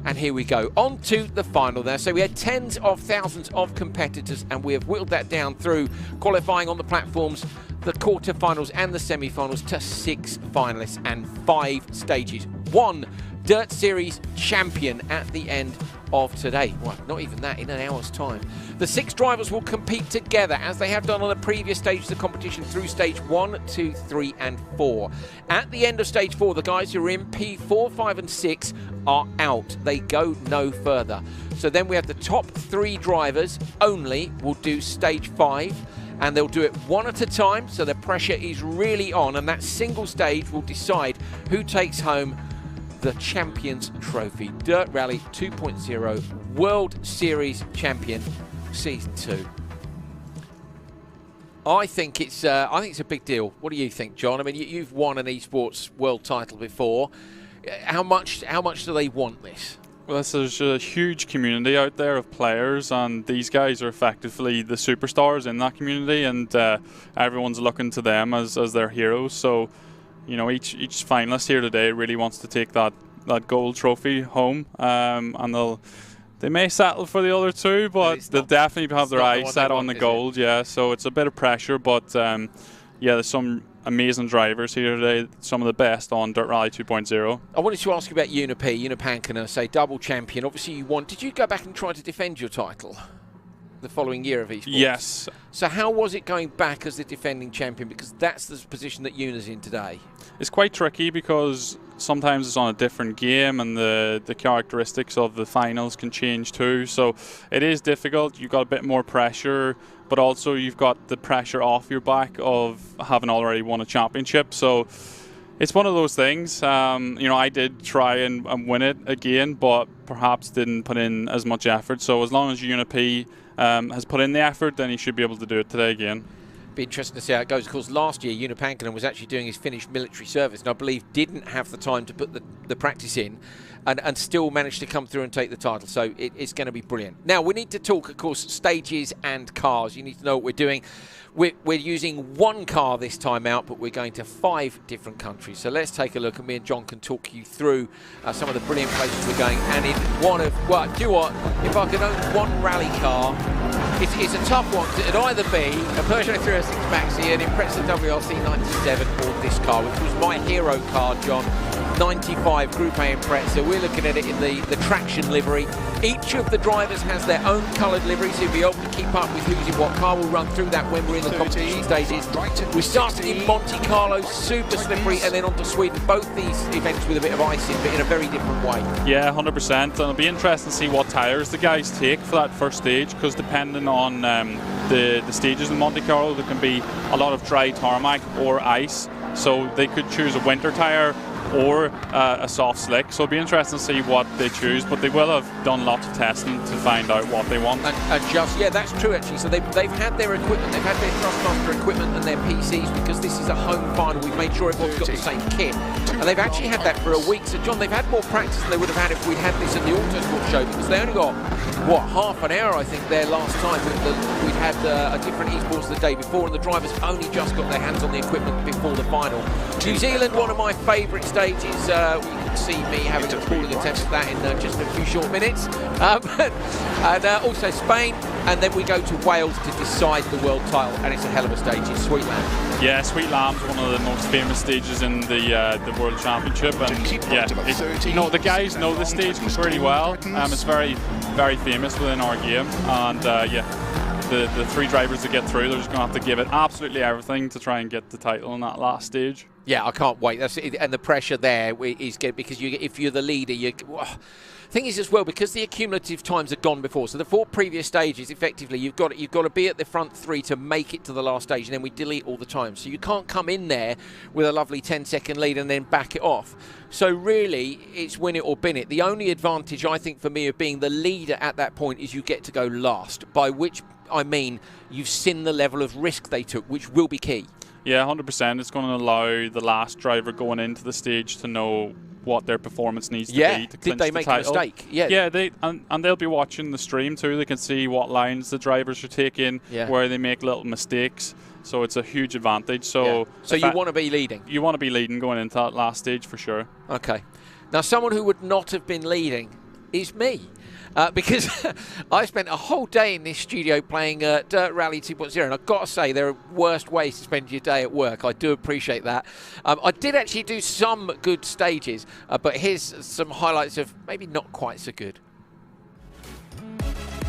And here we go, on to the final there. So we had tens of thousands of competitors, and we have whittled that down through qualifying on the platforms, the quarterfinals and the semi-finals to 6 finalists and 5 stages. 1 Dirt Series champion at the end of today. Well, not even that, in an hour's time. The 6 drivers will compete together as they have done on the previous stages of the competition through stage 1, 2, 3 and 4. At the end of stage 4, the guys who are in P4, 5 and 6 are out. They go no further. So then we have the top 3 drivers only will do stage 5. And they'll do it one at a time, so the pressure is really on, and that single stage will decide who takes home the Champions Trophy. Dirt Rally 2.0 World Series Champion Season 2. I think it's a big deal. What do you think, John? I mean, you've won an esports world title before. How much do they want this? Well, there's a huge community out there of players, and these guys are effectively the superstars in that community, and everyone's looking to them as their heroes. So, each finalist here today really wants to take that gold trophy home, and they may settle for the other 2, but they'll definitely have their eyes set on the gold. Yeah, so it's a bit of pressure, but yeah, there's some amazing drivers here today, some of the best on Dirt Rally 2.0. I wanted to ask you about Juha Pankkinen, say double champion. Obviously you won. Did you go back and try to defend your title the following year of esports? Yes. So how was it going back as the defending champion? Because that's the position that Juha's in today. It's quite tricky because sometimes it's on a different game, and the characteristics of the finals can change too. So it is difficult. You've got a bit more pressure, but also you've got the pressure off your back of having already won a championship. So it's one of those things. I did try and win it again, but perhaps didn't put in as much effort. So as long as Unipi has put in the effort, then he should be able to do it today again. Be interesting to see how it goes. Of course, last year Juha Pankkinen was actually doing his Finnish military service, and I believe didn't have the time to put the practice in, and still managed to come through and take the title. So it's going to be brilliant. Now we need to talk, of course, stages and cars. You need to know what we're doing. We're using 1 car this time out, but we're going to 5 different countries. So let's take a look, and me and John can talk you through some of the brilliant places we're going. And in one of, well, do you know what? If I could own 1 rally car, it's a tough one. It'd either be a Peugeot 306 Maxi, an Impreza WRC 97, or this car, which was my hero car, John. 95 Group A Impreza. We're looking at it in the traction livery. Each of the drivers has their own coloured livery, so you'll be able to keep up with who's in what car. We'll run through that when we're in the competition stages. We started in Monte Carlo, super slippery, and then on to Sweden. Both these events with a bit of icing, but in a very different way. Yeah, 100%. And it'll be interesting to see what tyres the guys take for that first stage, because depending on the stages in Monte Carlo, there can be a lot of dry tarmac or ice. So they could choose a winter tyre or a soft slick. So it'll be interesting to see what they choose, but they will have done lots of testing to find out what they want. And just, yeah, that's true actually. So they've had their equipment, they've had their Thrustmaster equipment and their PCs, because this is a home final. We've made sure everyone's got the same kit. And they've actually had that for a week. So John, they've had more practice than they would have had if we'd had this at the Autosport show, because they only got, what, half an hour I think there last time. We'd had a different esports the day before, and the drivers only just got their hands on the equipment before the final. New Zealand, one of my favourite stages. You can see me having a crawling attempt at that in just a few short minutes. And also Spain, and then we go to Wales to decide the world title, and it's a hell of a stage. It's Sweet Lamb. Yeah, Sweet Lamb's one of the most famous stages in the World Championship, and yeah, the guys know the stage pretty well. It's very, very famous within our game, and the three drivers that get through, they're just going to have to give it absolutely everything to try and get the title on that last stage. Yeah, I can't wait. That's it. And the pressure there is good, because if you're the leader, thing is as well, because the accumulative times are gone before. So the 4 previous stages, effectively, you've got to be at the front 3 to make it to the last stage, and then we delete all the time. So you can't come in there with a lovely 10-second lead and then back it off. So really, it's win it or bin it. The only advantage, I think, for me of being the leader at that point is you get to go last, by which I mean you've seen the level of risk they took, which will be key. Yeah, 100%. It's going to allow the last driver going into the stage to know what their performance needs to be to clinch the title. Did they make a mistake? Yeah, and they'll be watching the stream too. They can see what lines the drivers are taking, where they make little mistakes. So it's a huge advantage. So you want to be leading? You want to be leading going into that last stage for sure. Okay. Now, someone who would not have been leading is me. Because I spent a whole day in this studio playing Dirt Rally 2.0, and I've got to say there are worst ways to spend your day at work. I do appreciate that. I did actually do some good stages, but here's some highlights of maybe not quite so good.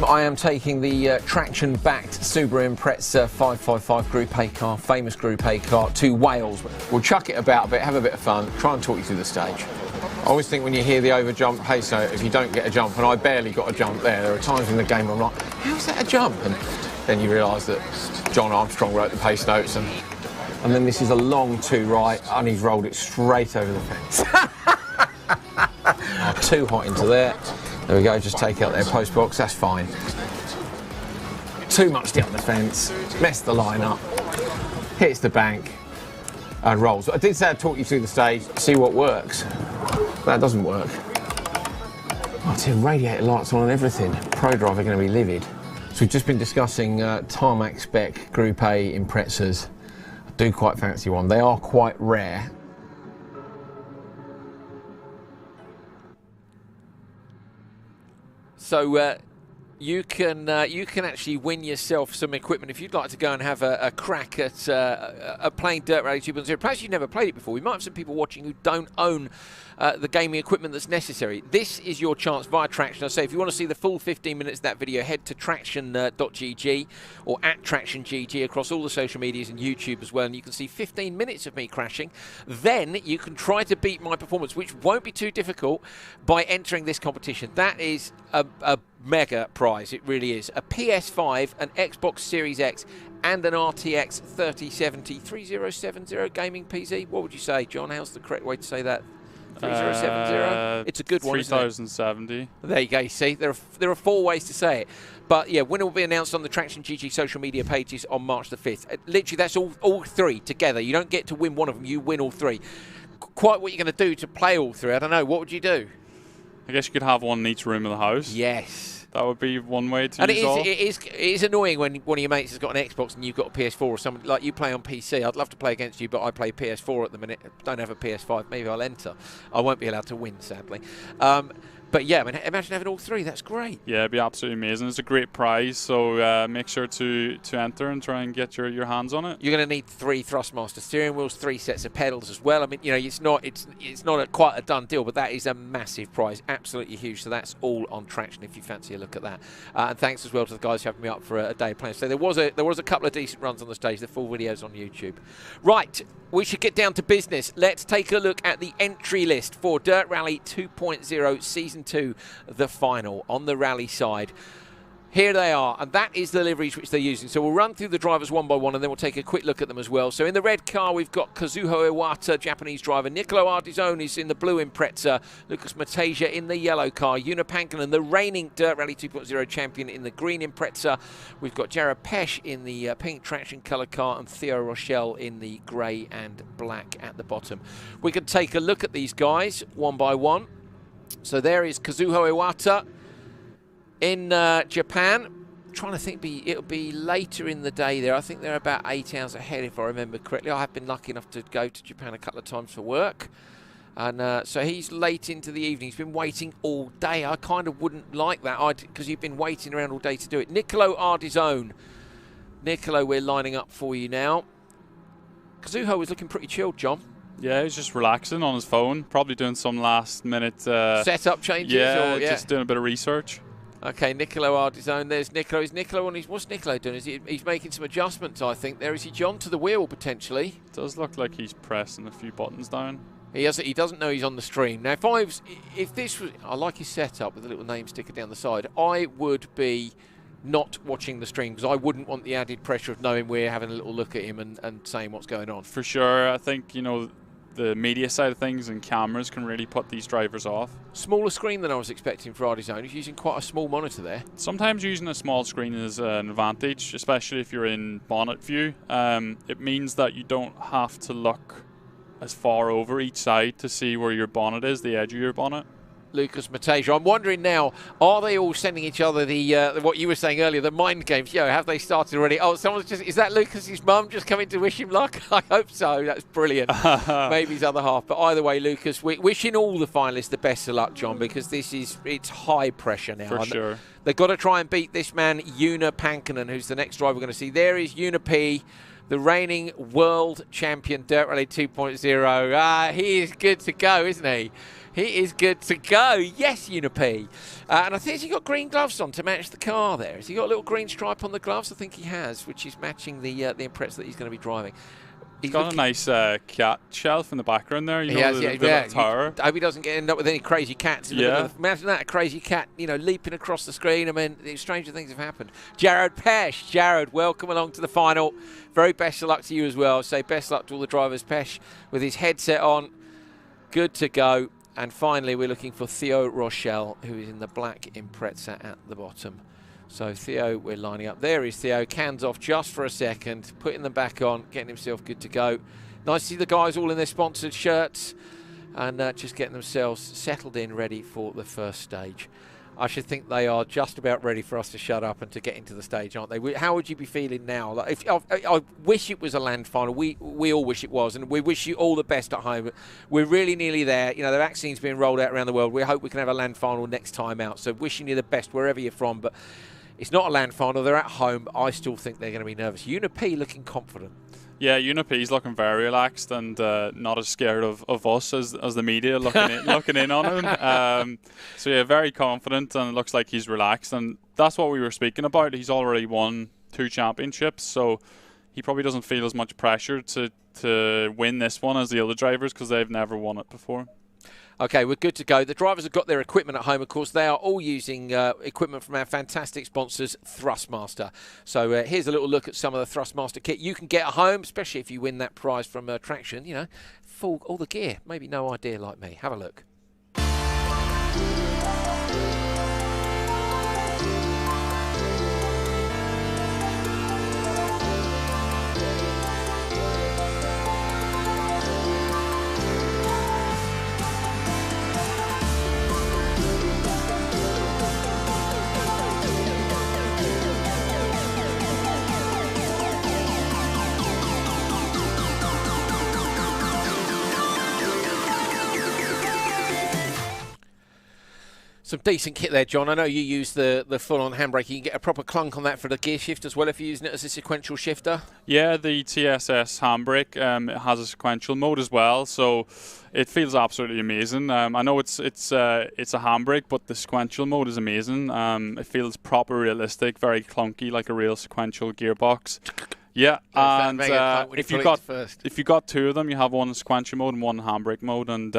I am taking the traction-backed Subaru Impreza 555 Group A car, famous Group A car, to Wales. We'll chuck it about a bit, have a bit of fun, try and talk you through the stage. I always think when you hear the over-jump pace note, if you don't get a jump, and I barely got a jump there are times in the game where I'm like, how's that a jump? And then you realise that John Armstrong wrote the pace notes, and then this is a long 2 right, and he's rolled it straight over the fence. Too hot into there. There we go, just take out their post box, that's fine. Too much down the fence, messed the line up, hits the bank, and rolls. I did say I'd talk you through the stage, see what works. That doesn't work. Oh, it's radiator lights on and everything. Pro driver going to be livid. So we've just been discussing tarmac spec Group A Imprezas. I do quite fancy one. They are quite rare. So you can actually win yourself some equipment if you'd like to go and have a crack at playing Dirt Rally 2.0. Perhaps you've never played it before. We might have some people watching who don't own the gaming equipment that's necessary. This is your chance via Traction. I say if you want to see the full 15 minutes of that video, head to traction.gg or at TractionGG across all the social medias and YouTube as well, and you can see 15 minutes of me crashing. Then you can try to beat my performance, which won't be too difficult, by entering this competition. That is a mega prize, it really is. A PS5, an Xbox Series X, and an RTX 3070 gaming PC. What would you say, John? How's the correct way to say that? 3070? It's a good one, isn't it? 3070. There you go, you see? There are 4 ways to say it. But yeah, winner will be announced on the Traction GG social media pages on March the 5th. Literally, that's all 3 together. You don't get to win one of them, you win all 3. Quite what you're going to do to play all 3, I don't know. What would you do? I guess you could have one in each room of the house. Yes. That would be one way to and resolve. it is annoying when one of your mates has got an Xbox and you've got a PS4, or something like you play on PC. I'd love to play against you, but I play PS4 at the minute. Don't have a PS5. Maybe I'll enter. I won't be allowed to win, sadly. But yeah, I mean, imagine having all 3. That's great. Yeah, it'd be absolutely amazing. It's a great prize, so make sure to enter and try and get your hands on it. You're going to need 3 Thrustmaster steering wheels, 3 sets of pedals as well. I mean, you know, it's not quite a done deal, but that is a massive prize, absolutely huge. So that's all on Traction if you fancy a look at that. And thanks as well to the guys who have me up for a day of playing. So there was a couple of decent runs on the stage. The full video's on YouTube. Right, we should get down to business. Let's take a look at the entry list for Dirt Rally 2.0 Season 2, the final on the rally side. Here they are, and that is the liveries which they're using. So we'll run through the drivers one by one, and then we'll take a quick look at them as well. So in the red car, we've got Kazuho Iwata, Japanese driver. Nicolo Ardizone is in the blue Impreza. Lucas Mateja in the yellow car. Una Pankinen, the reigning Dirt Rally 2.0 champion, in the green Impreza. We've got Jared Pesch in the pink traction colour car, and Theo Rochelle in the grey and black at the bottom. We can take a look at these guys one by one. So there is Kazuho Iwata in Japan. I'm trying to think, it'll be later in the day there. I think they're about 8 hours ahead, if I remember correctly. I have been lucky enough to go to Japan a couple of times for work. And so he's late into the evening. He's been waiting all day. I kind of wouldn't like that, because you've been waiting around all day to do it. Nicolo Ardizone. Nicolo, we're lining up for you now. Kazuho was looking pretty chilled, John. Yeah, he's just relaxing on his phone, probably doing some last-minute setup changes. Yeah, just doing a bit of research. Okay, Nicolo Ardizone. There's Nicolo. Is Nicolo on his? What's Nicolo doing? He's making some adjustments, I think. There is he, John, to the wheel potentially. It does look like he's pressing a few buttons down. He doesn't know he's on the stream. Now, if this was, I like his setup with a little name sticker down the side. I would be not watching the stream because I wouldn't want the added pressure of knowing we're having a little look at him and saying what's going on. For sure, I think the media side of things and cameras can really put these drivers off. Smaller screen than I was expecting for Ardizone. He's using quite a small monitor there. Sometimes using a small screen is an advantage, especially if you're in bonnet view. It means that you don't have to look as far over each side to see where your bonnet is, the edge of your bonnet. Lucas Mateja. I'm wondering now, are they all sending each other the what you were saying earlier, the mind games? Have they started already? Oh, is that Lucas's mum just coming to wish him luck? I hope so. That's brilliant. Maybe his other half. But either way, Lucas, wishing all the finalists the best of luck, John, because it's high pressure now. For sure. They've got to try and beat this man, Una Pankinen, who's the next driver we're going to see. There is Una P, the reigning world champion Dirt Rally 2.0. He is good to go, isn't he? He is good to go. Yes, Una P. And I think he's got green gloves on to match the car there. Has he got a little green stripe on the gloves? I think he has, which is matching the Impreza that he's going to be driving. He's got a nice cat shelf in the background there. He has, the little tower. I hope he doesn't end up with any crazy cats. Imagine that, a crazy cat, leaping across the screen. I mean, stranger things have happened. Jared Pesch. Jared, welcome along to the final. Very best of luck to you as well. Say best luck to all the drivers. Pesch with his headset on. Good to go. And finally, we're looking for Theo Rochelle, who is in the black Impreza at the bottom. So Theo, we're lining up. There is Theo, cans off just for a second, putting them back on, getting himself good to go. Nice to see the guys all in their sponsored shirts and just getting themselves settled in, ready for the first stage. I should think they are just about ready for us to shut up and to get into the stage, aren't they? How would you be feeling now? Like, I wish it was a land final. We all wish it was, and we wish you all the best at home. We're really nearly there. The vaccine's being rolled out around the world. We hope we can have a land final next time out. So wishing you the best wherever you're from. But it's not a land final. They're at home. I still think they're going to be nervous. Una P looking confident. Yeah, Una P's looking very relaxed and not as scared of us as the media looking in on him. So yeah, very confident, and it looks like he's relaxed, and that's what we were speaking about. He's already won 2 championships, so he probably doesn't feel as much pressure to win this one as the other drivers because they've never won it before. Okay, we're good to go. The drivers have got their equipment at home, of course. They are all using equipment from our fantastic sponsors, Thrustmaster. So here's a little look at some of the Thrustmaster kit you can get at home, especially if you win that prize from Traction. Full all the gear. Maybe no idea like me. Have a look. Some decent kit there, John. I know you use the full-on handbrake. You can get a proper clunk on that for the gear shift as well if you're using it as a sequential shifter. Yeah, the TSS handbrake it has a sequential mode as well, so it feels absolutely amazing. I know it's a handbrake, but the sequential mode is amazing. It feels proper realistic, very clunky, like a real sequential gearbox. Yeah, and if you got 2 of them, you have one in sequential mode and one in handbrake mode, and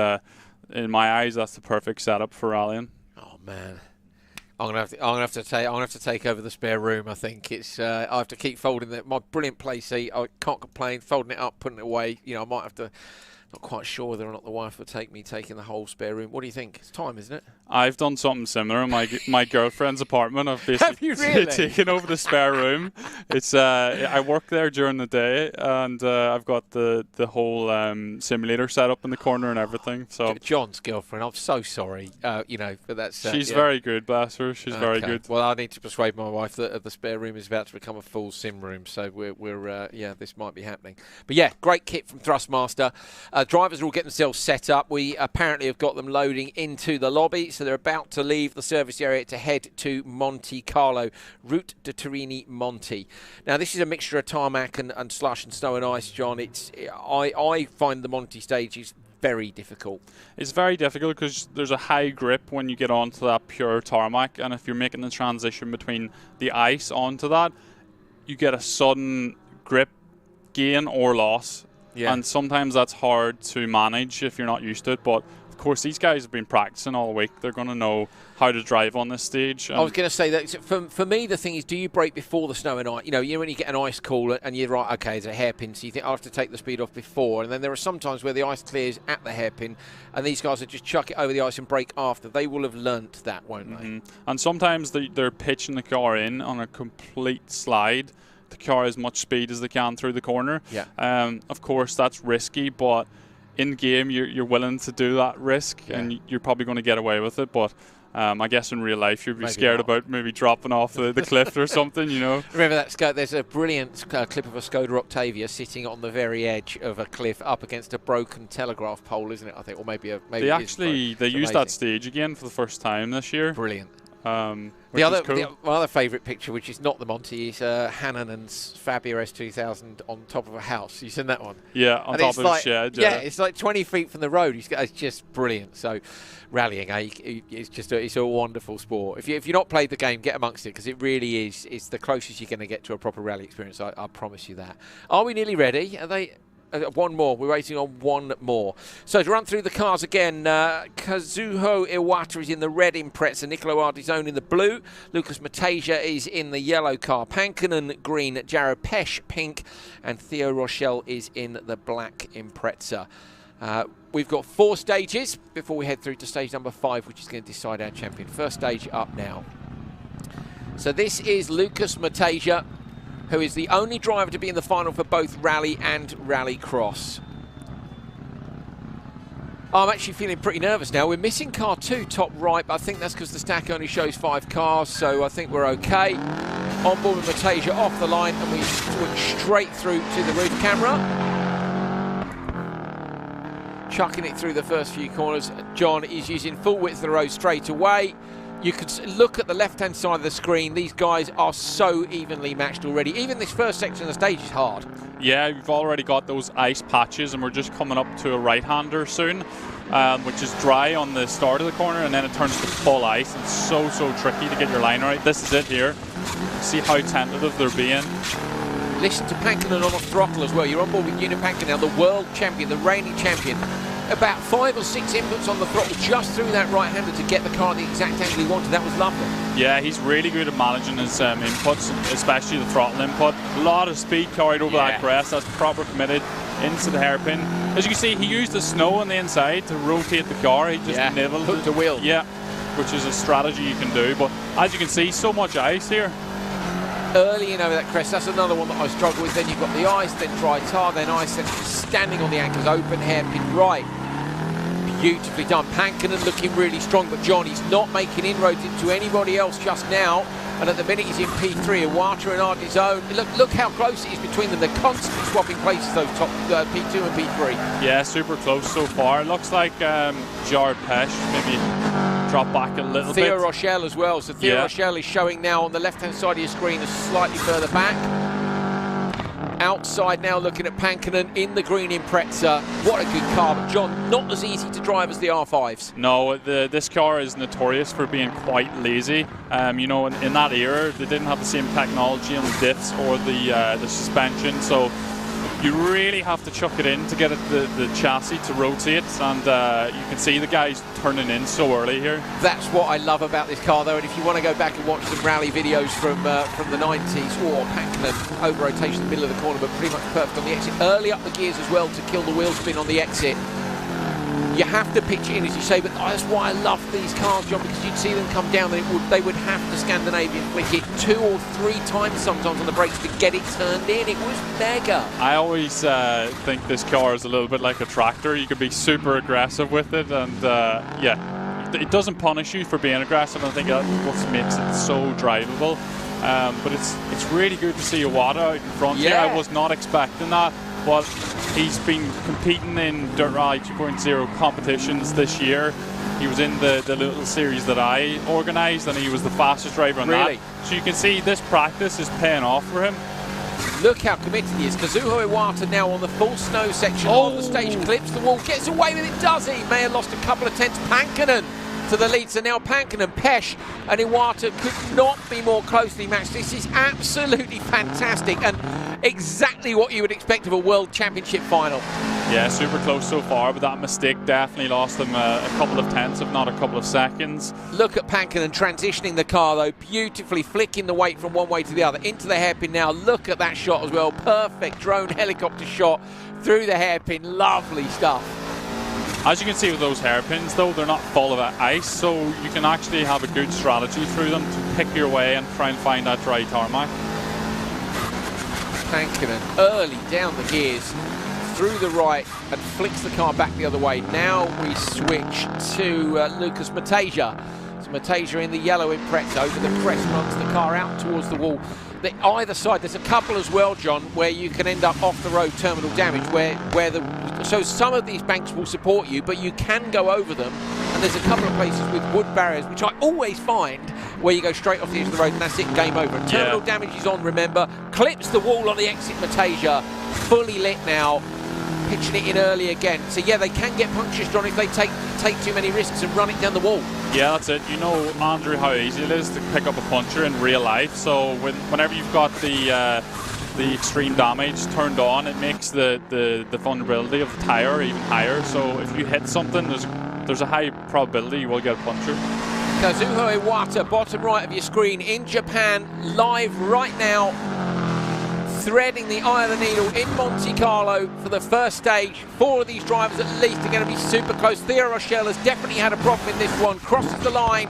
in my eyes, that's the perfect setup for rallying. Oh man, I'm gonna have to take over the spare room. I think it's. I have to keep folding my brilliant play seat. I can't complain. Folding it up, putting it away. You know, I might have to. Not quite sure whether or not the wife will take me taking the whole spare room. What do you think? It's time, isn't it? I've done something similar in my girlfriend's apartment. I've basically Have you really? taken over the spare room. It's I work there during the day, and I've got the whole simulator set up in the corner and everything. So John's girlfriend. I'm so sorry. You know, but that's. She's yeah. very good, bless her. She's very good. Well, I need to persuade my wife that the spare room is about to become a full sim room. So we're yeah, this might be happening. But yeah, great kit from Thrustmaster. Drivers are all getting themselves set up. We apparently have got them loading into the lobby, so they're about to leave the service area to head to Monte Carlo, Route de Turini Monte. Now, this is a mixture of tarmac and slush and snow and ice, John. I find the Monte stages very difficult. It's very difficult because there's a high grip when you get onto that pure tarmac, and if you're making the transition between the ice onto that, you get a sudden grip gain or loss. Yeah. And sometimes that's hard to manage if you're not used to it. But of course, these guys have been practicing all week. They're going to know how to drive on this stage. I was going to say that for me, the thing is, do you brake before the snow and ice? You know when you get an ice cooler and you're right, okay, there's a hairpin, so you think I have to take the speed off before. And then there are some times where the ice clears at the hairpin, and these guys will just chuck it over the ice and brake after. They will have learnt that, won't they? And sometimes they're pitching the car in on a complete slide. The car as much speed as they can through the corner. Yeah. Of course, that's risky, but in game you're willing to do that risk, and you're probably going to get away with it. But I guess in real life you'd be scared about maybe dropping off the cliff or something, you know. Remember that there's a brilliant clip of a Skoda Octavia sitting on the very edge of a cliff up against a broken telegraph pole, isn't it? I think, or maybe they used that stage again for the first time this year. Brilliant. Cool. My other favourite picture, which is not the Monty, is Hannonen's Fabia S2000 on top of a house. You seen that one? Yeah, on top of a shed. Yeah, it's like 20 feet from the road. It's just brilliant. So, rallying, it's a wonderful sport. If you've not played the game, get amongst it, because it really is. It's the closest you're going to get to a proper rally experience. I promise you that. Are we nearly ready? Are they? One more. We're waiting on one more. So to run through the cars again, Kazuho Iwata is in the red Impreza, Nicolo Ardizone in the blue, Lucas Matasia is in the yellow car, Pankinen green, Jared Pesch pink, and Theo Rochelle is in the black Impreza. We've got 4 stages before we head through to stage number 5, which is going to decide our champion. First stage up now. So this is Lucas Matasia, who is the only driver to be in the final for both rally and rallycross. I'm actually feeling pretty nervous now. We're missing car 2 top right, but I think that's because the stack only shows 5 cars, so I think we're okay. On board with Matasia off the line, and we switch straight through to the roof camera. Chucking it through the first few corners. John is using full width of the road straight away. You could look at the left-hand side of the screen. These guys are so evenly matched already. Even this first section of the stage is hard. Yeah, we've already got those ice patches, and we're just coming up to a right-hander soon, which is dry on the start of the corner, and then it turns to full ice. It's so tricky to get your line right. This is it here. See how tentative they're being. Listen to Pankinen on the throttle as well. You're on board with Unit Pankinen now, the world champion, the reigning champion. About 5 or 6 inputs on the throttle just through that right-hander to get the car at the exact angle he wanted. That was lovely. Yeah, he's really good at managing his inputs, especially the throttle input. A lot of speed carried over that crest. That's proper committed into the hairpin. As you can see, he used the snow on the inside to rotate the car. He just nibbled hooked the wheel. Yeah, which is a strategy you can do. But as you can see, so much ice here. Early in over that crest, that's another one that I struggle with. Then you've got the ice, then dry tar, then ice, then standing on the anchors, open hairpin right. Beautifully done. Pankinen looking really strong, but John, he's not making inroads into anybody else just now. And at the minute he's in P3, Iwata and Ardizone. Look how close it is between them. They're constantly swapping places, those top P2 and P3. Yeah, super close so far. It looks like Jared Pesch maybe drop back a little bit. Theo Rochelle as well. So Theo Rochelle is showing now on the left-hand side of your screen is slightly further back. Outside now looking at Pankinen in the green Impreza. What a good car, but John, not as easy to drive as the R5s. No, this car is notorious for being quite lazy. You know, in that era, they didn't have the same technology on the diffs or the suspension, so you really have to chuck it in to get the chassis to rotate, and you can see the guys turning in so early here. That's what I love about this car, though. And if you want to go back and watch some rally videos from the 90s, or Pankinen over rotation in the middle of the corner, but pretty much perfect on the exit. Early up the gears as well to kill the wheel spin on the exit. You have to pitch it in, as you say, but that's why I love these cars, John, because you'd see them come down and they would have to Scandinavian flick it 2 or 3 times sometimes on the brakes to get it turned in. It was mega. I always think this car is a little bit like a tractor. You can be super aggressive with it, and yeah, it doesn't punish you for being aggressive. I think that's what makes it so drivable. But it's really good to see Iwata out in front here. I was not expecting that. But he's been competing in Dirt Rally 2.0 competitions this year. He was in the little series that I organised, and he was the fastest driver on that. So you can see this practice is paying off for him. Look how committed he is. Kazuho Iwata now on the full snow section of the stage, clips the wall, gets away with it, does he? May have lost a couple of tenths. Pankinen to the lead, so now Pankinen, Pesh and Iwata could not be more closely matched. This is absolutely fantastic and exactly what you would expect of a World Championship final. Yeah, super close so far, but that mistake definitely lost them a couple of tenths, if not a couple of seconds. Look at Pankinen transitioning the car, though, beautifully flicking the weight from one way to the other into the hairpin now. Look at that shot as well. Perfect drone helicopter shot through the hairpin. Lovely stuff. As you can see with those hairpins, though, they're not full of ice, so you can actually have a good strategy through them to pick your way and try and find that dry tarmac. Pankinen early down the gears through the right and flicks the car back the other way. Now we switch to Lucas Mateja. So Mateja in the yellow Impreza over the crest, runs the car out towards the wall. Either side, there's a couple as well, John, where you can end up off the road terminal damage, so some of these banks will support you, but you can go over them, and there's a couple of places with wood barriers, which I always find, where you go straight off the edge of the road and that's it, game over. Terminal damage is on, remember, clips the wall on the exit. Mateja fully lit now, pitching it in early again. So yeah, they can get punctures, John, if they take too many risks and run it down the wall. Yeah, that's it. You know, Andrew, how easy it is to pick up a puncher in real life. So whenever you've got the extreme damage turned on, it makes the vulnerability of the tire even higher. So if you hit something, there's a high probability you will get a puncture. Kazuho Iwata, bottom right of your screen, in Japan, live right now, threading the eye of the needle in Monte Carlo for the first stage. 4 of these drivers at least are going to be super close. Theo Rochelle has definitely had a problem in this one, crosses the line.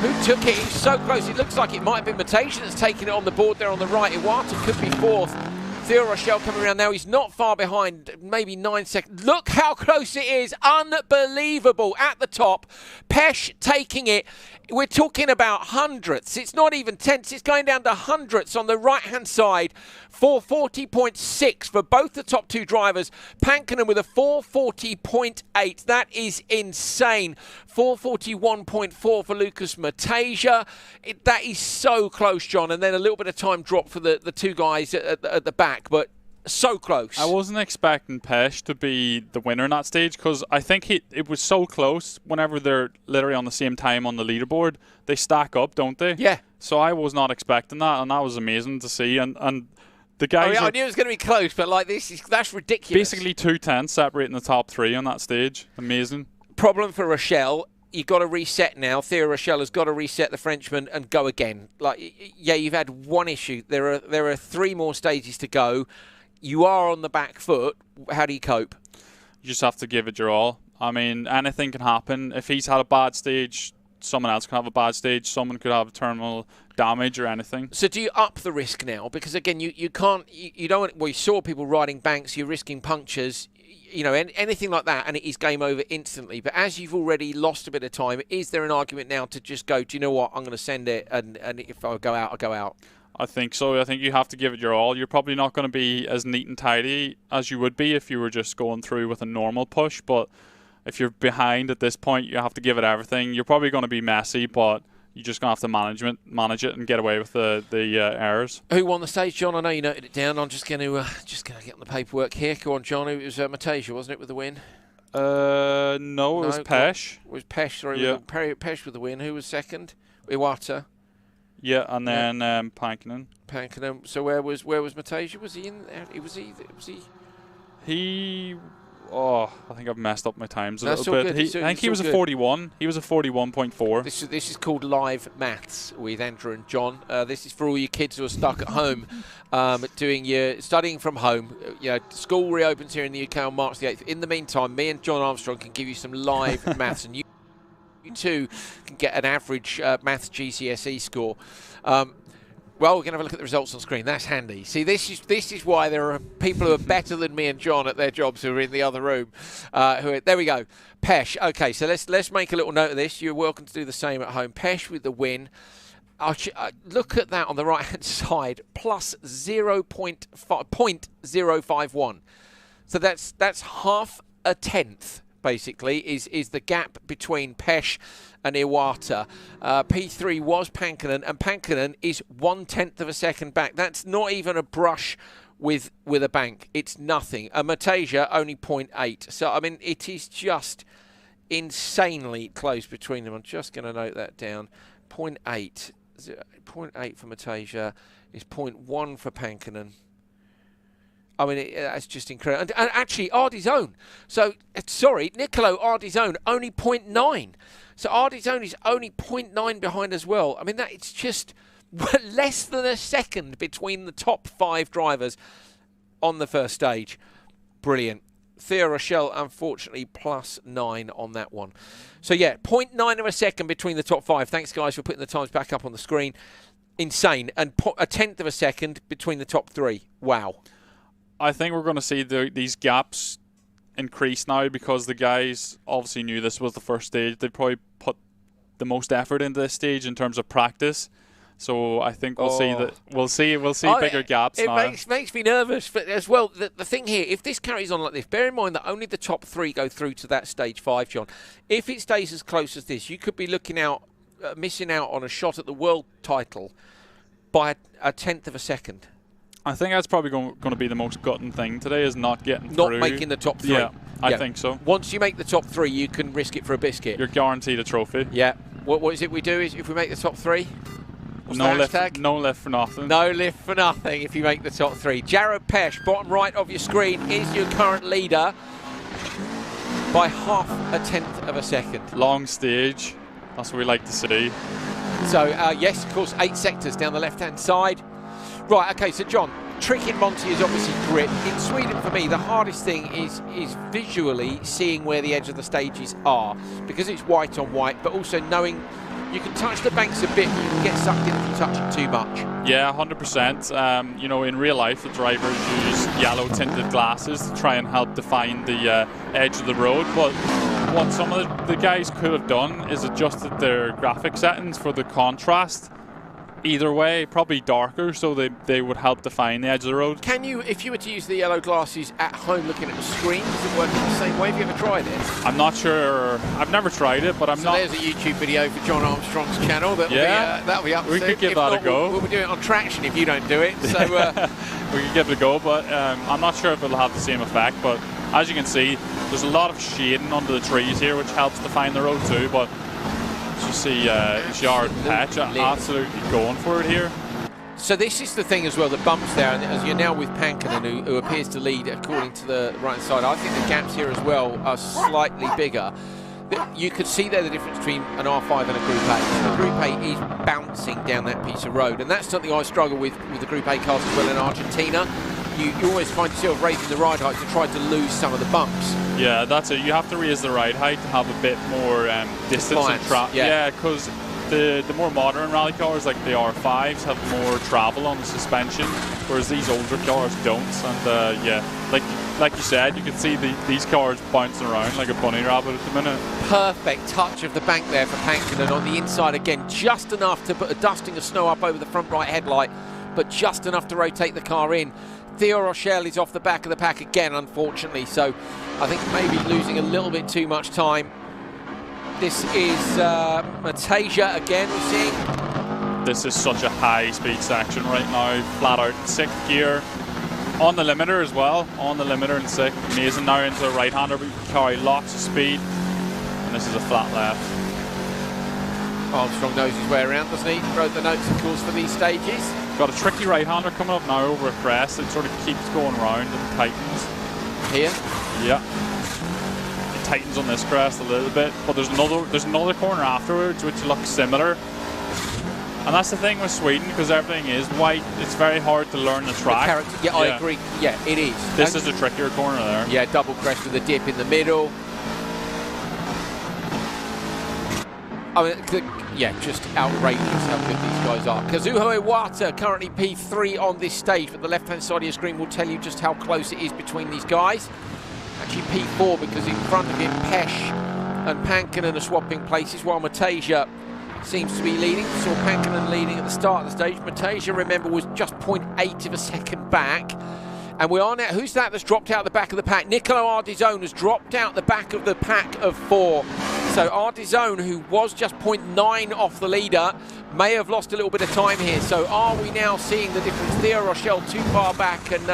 Who took it? He's so close, it looks like it might have been Mateja that's taking it on the board there on the right. Iwata could be 4th. Theo Rochelle coming around now. He's not far behind, maybe 9 seconds. Look how close it is. Unbelievable at the top. Pesh taking it. We're talking about hundredths. It's not even tenths. It's going down to hundredths on the right-hand side. 440.6 for both the top 2 drivers. Pankinen with a 440.8. That is insane. 441.4 for Lucas Mateja. That is so close, John. And then a little bit of time drop for the 2 guys at the back, but so close. I wasn't expecting Pesh to be the winner in that stage, because I think it was so close. Whenever they're literally on the same time on the leaderboard, they stack up, don't they? Yeah. So I was not expecting that, and that was amazing to see. And the guys, I knew it was going to be close, but like that's ridiculous. Basically 2 tenths separating the top 3 on that stage. Amazing. Problem for Rochelle. You've got to reset now. Theo Rochelle has got to reset the Frenchman and go again. Like, yeah, you've had one issue. There are 3 more stages to go. You are on the back foot. How do you cope? You just have to give it your all. I mean, anything can happen. If he's had a bad stage, someone else can have a bad stage. Someone could have terminal damage or anything. So do you up the risk now? Because again, you can't, you don't, well, you saw people riding banks, you're risking punctures, you know, anything like that, and it is game over instantly. But as you've already lost a bit of time, is there an argument now to just go, do you know what, I'm going to send it, and if I go out, I go out? I think so. I think you have to give it your all. You're probably not going to be as neat and tidy as you would be if you were just going through with a normal push. But if you're behind at this point, you have to give it everything. You're probably going to be messy, but you're just going to have to manage it and get away with the errors. Who won the stage, John? I know you noted it down. I'm just going to get on the paperwork here. Go on, John. It was Mateja, wasn't it, with the win? No, it was Pesh. It was Pesh, sorry. Yeah. Pesh with the win. Who was second? Iwata. Yeah, and then Pankinen. Pankinen. So where was Matejka? Was he in? Was he? He. Oh, I think I've messed up my times a That's little bit. good. I think he was a 41. He was a 41.4. This is called live maths with Andrew and John. This is for all you kids who are stuck at home, studying from home. School reopens here in the UK on March the 8th. In the meantime, me and John Armstrong can give you some live maths, and you too can get an average maths GCSE score. Well, we're going to have a look at the results on screen. That's handy. See, this is why there are people who are better than me and John at their jobs who are in the other room. There we go. Pesh. Okay, so let's make a little note of this. You're welcome to do the same at home. Pesh with the win. Look at that on the right-hand side, plus 0.051. So that's half a tenth. Basically, is the gap between Pesh and Iwata. P3 was Pankinen, and Pankinen is 1/10 of a second back. That's not even a brush with a bank. It's nothing. Matejka only 0.8. So, I mean, it is just insanely close between them. I'm just going to note that down. 0.8. 0.8 for Matejka is 0.1 for Pankinen. I mean, that's just incredible. And actually, Ardizone. So, sorry, Nicolo Ardizone, only 0.9. So, Ardizone is only 0.9 behind as well. I mean, it's just less than a second between the top 5 drivers on the first stage. Brilliant. Theo Rochelle, unfortunately, +9 on that one. So, yeah, 0.9 of a second between the top 5. Thanks, guys, for putting the times back up on the screen. Insane. And a tenth of a second between the top 3. Wow. I think we're going to see these gaps increase now because the guys obviously knew this was the first stage. They probably put the most effort into this stage in terms of practice. So I think we'll see that we'll see bigger gaps now. It makes me nervous, but as well, the thing here, if this carries on like this, bear in mind that only the top 3 go through to that stage 5, John. If it stays as close as this, you could be missing out on a shot at the world title by a tenth of a second. I think that's probably going to be the most gutting thing today, is not getting through. Not making the top 3. Yeah, I think so. Once you make the top 3, you can risk it for a biscuit. You're guaranteed a trophy. Yeah. What is it we do is if we make the top 3? No lift for nothing. No lift for nothing if you make the top 3. Jared Pesh, bottom right of your screen, is your current leader by half a tenth of a second. Long stage. That's what we like to see. So, yes, of course, 8 sectors down the left-hand side. Right, okay, so John, trick in Monty is obviously grip. In Sweden, for me, the hardest thing is visually seeing where the edge of the stages are, because it's white on white, but also knowing you can touch the banks a bit, you can get sucked in if you touch it too much. Yeah, 100%. In real life, the drivers use yellow tinted glasses to try and help define the edge of the road, but what some of the guys could have done is adjusted their graphic settings for the contrast. Either way, probably darker, so they would help define the edge of the road. Can you, if you were to use the yellow glasses at home looking at the screen, does it work in the same way? Have you ever tried it? I'm not sure. I've never tried it, but So there's a YouTube video for John Armstrong's channel. That'll be up soon. We could give that a go. We'll be doing it on Traction if you don't do it. So we could give it a go, but I'm not sure if it'll have the same effect. But as you can see, there's a lot of shading under the trees here, which helps define the road too. But you see Jared Pesh absolutely going for it here. So this is the thing as well, the bumps there, and as you're now with Pankinen, who appears to lead according to the right side. I think the gaps here as well are slightly bigger. You could see there the difference between an R5 and a Group A. The Group A is bouncing down that piece of road, and that's something I struggle with the Group A cars as well in Argentina. You always find yourself raising the ride height to try to lose some of the bumps. Yeah, that's it. You have to raise the ride height to have a bit more distance and travel. Yeah, because the more modern rally cars, like the R5s, have more travel on the suspension, whereas these older cars don't. And yeah, like you said, you can see these cars bouncing around like a bunny rabbit at the minute. Perfect touch of the bank there for Pankinen on the inside again, just enough to put a dusting of snow up over the front right headlight, but just enough to rotate the car in. Theo Rochelle is off the back of the pack again, unfortunately, so I think maybe losing a little bit too much time. This is Matejka again, we're seeing. This is such a high-speed section right now, flat out 6th gear. On the limiter as well, on the limiter in 6th. Amazing now into the right-hander, but you can carry lots of speed. And this is a flat left. Armstrong knows his way around, doesn't he? Wrote the notes, of course, for these stages. Got a tricky right-hander coming up now over a crest. It sort of keeps going round and tightens. Here? Yeah. It tightens on this crest a little bit, but there's another corner afterwards which looks similar. And that's the thing with Sweden, because everything is white, it's very hard to learn the track. Yeah, I agree. Yeah, it is. This is a trickier corner there. Yeah, double crest with a dip in the middle. I mean, yeah, just outrageous how good these guys are. Kazuho Iwata, currently P3 on this stage, but the left-hand side of your screen will tell you just how close it is between these guys. Actually P4, because in front of him, Pesh and Pankinen are swapping places, while Mateja seems to be leading. Saw Pankinen leading at the start of the stage. Mateja, remember, was just 0.8 of a second back. And we are now, who's that that's dropped out the back of the pack? Nicolo Ardizone has dropped out the back of the pack of 4. So Ardizone, who was just 0.9 off the leader, may have lost a little bit of time here. So are we now seeing the difference? Theo Rochelle too far back, and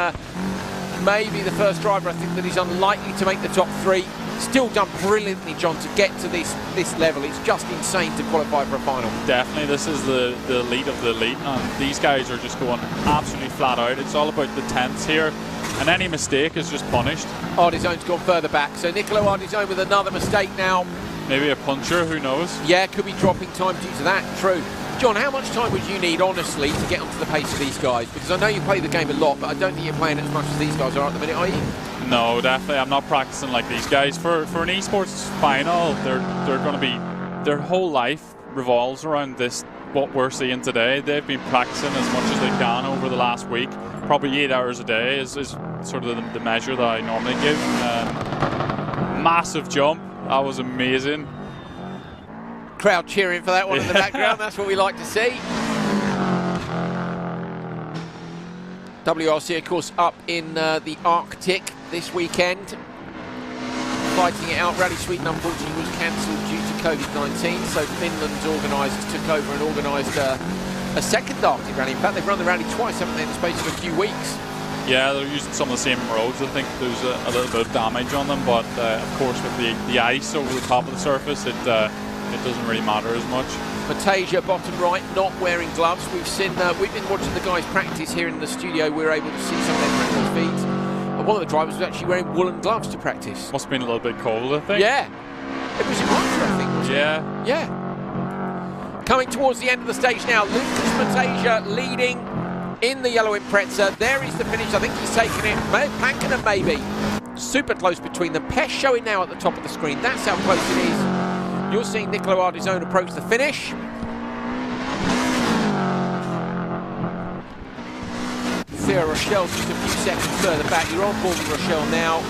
maybe the first driver, I think, that is unlikely to make the top 3. Still done brilliantly, John, to get to this level. It's just insane to qualify for a final. Definitely, this is the elite of the elite, and these guys are just going absolutely flat out. It's all about the tenths here, and any mistake is just punished. Ardizone's gone further back, so Nicolo Ardizone with another mistake now. Maybe a puncher, who knows? Yeah, could be dropping time due to that, true. John, how much time would you need, honestly, to get onto the pace of these guys? Because I know you play the game a lot, but I don't think you're playing as much as these guys are at the minute, are you? No, definitely. I'm not practicing like these guys. For an esports final, they're going to be, their whole life revolves around this, what we're seeing today. They've been practicing as much as they can over the last week. Probably 8 hours a day is sort of the measure that I normally give. Massive jump. That was amazing. Crowd cheering for that one in the background. That's what we like to see. WRC, of course, up in the Arctic this weekend. Fighting it out. Rally Sweden, unfortunately, was cancelled due to COVID-19. So Finland's organisers took over and organised a second Arctic rally. In fact, they've run the rally twice, haven't they, in the space of a few weeks? Yeah, they're using some of the same roads. I think there's a little bit of damage on them, but of course, with the ice over the top of the surface, it doesn't really matter as much. Mateja, bottom right, not wearing gloves. We've been watching the guys practice here in the studio. We're able to see some of their practice feeds. And one of the drivers was actually wearing woolen gloves to practice. Must have been a little bit cold, I think. Yeah. It was in winter, I think, wasn't it? Yeah. Coming towards the end of the stage now. Lucas Mateja leading in the yellow Impreza. There is the finish. I think he's taken it. Pankinen maybe. Super close between them. Pesh showing now at the top of the screen. That's how close it is. You're seeing Nicolo Ardizone approach the finish. Theo Rochelle just a few seconds further back. You're on board with Rochelle now.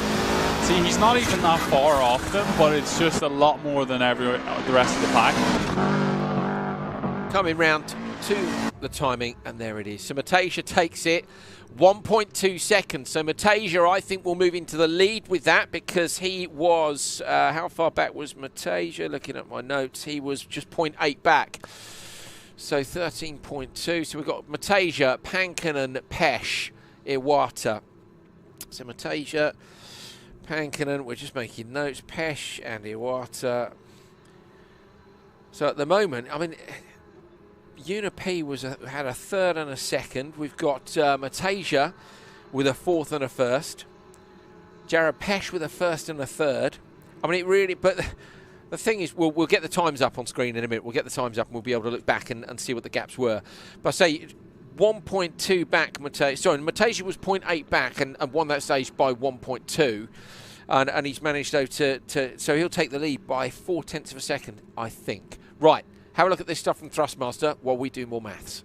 See, he's not even that far off them, but it's just a lot more than the rest of the pack. Coming round to the timing, and there it is. So Mateja takes it. 1.2 seconds. So Mateja, I think, will move into the lead with that, because he was, how far back was Mateja? Looking at my notes, he was just 0.8 back. So 13.2. So we've got Mateja, Pankinen, Pesh, Iwata. So Mateja, Pankinen, we're just making notes, Pesh and Iwata. So at the moment, I mean, Una P had a third and a second. We've got Mateja with a fourth and a first. Jared Pesh with a first and a third. I mean, it really, but the thing is, we'll get the times up on screen in a minute. We'll get the times up and we'll be able to look back and see what the gaps were. But I say 1.2 back, Mateja. Sorry, Mateja was 0.8 back and won that stage by 1.2. And he's managed, though, so he'll take the lead by 0.4 of a second, I think. Right. Have a look at this stuff from Thrustmaster while we do more maths.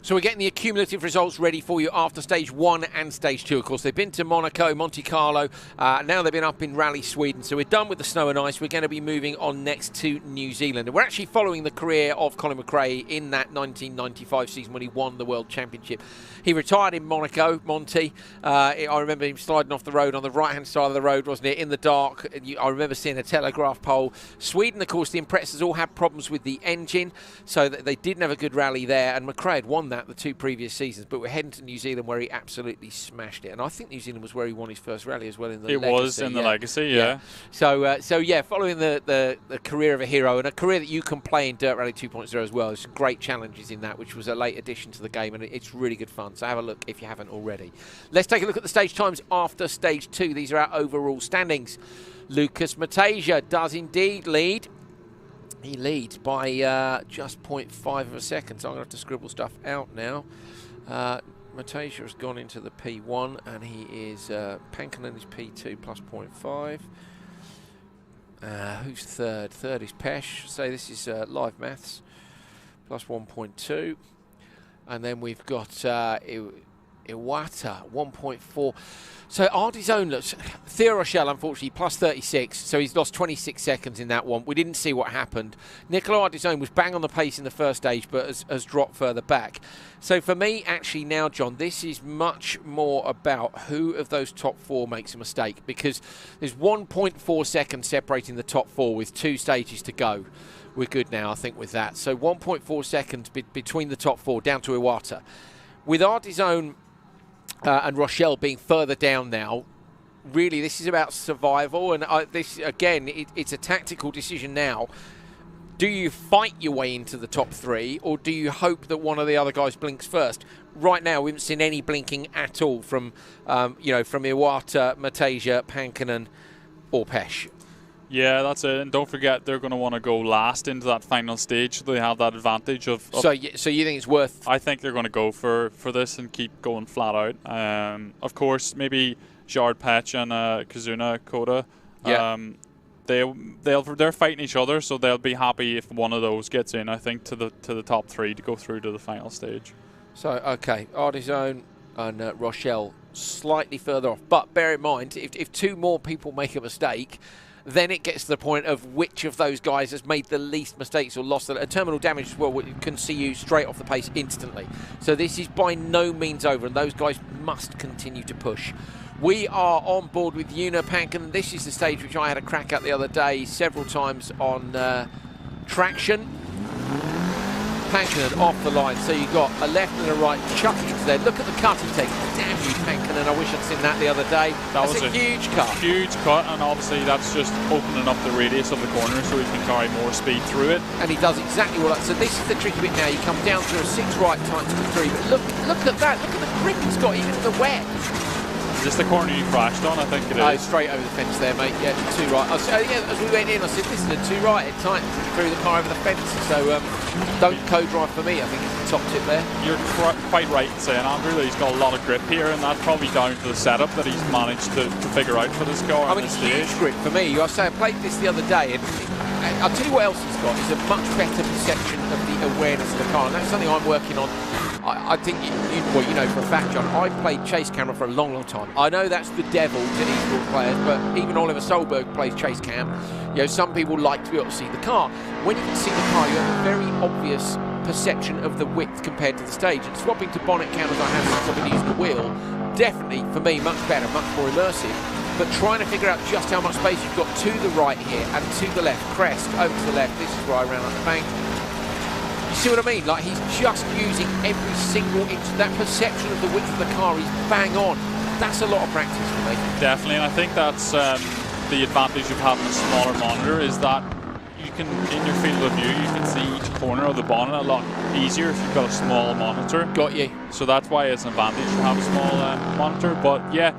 So we're getting the accumulative results ready for you after stage 1 and stage 2. Of course, they've been to Monaco, Monte Carlo. Now they've been up in Rally Sweden. So we're done with the snow and ice. We're going to be moving on next to New Zealand. And we're actually following the career of Colin McRae in that 1995 season when he won the World Championship. He retired in Monaco, Monte. I remember him sliding off the road on the right-hand side of the road, wasn't it, in the dark. I remember seeing a telegraph pole. Sweden, of course, the Imprezas all had problems with the engine, so they didn't have a good rally there. And McRae had won that the 2 previous seasons, but we're heading to New Zealand where he absolutely smashed it. And I think New Zealand was where he won his first rally as well in the Legacy. It was in the Legacy, yeah. So yeah, following the career of a hero and a career that you can play in Dirt Rally 2.0 as well. There's some great challenges in that, which was a late addition to the game, and it's really good fun. So have a look if you haven't already. Let's take a look at the stage times after stage 2. These are our overall standings. Lucas Matejka does indeed lead. He leads by just 0.5 of a second, so I'm going to have to scribble stuff out now. Matejka has gone into the P1, and he is Pankinen is P2 plus 0.5. Who's third? Third is Pesh. So this is live maths, plus 1.2. And then we've got Iwata, 1.4. So Artie's own looks, Theo Rochelle, unfortunately, plus 36, so he's lost 26 seconds in that one. We didn't see what happened. Nicolas Artizone was bang on the pace in the first stage, but has dropped further back. So for me, actually now, John, this is much more about who of those top 4 makes a mistake, because there's 1.4 seconds separating the top 4 with 2 stages to go. We're good now, I think, with that. So 1.4 seconds between the top 4, down to Iwata. With Artizone and Rochelle being further down now, really this is about survival, and this again it's a tactical decision now. Do you fight your way into the top 3, or do you hope that one of the other guys blinks first? Right now we haven't seen any blinking at all from from Iwata, Matejka, Pankinen or Pesh. Yeah, that's it. And don't forget, they're going to want to go last into that final stage, so they have that advantage of... So you think it's worth... I think they're going to go for this and keep going flat out. Of course, maybe Jard Pech and Kazuna Koda, they're fighting each other, so they'll be happy if one of those gets in, I think, to the top 3 to go through to the final stage. So, okay, Artizone and Rochelle slightly further off. But bear in mind, if 2 more people make a mistake... then it gets to the point of which of those guys has made the least mistakes or lost a terminal damage as well, can see you straight off the pace instantly. So this is by no means over, and those guys must continue to push. We are on board with Joona Pankinen. This is the stage which I had a crack at the other day several times on traction. Pankinen off the line, so you've got a left and a right chucking into there. Look at the cut he takes. Damn you, Pankinen. I wish I'd seen that the other day. That's a huge cut. Huge cut, and obviously that's just opening up the radius of the corner so he can carry more speed through it. And he does exactly what... So this is the tricky bit now. You come down through a 6 right, tight to the 3. But look at that. Look at the grip he's got, even in the wet. Is this the corner you crashed on? I think it is. Straight over the fence there, mate. Yeah, 2 right. As we went in, I said, this is a 2 right. It tightened through the car over the fence. So don't co-drive for me, I think is the top tip there. You're quite right in saying, Andrew, that he's got a lot of grip here, and that's probably down to the setup that he's managed to figure out for this car on this stage. Huge grip for me. I say I played this the other day, and I'll tell you what else he's got. Is a much better perception of the awareness of the car, and that's something I'm working on. I think, you know for a fact, John, I played chase camera for a long, long time. I know that's the devil to esports players, but even Oliver Solberg plays chase cam. You know, some people like to be able to see the car. When you can see the car, you have a very obvious perception of the width compared to the stage. And swapping to bonnet cam as I have since I've been using the wheel, definitely, for me, much better, much more immersive. But trying to figure out just how much space you've got to the right here and to the left, crest, over to the left, this is where I ran up the bank. You see what I mean? Like, he's just using every single inch. That perception of the width of the car is bang on. That's a lot of practice for me. Definitely, and I think that's the advantage of having a smaller monitor, is that you can, in your field of view, you can see each corner of the bonnet a lot easier if you've got a small monitor. Got you. So that's why it's an advantage to have a small monitor. But yeah,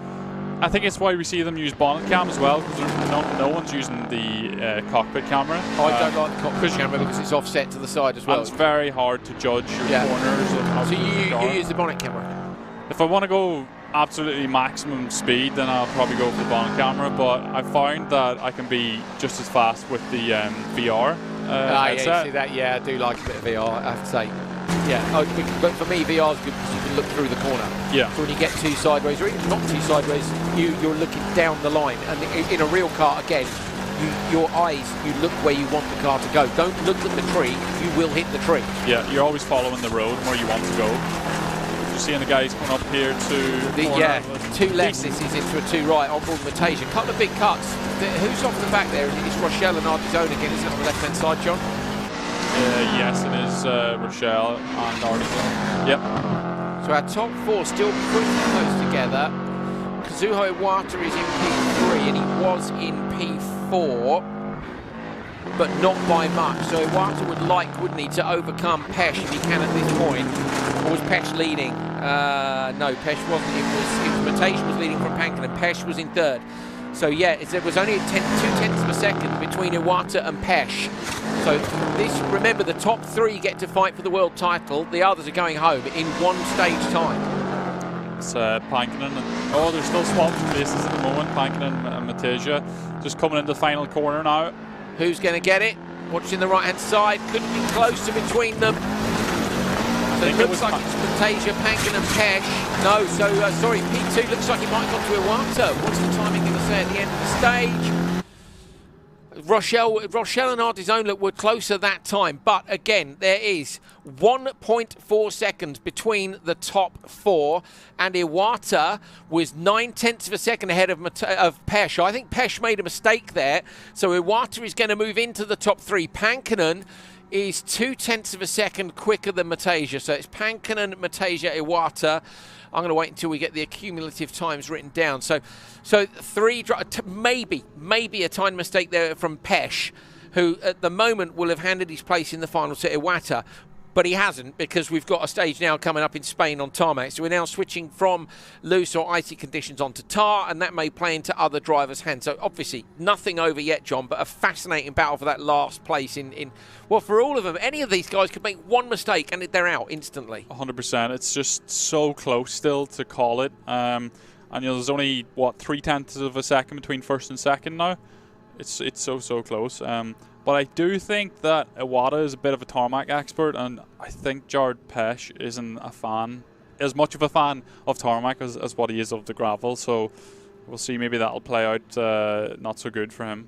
I think it's why we see them use bonnet cam as well, because no one's using the cockpit camera. I don't like the cockpit camera because it's offset to the side as well. And it's very hard to judge your corners. So you use the bonnet camera? If I want to go absolutely maximum speed, then I'll probably go for the bonnet camera, but I found that I can be just as fast with the VR headset. Yeah, you see that? Yeah, I do like a bit of VR, I have to say. Yeah, but for me, VR's good because you can look through the corner. Yeah. So when you get two sideways, or even not two sideways, you're looking down the line. And in a real car, again, your eyes, you look where you want the car to go. Don't look at the tree, you will hit the tree. Yeah, you're always following the road where you want to go. You're seeing the guys coming up here to... two left, this is into a two right on board Matasia. A couple of big cuts. Who's off the back there? It's Rochelle and Artizone again, isn't it, on the left-hand side, John? Yes, it is Rochelle and Artizone. Yep. So our top four still pretty close together. Kazuho Iwata is in P3 and he was in P4, but not by much. So Iwata would like, wouldn't he, to overcome Pesh if he can at this point. Or was Pesh leading? No, Pesh wasn't. It was Matasia was leading from Pankin and Pesh was in third. So yeah, there was only 2/10 of a second between Iwata and Pesh. So this, remember, the top three get to fight for the world title. The others are going home in one stage time. It's Pankinen and they're still swapping places at the moment. Pankinen and Matasia just coming into the final corner now. Who's going to get it? Watching the right-hand side, couldn't be closer between them. So it looks like it's Matasia, Pankin and Pesh. No, so sorry, P2 looks like it might have gone to Iwata. What's the timing going to say at the end of the stage? Rochelle and Artizone were closer that time, but again, there is 1.4 seconds between the top four, and Iwata was 9/10 of a second ahead of Pesh. I think Pesh made a mistake there, so Iwata is going to move into the top three. Pankinen is 2/10 of a second quicker than Matasia, so it's Pankinen, Matasia, Iwata. I'm going to wait until we get the accumulative times written down. So maybe a time mistake there from Pesh, who at the moment will have handed his place in the final to Iwata. But he hasn't, because we've got a stage now coming up in Spain on tarmac. So we're now switching from loose or icy conditions onto tar, and that may play into other drivers' hands. So obviously, nothing over yet, John, but a fascinating battle for that last place well, for all of them. Any of these guys could make one mistake and they're out instantly. 100%. It's just so close still to call it. And there's only, 3/10 of a second between first and second now. It's so close. But I do think that Iwata is a bit of a tarmac expert, and I think Jared Pesh isn't as much of a fan of tarmac as what he is of the gravel. So we'll see. Maybe that'll play out not so good for him.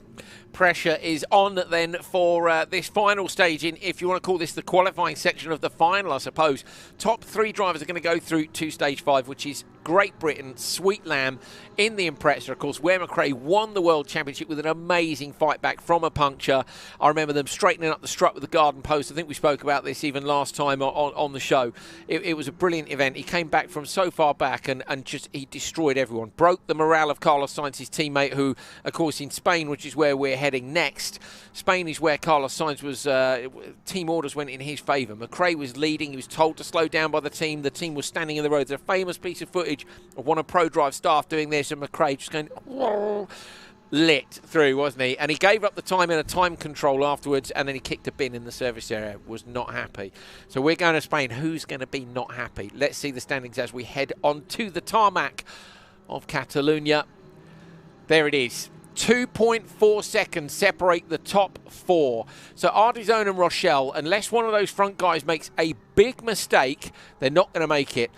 Pressure is on then for this final stage in, if you want to call this the qualifying section of the final, I suppose. Top three drivers are going to go through to stage 5, which is Great Britain, Sweet Lamb in the Impreza, of course, where McRae won the World Championship with an amazing fight back from a puncture. I remember them straightening up the strut with the garden post. I think we spoke about this even last time on the show. It was a brilliant event. He came back from so far back and just he destroyed everyone. Broke the morale of Carlos Sainz's teammate, who, of course, in Spain, which is where we're heading next. Spain is where Carlos Sainz was, team orders went in his favour. McRae was leading. He was told to slow down by the team. The team was standing in the road. There's a famous piece of footage of one of ProDrive staff doing this, and McRae just going lit through, wasn't he? And he gave up the time in a time control afterwards, and then he kicked a bin in the service area. Was not happy. So we're going to Spain. Who's going to be not happy? Let's see the standings as we head on to the tarmac of Catalonia. There it is. 2.4 seconds separate the top four. So Artizone and Rochelle, unless one of those front guys makes a big mistake, they're not going to make it.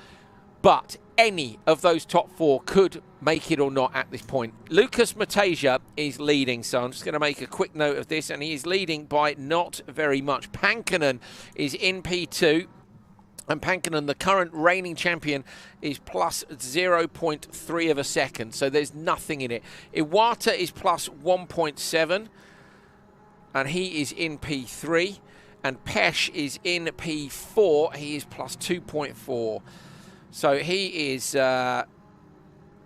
But any of those top four could make it or not at this point. Lucas Matasia is leading, so I'm just going to make a quick note of this, and he is leading by not very much. Pankinen is in P2. And Pankinen, the current reigning champion, is plus 0.3 of a second. So there's nothing in it. Iwata is plus 1.7. And he is in P3. And Pesh is in P4. He is plus 2.4. So he is just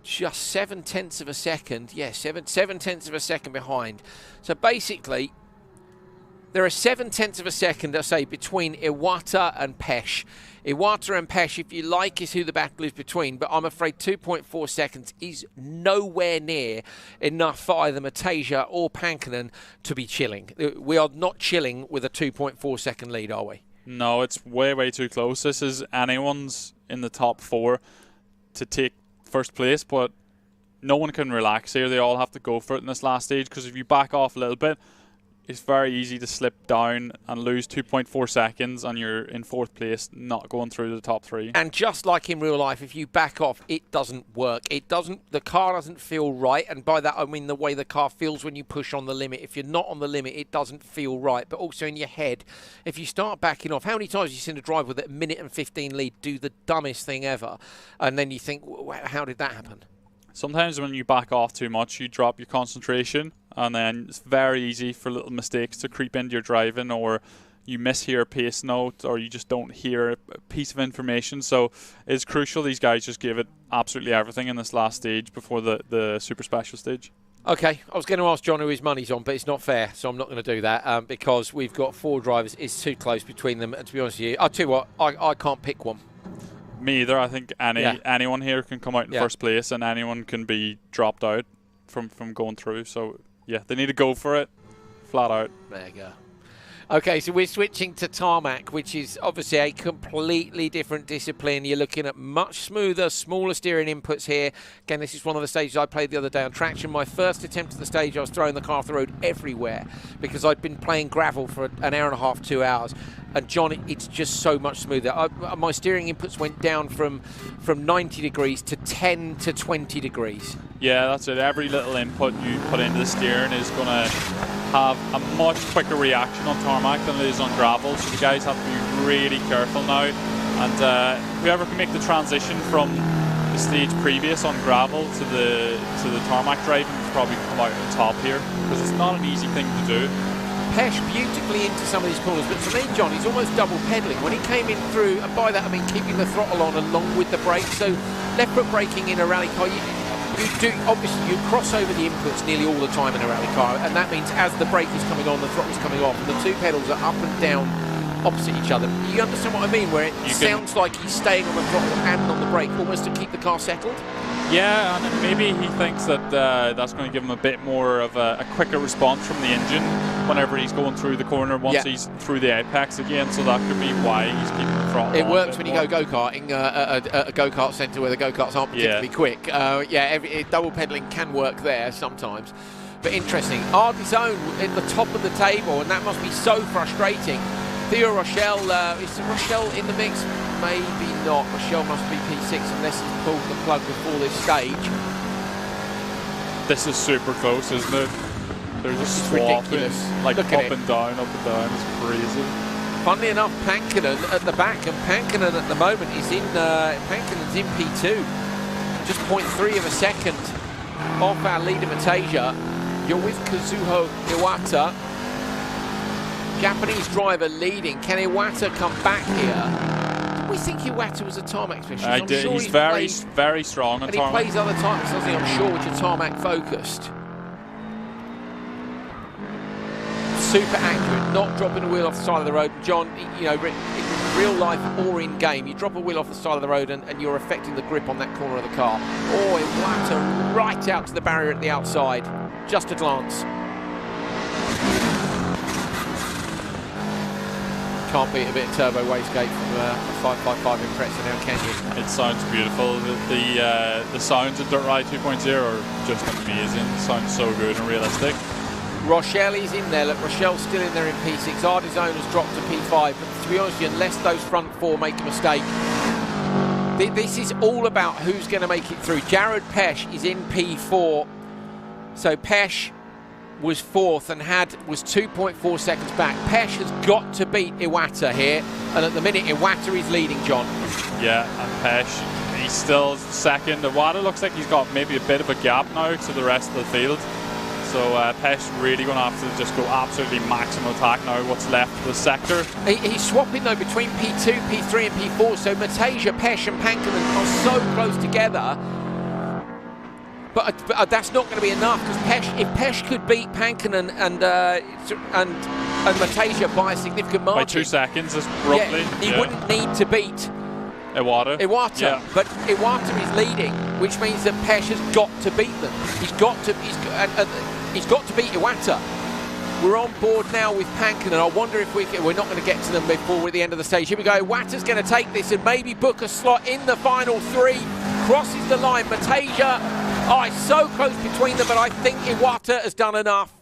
7/10 of a second. Yeah, 7/10 of a second behind. So basically, there are 7/10 of a second, I say, between Iwata and Pesh. Iwata and Pesh, if you like, is who the battle is between, but I'm afraid 2.4 seconds is nowhere near enough for either Matasia or Pankinen to be chilling. We are not chilling with a 2.4 second lead, are we? No, it's way too close. This is anyone's in the top four to take first place, but no one can relax here. They all have to go for it in this last stage, because if you back off a little bit, it's very easy to slip down and lose 2.4 seconds, and you're in 4th place, not going through the top 3. And just like in real life, if you back off, it doesn't work. The car doesn't feel right. And by that, I mean the way the car feels when you push on the limit. If you're not on the limit, it doesn't feel right. But also in your head, if you start backing off, how many times have you seen a driver with a minute and 15 lead do the dumbest thing ever? And then you think, how did that happen? Sometimes when you back off too much, you drop your concentration, and then it's very easy for little mistakes to creep into your driving, or you mishear a pace note, or you just don't hear a piece of information. So it's crucial these guys just give it absolutely everything in this last stage before the super special stage. Okay, I was going to ask John who his money's on, but it's not fair, so I'm not going to do that because we've got 4 drivers. It's too close between them, and to be honest with you, I'll tell you what, I can't pick one. Me either. I think anyone here can come out in 1st place, and anyone can be dropped out from going through. So yeah, they need to go for it, flat out. There you go. Okay, so we're switching to tarmac, which is obviously a completely different discipline. You're looking at much smoother, smaller steering inputs here. Again, this is one of the stages I played the other day on traction. My first attempt at the stage, I was throwing the car off the road everywhere because I'd been playing gravel for an hour and a half, 2 hours. And John, it's just so much smoother. My steering inputs went down from 90 degrees to 10 to 20 degrees. Yeah, that's it. Every little input you put into the steering is going to have a much quicker reaction on tarmac than it is on gravel. So the guys have to be really careful now. And whoever can make the transition from the stage previous on gravel to the tarmac driving will probably come out on top here, because it's not an easy thing to do. Pesh beautifully into some of these corners, but for me, John, he's almost double pedalling. When he came in through, and by that I mean keeping the throttle on along with the brakes, so left foot braking in a rally car, obviously you cross over the inputs nearly all the time in a rally car, and that means as the brake is coming on, the throttle's coming off, and the 2 pedals are up and down opposite each other. You understand what I mean, where it sounds like he's staying on the throttle and on the brake, almost to keep the car settled? Yeah, and maybe he thinks that that's going to give him a bit more of a quicker response from the engine whenever he's going through the corner once he's through the apex again, so that could be why he's keeping the throttle on. It works when you go go-karting at a go-kart centre where the go-karts aren't particularly quick. Double pedalling can work there sometimes. But interesting. Ardizone at the top of the table, and that must be so frustrating. Theo Rochelle, is Rochelle in the mix? Maybe not. Rochelle must be P6 unless he's pulled the plug before this stage. This is super close, isn't it? They're just swapping, like up and down. It's crazy. Funnily enough, Pankinen at the back, and Pankinen at the moment is in Pankinen's in P2, just 0.3 of a second off our leader Matasia. You're with Kazuho Iwata, Japanese driver leading. Can Iwata come back here? Did we think Iwata was a tarmac specialist? Sure he's very strong on tarmac. And he plays other tarmacs, doesn't he? I'm sure, which are tarmac focused. Super accurate, not dropping a wheel off the side of the road. John, you know, in real life or in game, you drop a wheel off the side of the road and you're affecting the grip on that corner of the car. Oh, Iwata right out to the barrier at the outside. Just a glance. Can't beat a bit of turbo wastegate from a 555 Impreza now, can you? It sounds beautiful. The sounds of Dirt Rally 2.0 are just amazing. It sounds so good and realistic. Rochelle is in there. Look, Rochelle's still in there in P6. Ardizone has dropped to P5. But to be honest with you, unless those front 4 make a mistake, this is all about who's going to make it through. Jared Pesh is in P4. So Pesh was 4th and was 2.4 seconds back. Pesh has got to beat Iwata here. And at the minute, Iwata is leading, John. Yeah, and Pesh, he's still 2nd. Iwata looks like he's got maybe a bit of a gap now to the rest of the field. So Pesh really going to have to just go absolutely maximum attack now, what's left of the sector. He's swapping though between P2, P3 and P4, so Matasia, Pesh and Pankinen are so close together. But that's not going to be enough, because if Pesh could beat Pankinen and Matasia by a significant margin. By 2 seconds, roughly. He wouldn't need to beat Iwata. But Iwata is leading, which means that Pesh has got to beat them. He's got to beat Iwata. We're on board now with Pankinen. I wonder if we're not going to get to them before we're at the end of the stage. Here we go. Iwata's going to take this and maybe book a slot in the final 3. Crosses the line. Matasia, it's so close between them, but I think Iwata has done enough.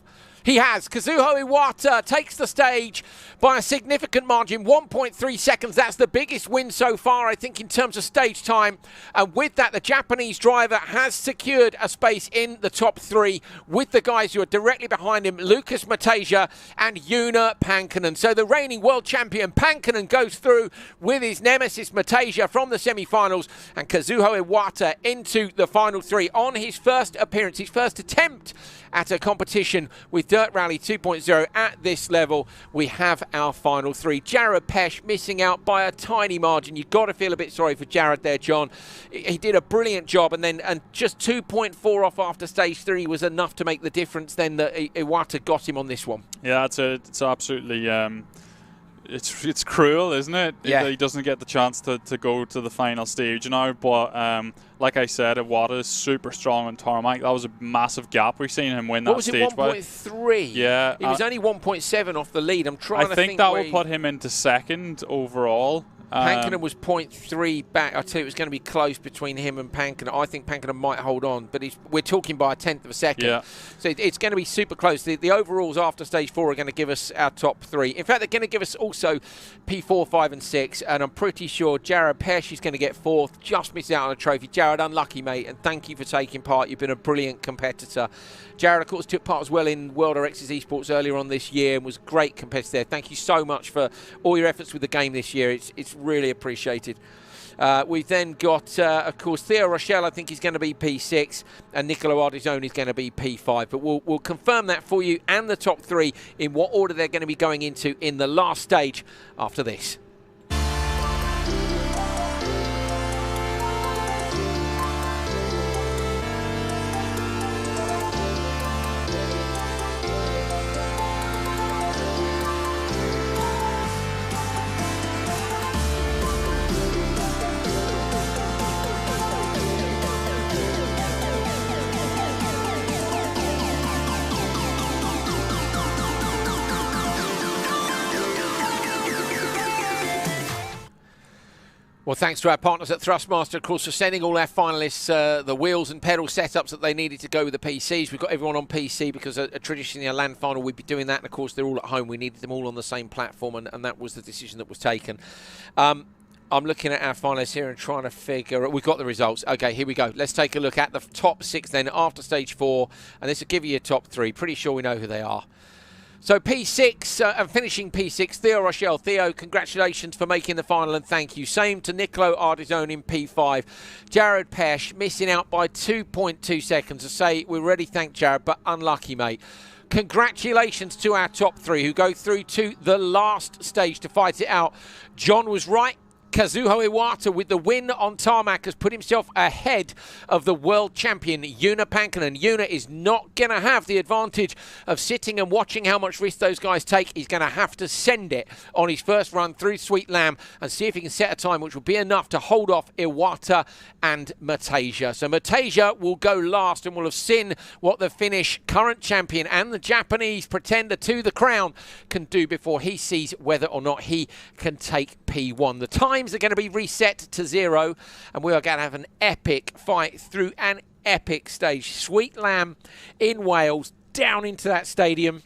He has. Kazuho Iwata takes the stage by a significant margin, 1.3 seconds. That's the biggest win so far, I think, in terms of stage time. And with that, the Japanese driver has secured a space in the top 3 with the guys who are directly behind him, Lucas Mateja and Yuna Pankkonen. So the reigning world champion Pankkonen goes through with his nemesis Mateja from the semi-finals, and Kazuho Iwata into the final 3 on his first appearance, his first attempt at a competition with Dirt Rally 2.0 at this level. We have our final 3. Jared Pesch missing out by a tiny margin. You've got to feel a bit sorry for Jared there, John. He did a brilliant job, and just 2.4 off after stage 3 was enough to make the difference then that Iwata got him on this one. Yeah, it's absolutely it's cruel, isn't it? Yeah. He doesn't get the chance to go to the final stage now. But like I said, Iwata is super strong on tarmac. That was a massive gap. We've seen him win that stage. What was it, 1.3? Yeah. He was only 1.7 off the lead. I'm trying to think. I think that will put him into second overall. Pankkonen was 0.3 back. I tell you, it was going to be close between him and Pankkonen. I think Pankkonen might hold on, but we're talking by a tenth of a second. Yeah. So it's going to be super close. The overalls after stage 4 are going to give us our top 3. In fact, they're going to give us also P4, 5 and 6, and I'm pretty sure Jared Pesch is going to get 4th. Just missed out on a trophy. Jared, unlucky, mate, and thank you for taking part. You've been a brilliant competitor. Jared, of course, took part as well in World RX's Esports earlier on this year and was a great competitor there. Thank you so much for all your efforts with the game this year. It's really appreciated. We've then got, of course, Theo Rochelle, I think he's going to be P6, and Nicolo Ardizone is going to be P5. But we'll confirm that for you and the top 3 in what order they're going to be going into in the last stage after this. Well, thanks to our partners at Thrustmaster, of course, for sending all our finalists the wheels and pedal setups that they needed to go with the PCs. We've got everyone on PC because traditionally a LAN final we'd be doing that. And, of course, they're all at home. We needed them all on the same platform, and that was the decision that was taken. I'm looking at our finalists here and trying to figure out. We've got the results. Okay, here we go. Let's take a look at the top 6 then after stage 4. And this will give you your top 3. Pretty sure we know who they are. So P6, and finishing P6, Theo Rochelle. Theo, congratulations for making the final and thank you. Same to Nicolo Ardizone in P5. Jared Pesch missing out by 2.2 seconds. I say we already thank Jared, but unlucky, mate. Congratulations to our top 3 who go through to the last stage to fight it out. John was right. Kazuho Iwata with the win on tarmac has put himself ahead of the world champion Yuna Pankkonen. Yuna is not going to have the advantage of sitting and watching how much risk those guys take. He's going to have to send it on his first run through Sweet Lamb and see if he can set a time which will be enough to hold off Iwata and Mateja. So Mateja will go last and will have seen what the Finnish current champion and the Japanese pretender to the crown can do before he sees whether or not he can take P1. The times are going to be reset to 0 and we are going to have an epic fight through an epic stage. Sweet Lamb in Wales, down into that stadium.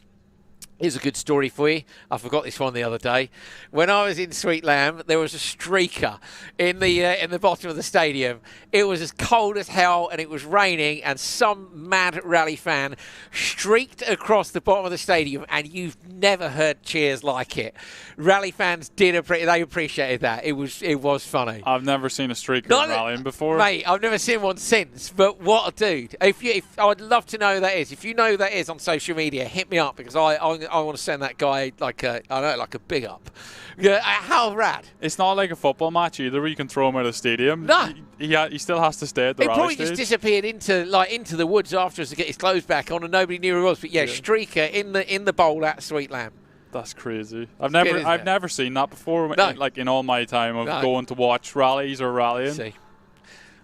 Here's a good story for you. I forgot this one the other day. When I was in Sweet Lamb, there was a streaker in the bottom of the stadium. It was as cold as hell and it was raining, and some mad rally fan streaked across the bottom of the stadium, and you've never heard cheers like it. Rally fans they appreciated that. It was funny. I've never seen a streaker rallying before. Mate, I've never seen one since, but what a dude. If I'd love to know who that is. If you know who that is on social media, hit me up, because I want to send that guy like a big up. Yeah, how rad. It's not like a football match either where you can throw him out of the stadium. No. He still has to stay at the rally probably stage. just disappeared into the woods afterwards to get his clothes back on, and nobody knew who he was. But yeah, streaker in the bowl at Sweet Lamb. That's crazy. I've never seen that before. No. Like in all my time of going to watch rallies or rallying. See.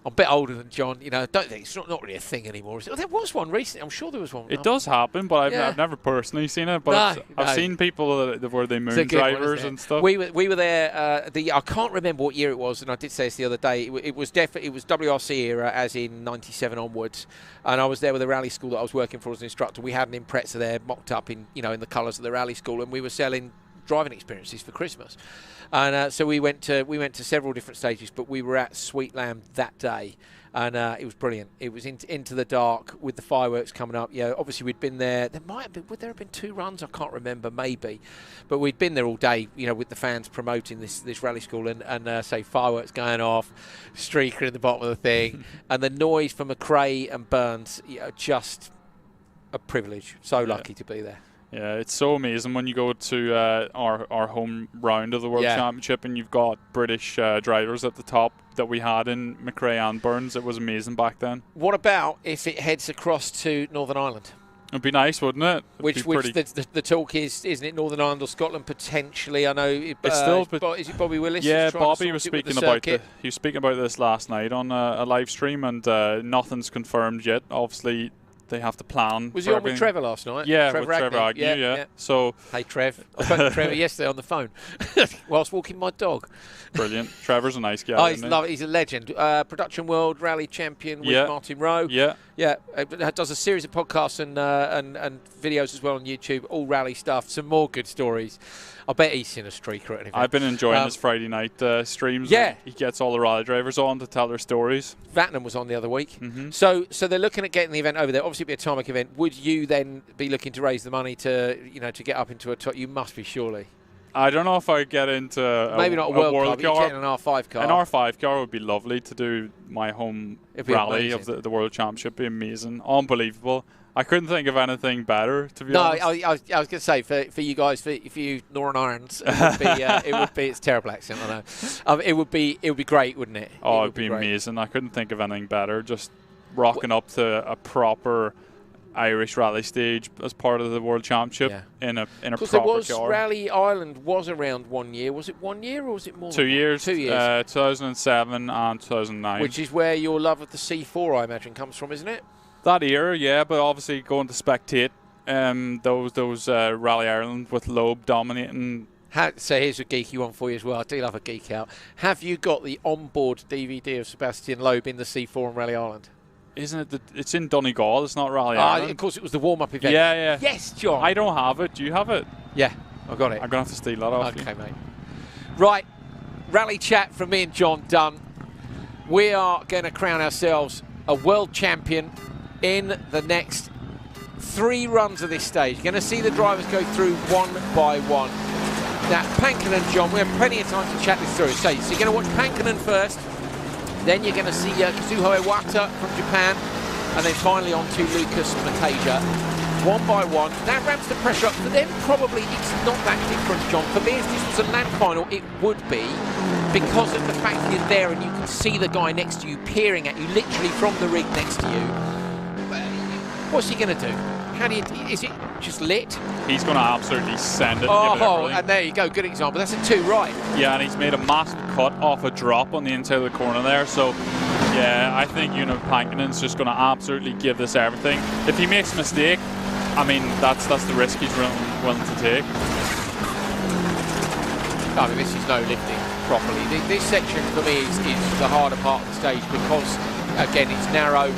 I'm a bit older than John. You know, I don't think it's not really a thing anymore. Is it? There was one recently. I'm sure there was one. It does happen, but I've never personally seen it. But I've seen people where they moon drivers and stuff. We were there. I can't remember what year it was, and I did say this the other day. It was WRC era, as in '97 onwards. And I was there with a rally school that I was working for as an instructor. We had an Impreza there, mocked up in in the colours of the rally school, and we were selling driving experiences for Christmas. And so we went to several different stages, but we were at Sweet Lamb that day, and it was brilliant. It was into the dark with the fireworks coming up. Obviously we'd been there. Would there have been 2 runs? I can't remember, maybe, but we'd been there all day. With the fans promoting this rally school, and say fireworks going off, streaker in the bottom of the thing, and the noise from McRae and Burns. Just a privilege. So lucky to be there. Yeah, it's so amazing when you go to our home round of the World Championship and you've got British drivers at the top that we had in McRae and Burns. It was amazing back then. What about if it heads across to Northern Ireland? It'd be nice, wouldn't it? Which the talk is, isn't it? Northern Ireland or Scotland potentially? I know. It's still. Is it Bobby Willis? Yeah, Bobby was speaking about he was speaking about this last night on a live stream, and nothing's confirmed yet. Obviously, they have to plan. Was he on with Trevor last night? Yeah, Trevor with Trevor Agnew, yeah. So, hey, Trev. I spoke to Trevor yesterday on the phone whilst walking my dog. Brilliant. Trevor's a nice guy. He's a legend. Production World Rally Champion with Martin Rowe. Yeah. Does a series of podcasts and videos as well on YouTube, all rally stuff. Some more good stories. I bet he's seen a streaker at an event. I've been enjoying his Friday night streams. Yeah. He gets all the rally drivers on to tell their stories. Vatnam was on the other week. Mm-hmm. So they're looking at getting the event over there. Obviously, it'd be a tarmac event. Would you then be looking to raise the money to get up into a top? You must be, surely. I don't know if I get into maybe not a world car, but an R5 car. An R5 car would be lovely to do my home rally of the World Championship. Be amazing, unbelievable. I couldn't think of anything better, to be honest. No, I was going to say for you guys, for you Northern Irons, it would be. It's a terrible accent, I know. It would be great, wouldn't it? Oh, it'd be amazing. I couldn't think of anything better. Just rocking up to a proper Irish rally stage as part of the World Championship in a proper car. Rally Ireland was around 1 year. Was it 1 year or was it more? 2 years. 2 years. 2007 and 2009. Which is where your love of the C4, I imagine, comes from, isn't it? That era, yeah, but obviously going to spectate those Rally Ireland with Loeb dominating. So here's a geeky one for you as well. I do love a geek out. Have you got the onboard DVD of Sebastian Loeb in the C4 and Rally Ireland? Isn't it? It's in Donegal. It's not Rally Ireland. Of course, it was the warm-up event. Yeah. Yes, John. I don't have it. Do you have it? Yeah, I've got it. I'm going to have to steal that off you. Okay, mate. Right, rally chat from me and John done. We are going to crown ourselves a world champion in the next 3 runs of this stage. You're going to see the drivers go through one by one. Now, Pankinen, John, we have plenty of time to chat this through. So you're going to watch Pankinen first, then you're going to see Kazuho Iwata from Japan, and then finally on to Lucas Mateja. One by one. That ramps the pressure up. For them, probably it's not that different, John. For me, if this was a land final, it would be, because of the fact that you're there and you can see the guy next to you peering at you, literally from the rig next to you. What's he going to do? Is it just lit? He's going to absolutely send it. Oh, and there you go. Good example. That's a 2 right. Yeah, and he's made a massive cut off a drop on the inside of the corner there. So, yeah, I think Pankinen's just going to absolutely give this everything. If he makes a mistake, I mean, that's the risk he's willing to take. I mean, this is no lifting properly. This section for me is the harder part of the stage because, again, it's narrow.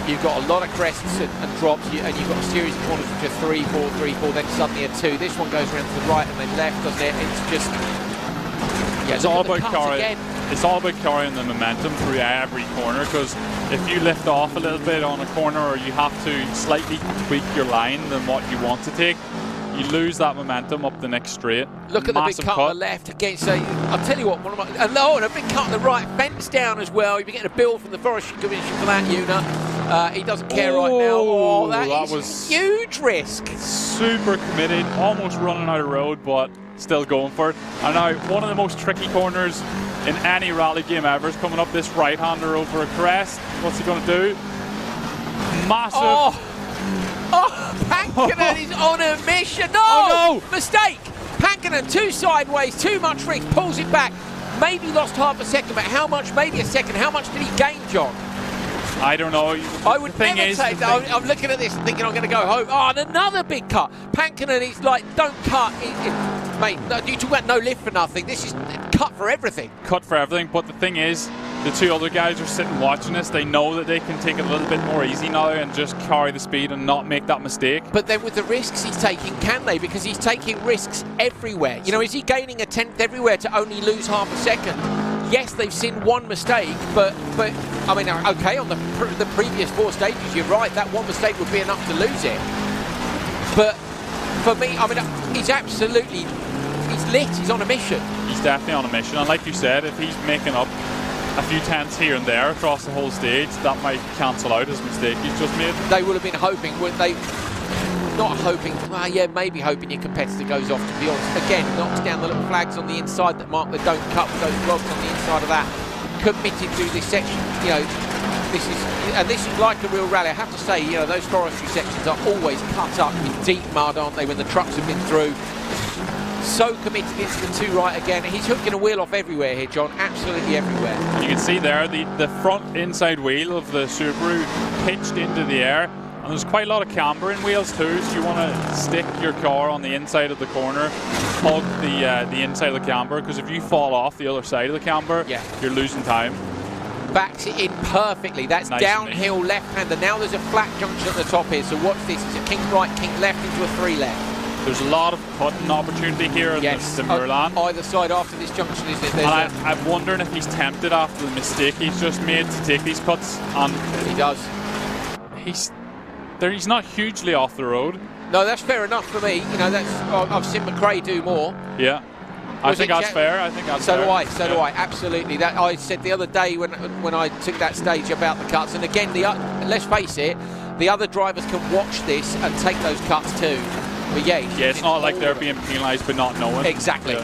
You've got a lot of crests and drops, and you've got a series of corners which are 3, 4, 3, 4, then suddenly a 2. This one goes around to the right and then left, doesn't it? It's just... Yeah, it's all about carrying the momentum through every corner, because if you lift off a little bit on a corner or you have to slightly tweak your line than what you want to take, you lose that momentum up the next straight. Look at the big cut on the left against, I'll tell you what, and a big cut on the right, fence down as well. You'll be getting a bill from the Forest Commission for that unit. He doesn't care right now. Oh, that was a huge risk. Super committed, almost running out of road, but still going for it. And now one of the most tricky corners in any rally game ever is coming up this right-hander over a crest. What's he going to do? Massive. Pankinen is on a mission. No! Oh, no! Mistake! Pankinen, 2 sideways, too much risk, pulls it back. maybe lost half a second, but how much? Maybe a second. How much did he gain, John? I don't know. I would never take that. I'm looking at this and thinking I'm going to go home. Oh, and another big cut. Pankinen is like, don't cut. Mate, no, you talk about no lift for nothing. This is cut for everything. Cut for everything, but the thing is, the two other guys are sitting watching this. They know that they can take it a little bit more easy now and just carry the speed and not make that mistake. But then with the risks he's taking, can they? Because he's taking risks everywhere. You know, is he gaining a tenth everywhere to only lose half a second? Yes, they've seen one mistake, but I mean, okay, on the previous 4 stages, you're right, that one mistake would be enough to lose it. But for me, I mean, he's lit, he's on a mission. He's definitely on a mission, and like you said, if he's making up a few tenths here and there across the whole stage, that might cancel out his mistake he's just made. They would have been hoping, would they? Not hoping, well, yeah, maybe hoping your competitor goes off, to be honest. Again, knocks down the little flags on the inside that mark the don't cut with those blocks on the inside of that. Committed through this section, you know, this is like a real rally. I have to say, you know, those forestry sections are always cut up with deep mud, aren't they, when the trucks have been through. So committed into the two right again. He's hooking a wheel off everywhere here, John, absolutely everywhere. You can see there the front inside wheel of the Subaru pitched into the air. And there's quite a lot of camber in wheels too, so you want to stick your car on the inside of the corner, hug the inside of the camber, because if you fall off the other side of the camber, you're losing time. Backs it in perfectly. That's nice downhill left-hander. Now there's a flat junction at the top here, so watch this. It's a kink right, kink left into a 3 left. There's a lot of cutting opportunity here in the Moorland. Either side after this junction, isn't it? And I'm wondering if he's tempted after the mistake he's just made to take these cuts. And he does. He's not hugely off the road. No, that's fair enough for me. You know, I've seen McRae do more. Yeah, I think that's fair. I think that's fair. So do I. Absolutely. That I said the other day when I took that stage about the cuts. And again, let's face it, the other drivers can watch this and take those cuts too. But yeah, it's not like they're being penalised but not knowing. Exactly.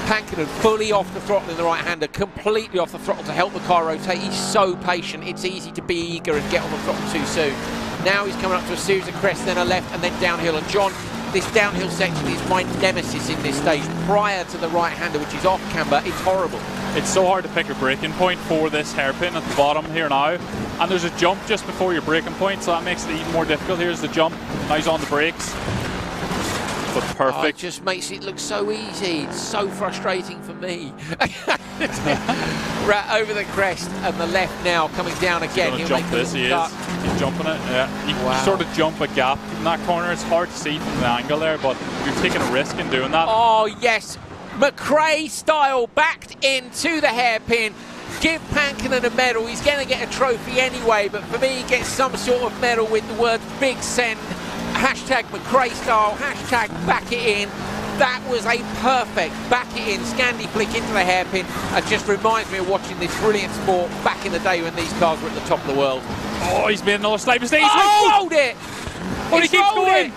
Pankinen fully off the throttle in the right-hander, completely off the throttle to help the car rotate. He's so patient. It's easy to be eager and get on the throttle too soon. Now he's coming up to a series of crests, then a left and then downhill. And John, this downhill section is my nemesis in this stage. Prior to the right-hander, which is off camber, it's horrible. It's so hard to pick a braking point for this hairpin at the bottom here now. And there's a jump just before your braking point, so that makes it even more difficult. Here's the jump. Now he's on the brakes. But perfect. Oh, it just makes it look so easy. It's so frustrating for me. Right over the crest and the left now coming down again. He'll jump this, he is. He's jumping it, yeah. You sort of jump a gap in that corner. It's hard to see from the angle there, but you're taking a risk in doing that. Oh, yes. McRae style backed into the hairpin. Give Pankinen a medal. He's going to get a trophy anyway, but for me, he gets some sort of medal with the word Big Send. Hashtag McRae style, hashtag back it in. That was a perfect back it in Scandi flick into the hairpin, and just reminds me of watching this brilliant sport back in the day when these cars were at the top of the world. Oh, he's made another slight mistake. He's rolled it! But he keeps going!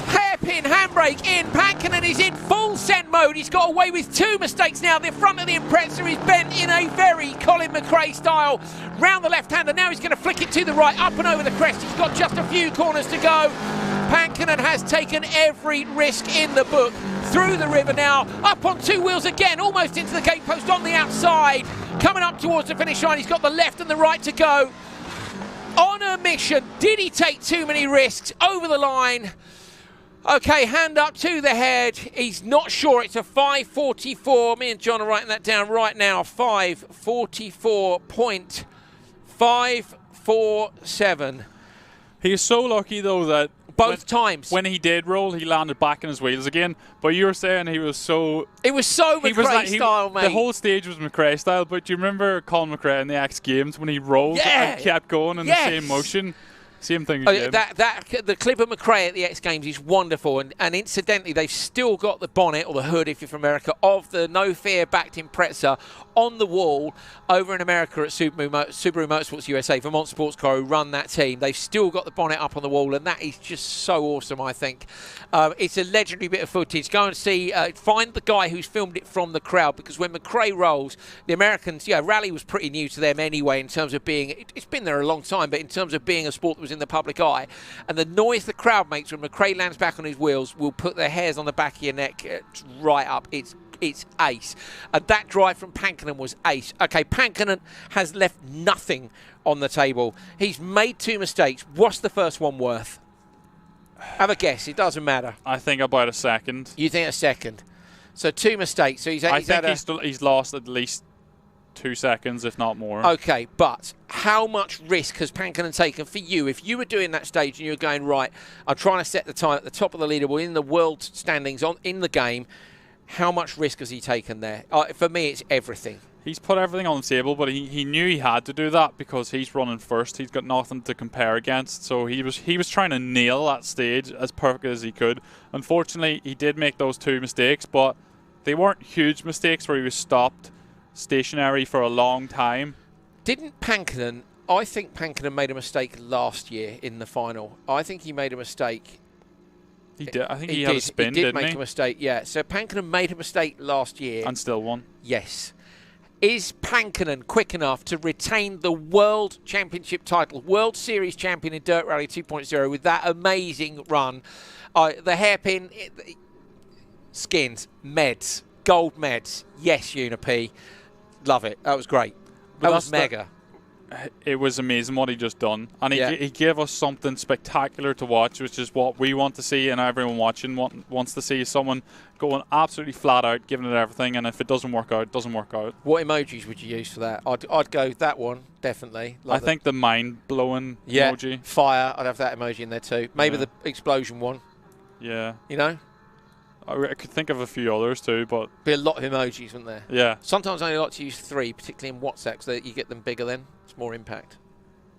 Hairpin handbrake in. Pankinen is in full send mode. He's got away with 2 mistakes now. The front of the Impreza is bent in a very Colin McRae style. Round the left-hander. Now he's going to flick it to the right, up and over the crest. He's got just a few corners to go. Pankinen has taken every risk in the book. Through the river now, up on 2 wheels again, almost into the gate post on the outside. Coming up towards the finish line. He's got the left and the right to go. On a mission. Did he take too many risks? Over the line. Okay, hand up to the head. He's not sure. It's a 5:44. Me and John are writing that down right now. 5:44.547. He is so lucky, though, that both times when he did roll, he landed back in his wheels again. But you were saying he was so... It was so McRae style, mate. The whole stage was McRae style, but do you remember Colin McRae in the X Games when he rolled and kept going in the same motion? Same thing again. The clip of McRae at the X Games is wonderful, and incidentally, they've still got the bonnet, or the hood if you're from America, of the No Fear backed Impreza on the wall over in America at Subaru Motorsports USA, Vermont Sports Car, who run that team. They've still got the bonnet up on the wall, and that is just so awesome, I think. It's a legendary bit of footage. Go and see, find the guy who's filmed it from the crowd, because when McRae rolls, the Americans, rally was pretty new to them anyway in terms of being, it's been there a long time, but in terms of being a sport that was was in the public eye. And the noise the crowd makes when McRae lands back on his wheels will put the hairs on the back of your neck right up. It's ace. And that drive from Pankinen was ace. Okay, Pankinen has left nothing on the table. He's made 2 mistakes. What's the first one worth? Have a guess. It doesn't matter. I think about a second. You think a second. So 2 mistakes. So I think he's lost at least 2 seconds, if not more. Okay, but how much risk has Pankinen taken for you? If you were doing that stage and you were going, right, I'm trying to set the time at the top of the leaderboard in the world standings in the game, how much risk has he taken there? For me, it's everything. He's put everything on the table, but he knew he had to do that because he's running first. He's got nothing to compare against, so he was trying to nail that stage as perfect as he could. Unfortunately, he did make those 2 mistakes, but they weren't huge mistakes where he was stopped stationary for a long time. Didn't Pankinen... I think Pankinen made a mistake last year in the final. I think he made a mistake... He did. I think he had a spin, he did didn't make a mistake, yeah. So Pankinen made a mistake last year. And still won. Yes. Is Pankinen quick enough to retain the World Championship title, World Series champion in Dirt Rally 2.0 with that amazing run? The hairpin, skins, meds, gold meds. Yes, Unip. Love it. That was great. That was mega. It was amazing what he just done, and Yeah. he gave us something spectacular to watch, which is what we want to see, and everyone watching wants to see someone going absolutely flat out, giving it everything, and if it doesn't work out, it doesn't work out. What emojis would you use for that? I'd go that one, definitely. I think the mind-blowing yeah, emoji. Fire, I'd have that emoji in there too. Maybe Yeah. the explosion one, Yeah. you know? I could think of a few others too, but... Be a lot of emojis, wouldn't there? Yeah. Sometimes I only like to use 3, particularly in WhatsApp, so that you get them bigger then. It's more impact.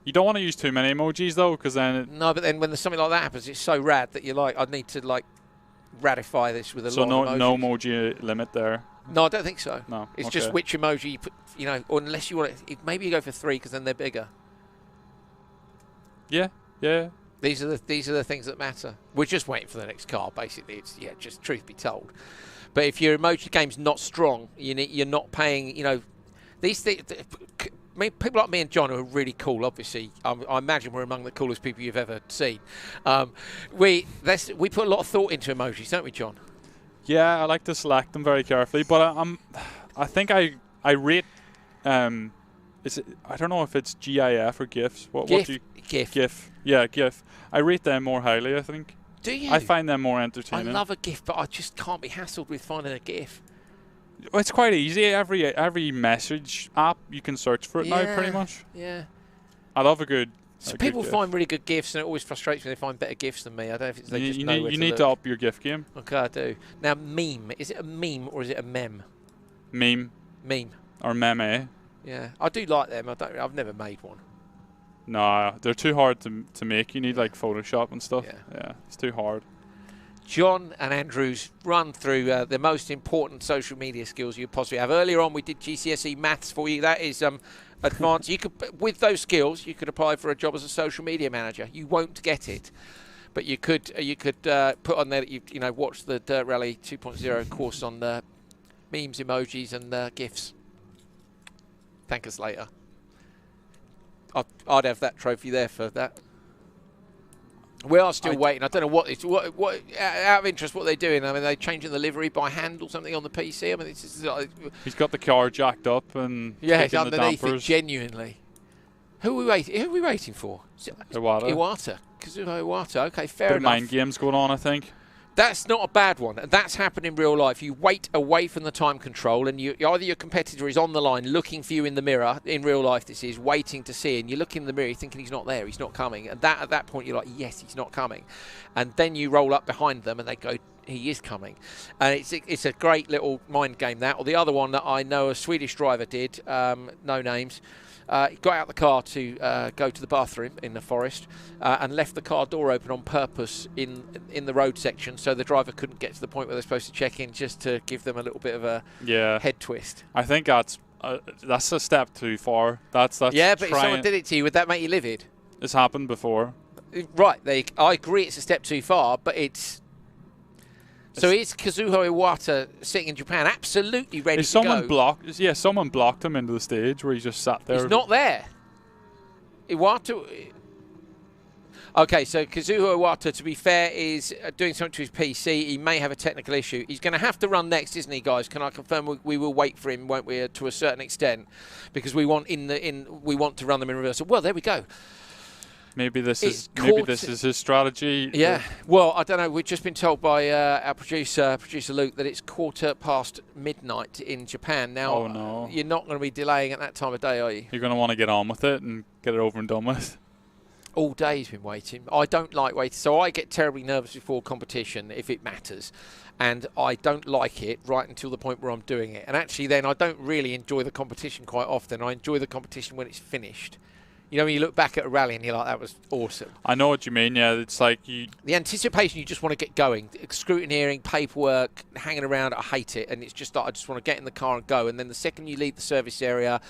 You don't want to use too many emojis though, because then... No, but then when there's something like that happens, it's so rad that you're like, I need to like ratify this with a So lot of emojis. no emoji limit there. No, I don't think so. No. It's okay. just which emoji you put, you know, or unless you want it, maybe you go for 3 because then they're bigger. Yeah. Yeah. These are the things that matter. We're just waiting for the next car, basically. It's just truth be told. But if your emoji game's not strong, you're not paying. You know, these things. People like me and John are really cool. Obviously, I imagine we're among the coolest people you've ever seen. We put a lot of thought into emojis, don't we, John? Yeah, I like to select them very carefully, but I think I rate. I don't know if it's GIF or GIFs. GIF. GIF. Yeah, GIF. I rate them more highly, I think. Do you? I find them more I entertaining. love a GIF, but I just can't be hassled with finding a GIF. Well, it's quite easy. Every message app you can search for it now, pretty much. Yeah. I love a good. So a people good find really good GIFs, and it always frustrates me they find better GIFs than me. I don't know if it's they just know where you to need look. to up your GIF game. Okay, I do. Now, meme. Is it a meme or is it a meme? Meme. Meme. Or meme. Yeah, I do like them. I've never made one. No, they're too hard to make. You need like Photoshop and stuff. Yeah, it's too hard. John and Andrew's run through the most important social media skills you possibly have. Earlier on, we did GCSE maths for you. That is advanced. You could, with those skills, you could apply for a job as a social media manager. You won't get it, but you could put on there that you know watch the Dirt Rally 2.0 course on memes, emojis, and GIFs. Thank us later. I'd have that trophy there for that. We are still waiting. I don't know what out of interest what they're doing. I mean, they're changing the livery by hand or something on the PC. I mean, this is like, he's got the car jacked up and it's taking underneath the dampers. it. Genuinely, who are we waiting for? Iwata. Kazuo Iwata. Okay, fair Bit enough. of mind games going on, I think. That's not a bad one. That's happened in real life. You wait away from the time control, and either your competitor is on the line looking for you in the mirror. In real life, this is waiting to see, and you look in the mirror, you're thinking he's not there, he's not coming. And at that point, you're like, yes, he's not coming. And then you roll up behind them, and they go, he is coming. And it's a great little mind game, that. Or the other one that I know a Swedish driver did, no names. Got out the car to go to the bathroom in the forest and left the car door open on purpose in the road section so the driver couldn't get to the point where they're supposed to check in, just to give them a little bit of a head twist. I think that's a step too far. That's yeah, but if someone did it to you, would that make you livid? It's happened before. Right, I agree it's a step too far, but it's... So is Kazuo Iwata sitting in Japan absolutely ready to go? Someone blocked him into the stage where he just sat there. He's not there. Iwata... Okay, so Kazuo Iwata, to be fair, is doing something to his PC. He may have a technical issue. He's going to have to run next, isn't he, guys? Can I confirm we will wait for him, won't we, to a certain extent, because we want we want to run them in reverse. Well, there we go. Maybe this is his strategy. Yeah. Well, I don't know. We've just been told by our producer Luke, that it's midnight in Japan now. Oh no! You're not going to be delaying at that time of day, are you? You're going to want to get on with it and get it over and done with. All day he's been waiting. I don't like waiting, so I get terribly nervous before competition if it matters, and I don't like it right until the point where I'm doing it. And actually, then I don't really enjoy the competition quite often. I enjoy the competition when it's finished. You know, when you look back at a rally and you're like, that was awesome. I know what you mean, yeah. It's like the anticipation, you just want to get going. Scrutineering, paperwork, hanging around, I hate it. And it's just like, I just want to get in the car and go. And then the second you leave the service area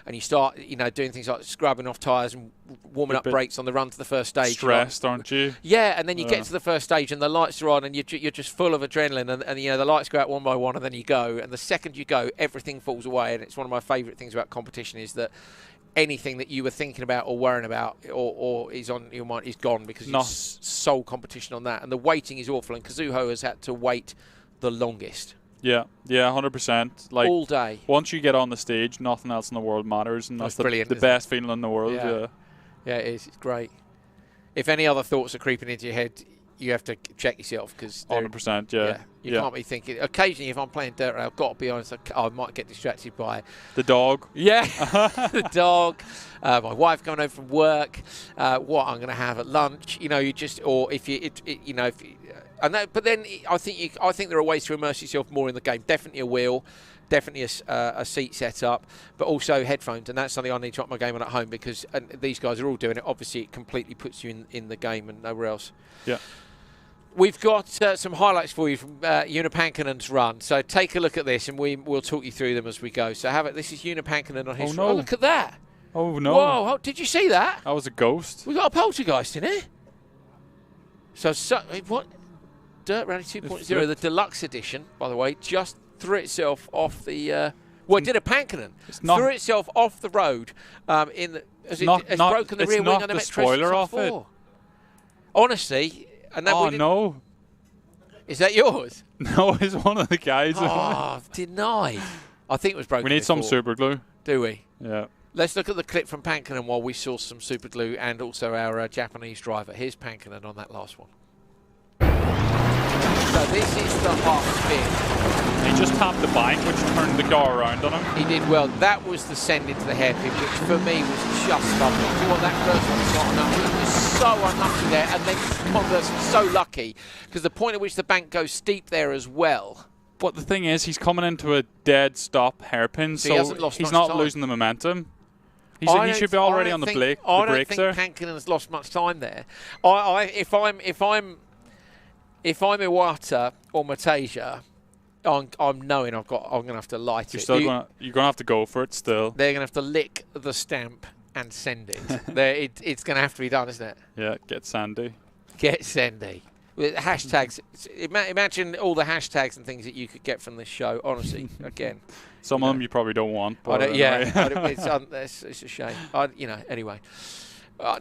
and you start, you know, doing things like scrubbing off tyres and warming up brakes on the run to the first stage. Stressed, aren't you? Yeah, and then you get to the first stage and the lights are on and you're just full of adrenaline and, you know, the lights go out one by one and then you go. And the second you go, everything falls away. And it's one of my favourite things about competition is that anything that you were thinking about or worrying about or is on your mind is gone because you sole competition on that. And the waiting is awful. And Kazuho has had to wait the longest. Yeah, 100%. Like all day. Once you get on the stage, nothing else in the world matters, and that's brilliant, the best feeling in the world. Yeah, it is. It's great. If any other thoughts are creeping into your head, you have to check yourself because 100%. Yeah. You can't be thinking. Occasionally, if I'm playing dirt, I've got to be honest. I might get distracted by the dog. Yeah, the dog. My wife coming home from work. What I'm going to have at lunch. You know, you just or if you, you know, if you, and that. But then I think there are ways to immerse yourself more in the game. Definitely a wheel. Definitely a seat setup, but also headphones, and that's something I need to up my game on at home because these guys are all doing it. Obviously, it completely puts you in the game and nowhere else. Yeah. We've got some highlights for you from Joona Pankkinen's run, so take a look at this, and we'll talk you through them as we go. So have it. This is Joona Pankkinen on his. Oh, no. Oh, look at that! Oh no! Whoa! Did you see that? That was a ghost. We got a poltergeist in it. So what? Dirt Rally 2.0, the deluxe edition, by the way, just threw itself off the. Well, it did a Pankkinen. Threw itself off the road. It's broken the rear wing on the spoiler off it. Honestly. And oh no! Is that yours? No, it's one of the guys. Oh, denied. I think it was broken. We need some super glue. Do we? Yeah. Let's look at the clip from Pankkinen while we saw some super glue and also our Japanese driver. Here's Pankkinen on that last one. So this is the hot spin. He just tapped the bank, which turned the car around on him. He did well. That was the send into the hairpin, which for me was just lovely. You know what, that first one was not enough. He was so unlucky there, and then Converse was so lucky because the point at which the bank goes steep there as well. But the thing is, he's coming into a dead stop hairpin, so he's not losing the momentum. He should be already on the brakes there. I don't think Pankkinen has lost much time there. If I'm Iwata or Mateja, I'm knowing I'm going to have to light it. You're going to have to go for it still. They're going to have to lick the stamp and send it. It's going to have to be done, isn't it? Yeah, get Sandy. Get Sandy. With hashtags. Imagine all the hashtags and things that you could get from this show. Honestly, again. Some of them you probably don't want. But it's a shame. Anyway.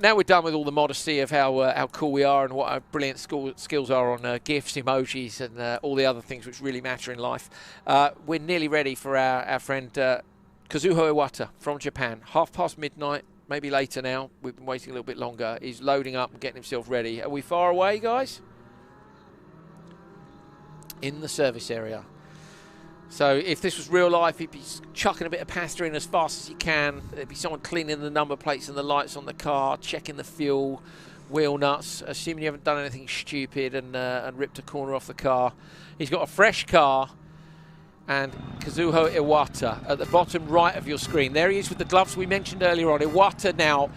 Now we're done with all the modesty of how cool we are and what our brilliant skills are on GIFs, emojis, and all the other things which really matter in life. We're nearly ready for our friend Kazuho Iwata from Japan. midnight, maybe later now. We've been waiting a little bit longer. He's loading up and getting himself ready. Are we far away, guys? In the service area. So if this was real life, he'd be chucking a bit of pasta in as fast as he can. There'd be someone cleaning the number plates and the lights on the car, checking the fuel, wheel nuts, assuming you haven't done anything stupid and ripped a corner off the car. He's got a fresh car, and Kazuho Iwata at the bottom right of your screen. There he is with the gloves we mentioned earlier on. Iwata now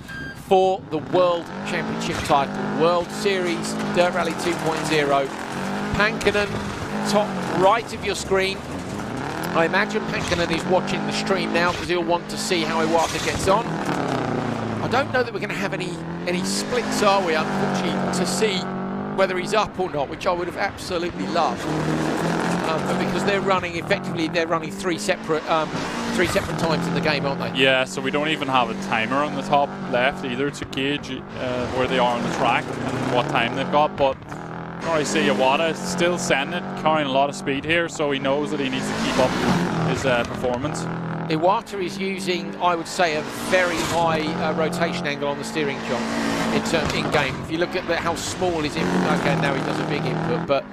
for the World Championship title, World Series Dirt Rally 2.0. Pankkinen, top right of your screen. I imagine Pankkinen is watching the stream now because he'll want to see how Iwata gets on. I don't know that we're going to have any splits, are we, unfortunately, to see whether he's up or not, which I would have absolutely loved. But because they're running three separate times in the game, aren't they? Yeah, so we don't even have a timer on the top left either to gauge where they are on the track and what time they've got. But I see Iwata still sending it, carrying a lot of speed here, so he knows that he needs to keep up his performance. Iwata is using, I would say, a very high rotation angle on the steering, John, in game. If you look at how small his input, okay, now he does a big input, but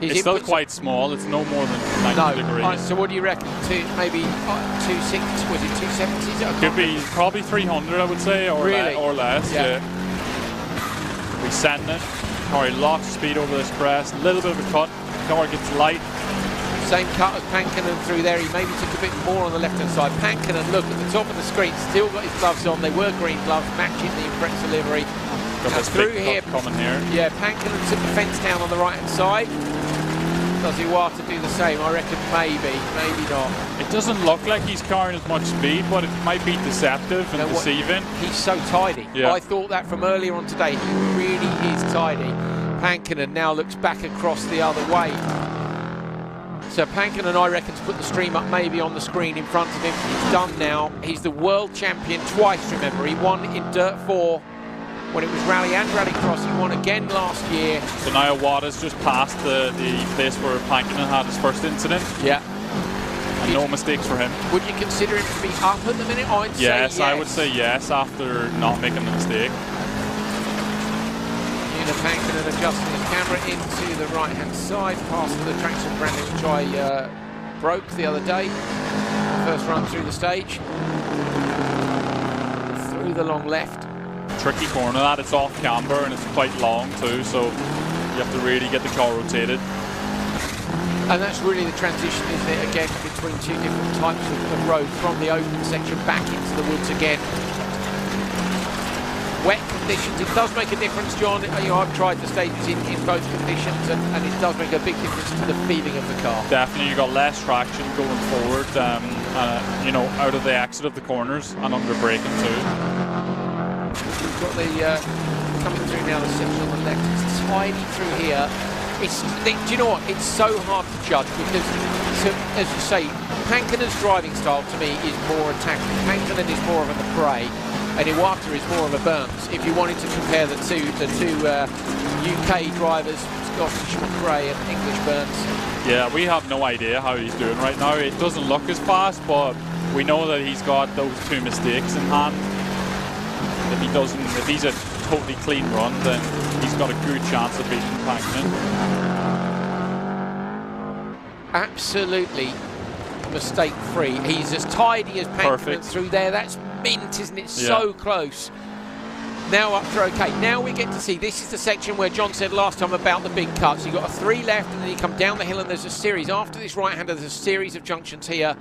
it's still quite small. It's no more than 90 degrees. So what do you reckon? Maybe 260? Was it 270s? Could be probably 300, I would say, or really? Or less. Yeah. We send it. Carry lots of speed over this crest. A little bit of a cut. Car gets light. Same cut as Pankinen through there. He maybe took a bit more on the left-hand side. Pankinen, look at the top of the screen, still got his gloves on. They were green gloves, matching the Impreza livery. Got through here, coming here. Yeah, Pankinen took the fence down on the right-hand side. Does Iwata do the same? I reckon maybe not. It doesn't look like he's carrying as much speed, but it might be deceptive and deceiving. He's so tidy. Yeah. I thought that from earlier on today. He really is tidy. Pankinen now looks back across the other way. So Pankinen, I reckon, to put the stream up maybe on the screen in front of him. He's done now. He's the world champion twice, remember. He won in Dirt 4 when it was rally and rallycross. He won again last year. So now Iwata's just past the place where Pankinen had his first incident. Yeah. And no mistakes for him. Would you consider him to be up at the minute? I'd say yes. I would say yes after not making the mistake. Pankinen adjusting his camera into the right-hand side, past the traction branding which I broke the other day. First run through the stage. Through the long left. Tricky corner that, it's off camber and it's quite long too, so you have to really get the car rotated. And that's really the transition, isn't it, again, between two different types of road, from the open section back into the woods again. Wet conditions, it does make a difference, John. You know, I've tried the stages in both conditions, and it does make a big difference to the feeling of the car. Definitely, you've got less traction going forward, you know, out of the exit of the corners and under braking too. We've got the coming through now, the section on the left. It's tidy through here. Do you know what? It's so hard to judge because, as you say, Pankinen's driving style to me is more attacking. Pankinen is more of an prey, and Iwata is more of a Burns. If you wanted to compare the two UK drivers, Scottish McRae and English Burns. Yeah, we have no idea how he's doing right now. It doesn't look as fast, but we know that he's got those two mistakes in hand. If he's a totally clean run, then he's got a good chance of beating Pankinen. Absolutely mistake-free. He's as tidy as Pankinen through there. That's mint, isn't it? Yeah. So close. Now up for okay. Now we get to see, this is the section where John said last time about the big cuts. You've got a 3 left and then you come down the hill and there's a series. After this right-hander, there's a series of junctions here,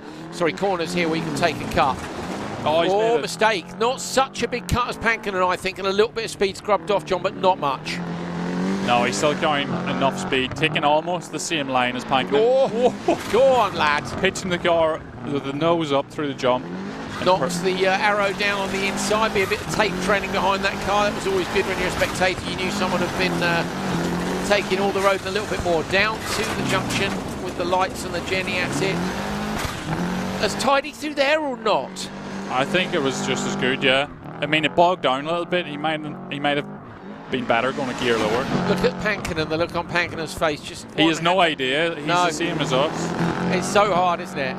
corners here where you can take a cut. Oh, mistake. Not such a big cut as Pankinen, I think, and a little bit of speed scrubbed off, John, but not much. No, he's still going enough speed, taking almost the same line as Pankinen. Oh, go on, lad. Pitching the car with the nose up through the jump. Knocks the arrow down on the inside, be a bit of tape training behind that car. That was always good when you're a spectator. You knew someone had been taking all the road and a little bit more. Down to the junction with the lights and the Jenny at it. As tidy through there or not? I think it was just as good, yeah. I mean, it bogged down a little bit. He might have been better going a gear lower. Look at Pankinen, the look on Pankinen's face. He has no idea. He's the same as us. It's so hard, isn't it?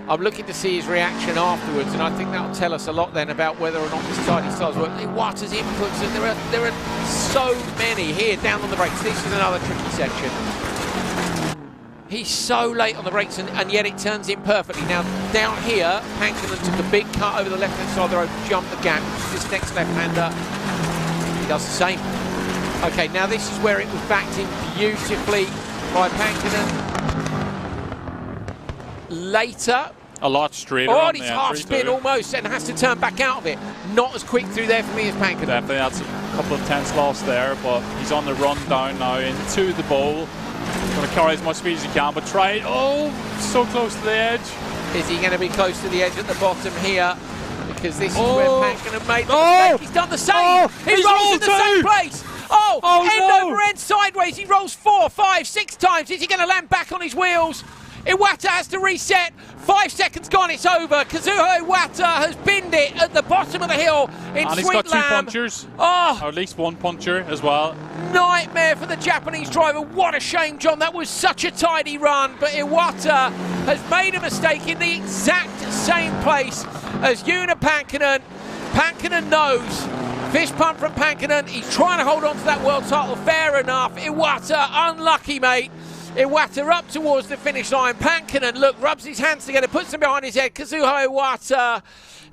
I'm looking to see his reaction afterwards, and I think that'll tell us a lot then about whether or not this tidy styles work. Iwata's inputs, and there are so many here down on the brakes. This is another tricky section. He's so late on the brakes, and yet it turns in perfectly. Now, down here, Pankinen took a big cut over the left-hand side of the road, jumped the gap. This next left-hander, he does the same. Okay, now this is where it was backed in beautifully by Pankinen. Later. A lot straighter. Oh, he's half spin almost, and has to turn back out of it. Not as quick through there for me as Pankinen. Definitely, that's a couple of tenths lost there, but he's on the run down now into the bowl. Going to carry as much speed as he can, but try it. Oh, so close to the edge. Is he going to be close to the edge at the bottom here? Because this is where Pankinen made the mistake. He's done the same. He rolls in the same place. Oh, end no. over end sideways. He rolls 4, 5, 6 times. Is he going to land back on his wheels? Iwata has to reset. 5 seconds gone, it's over. Kazuo Iwata has binned it at the bottom of the hill in And he's Sweet got 2 Lamb. punchers. Oh, Or at least 1 puncher as well. nightmare for the Japanese driver. What a shame, John. That was such a tidy run. But Iwata has made a mistake in the exact same place as Joona Pankinen. Pankinen knows. Fist pump from Pankinen. He's trying to hold on to that world title. Fair enough. Iwata, unlucky, mate. Iwata up towards the finish line. Pankinen, look, rubs his hands together, puts them behind his head. Kazuo Iwata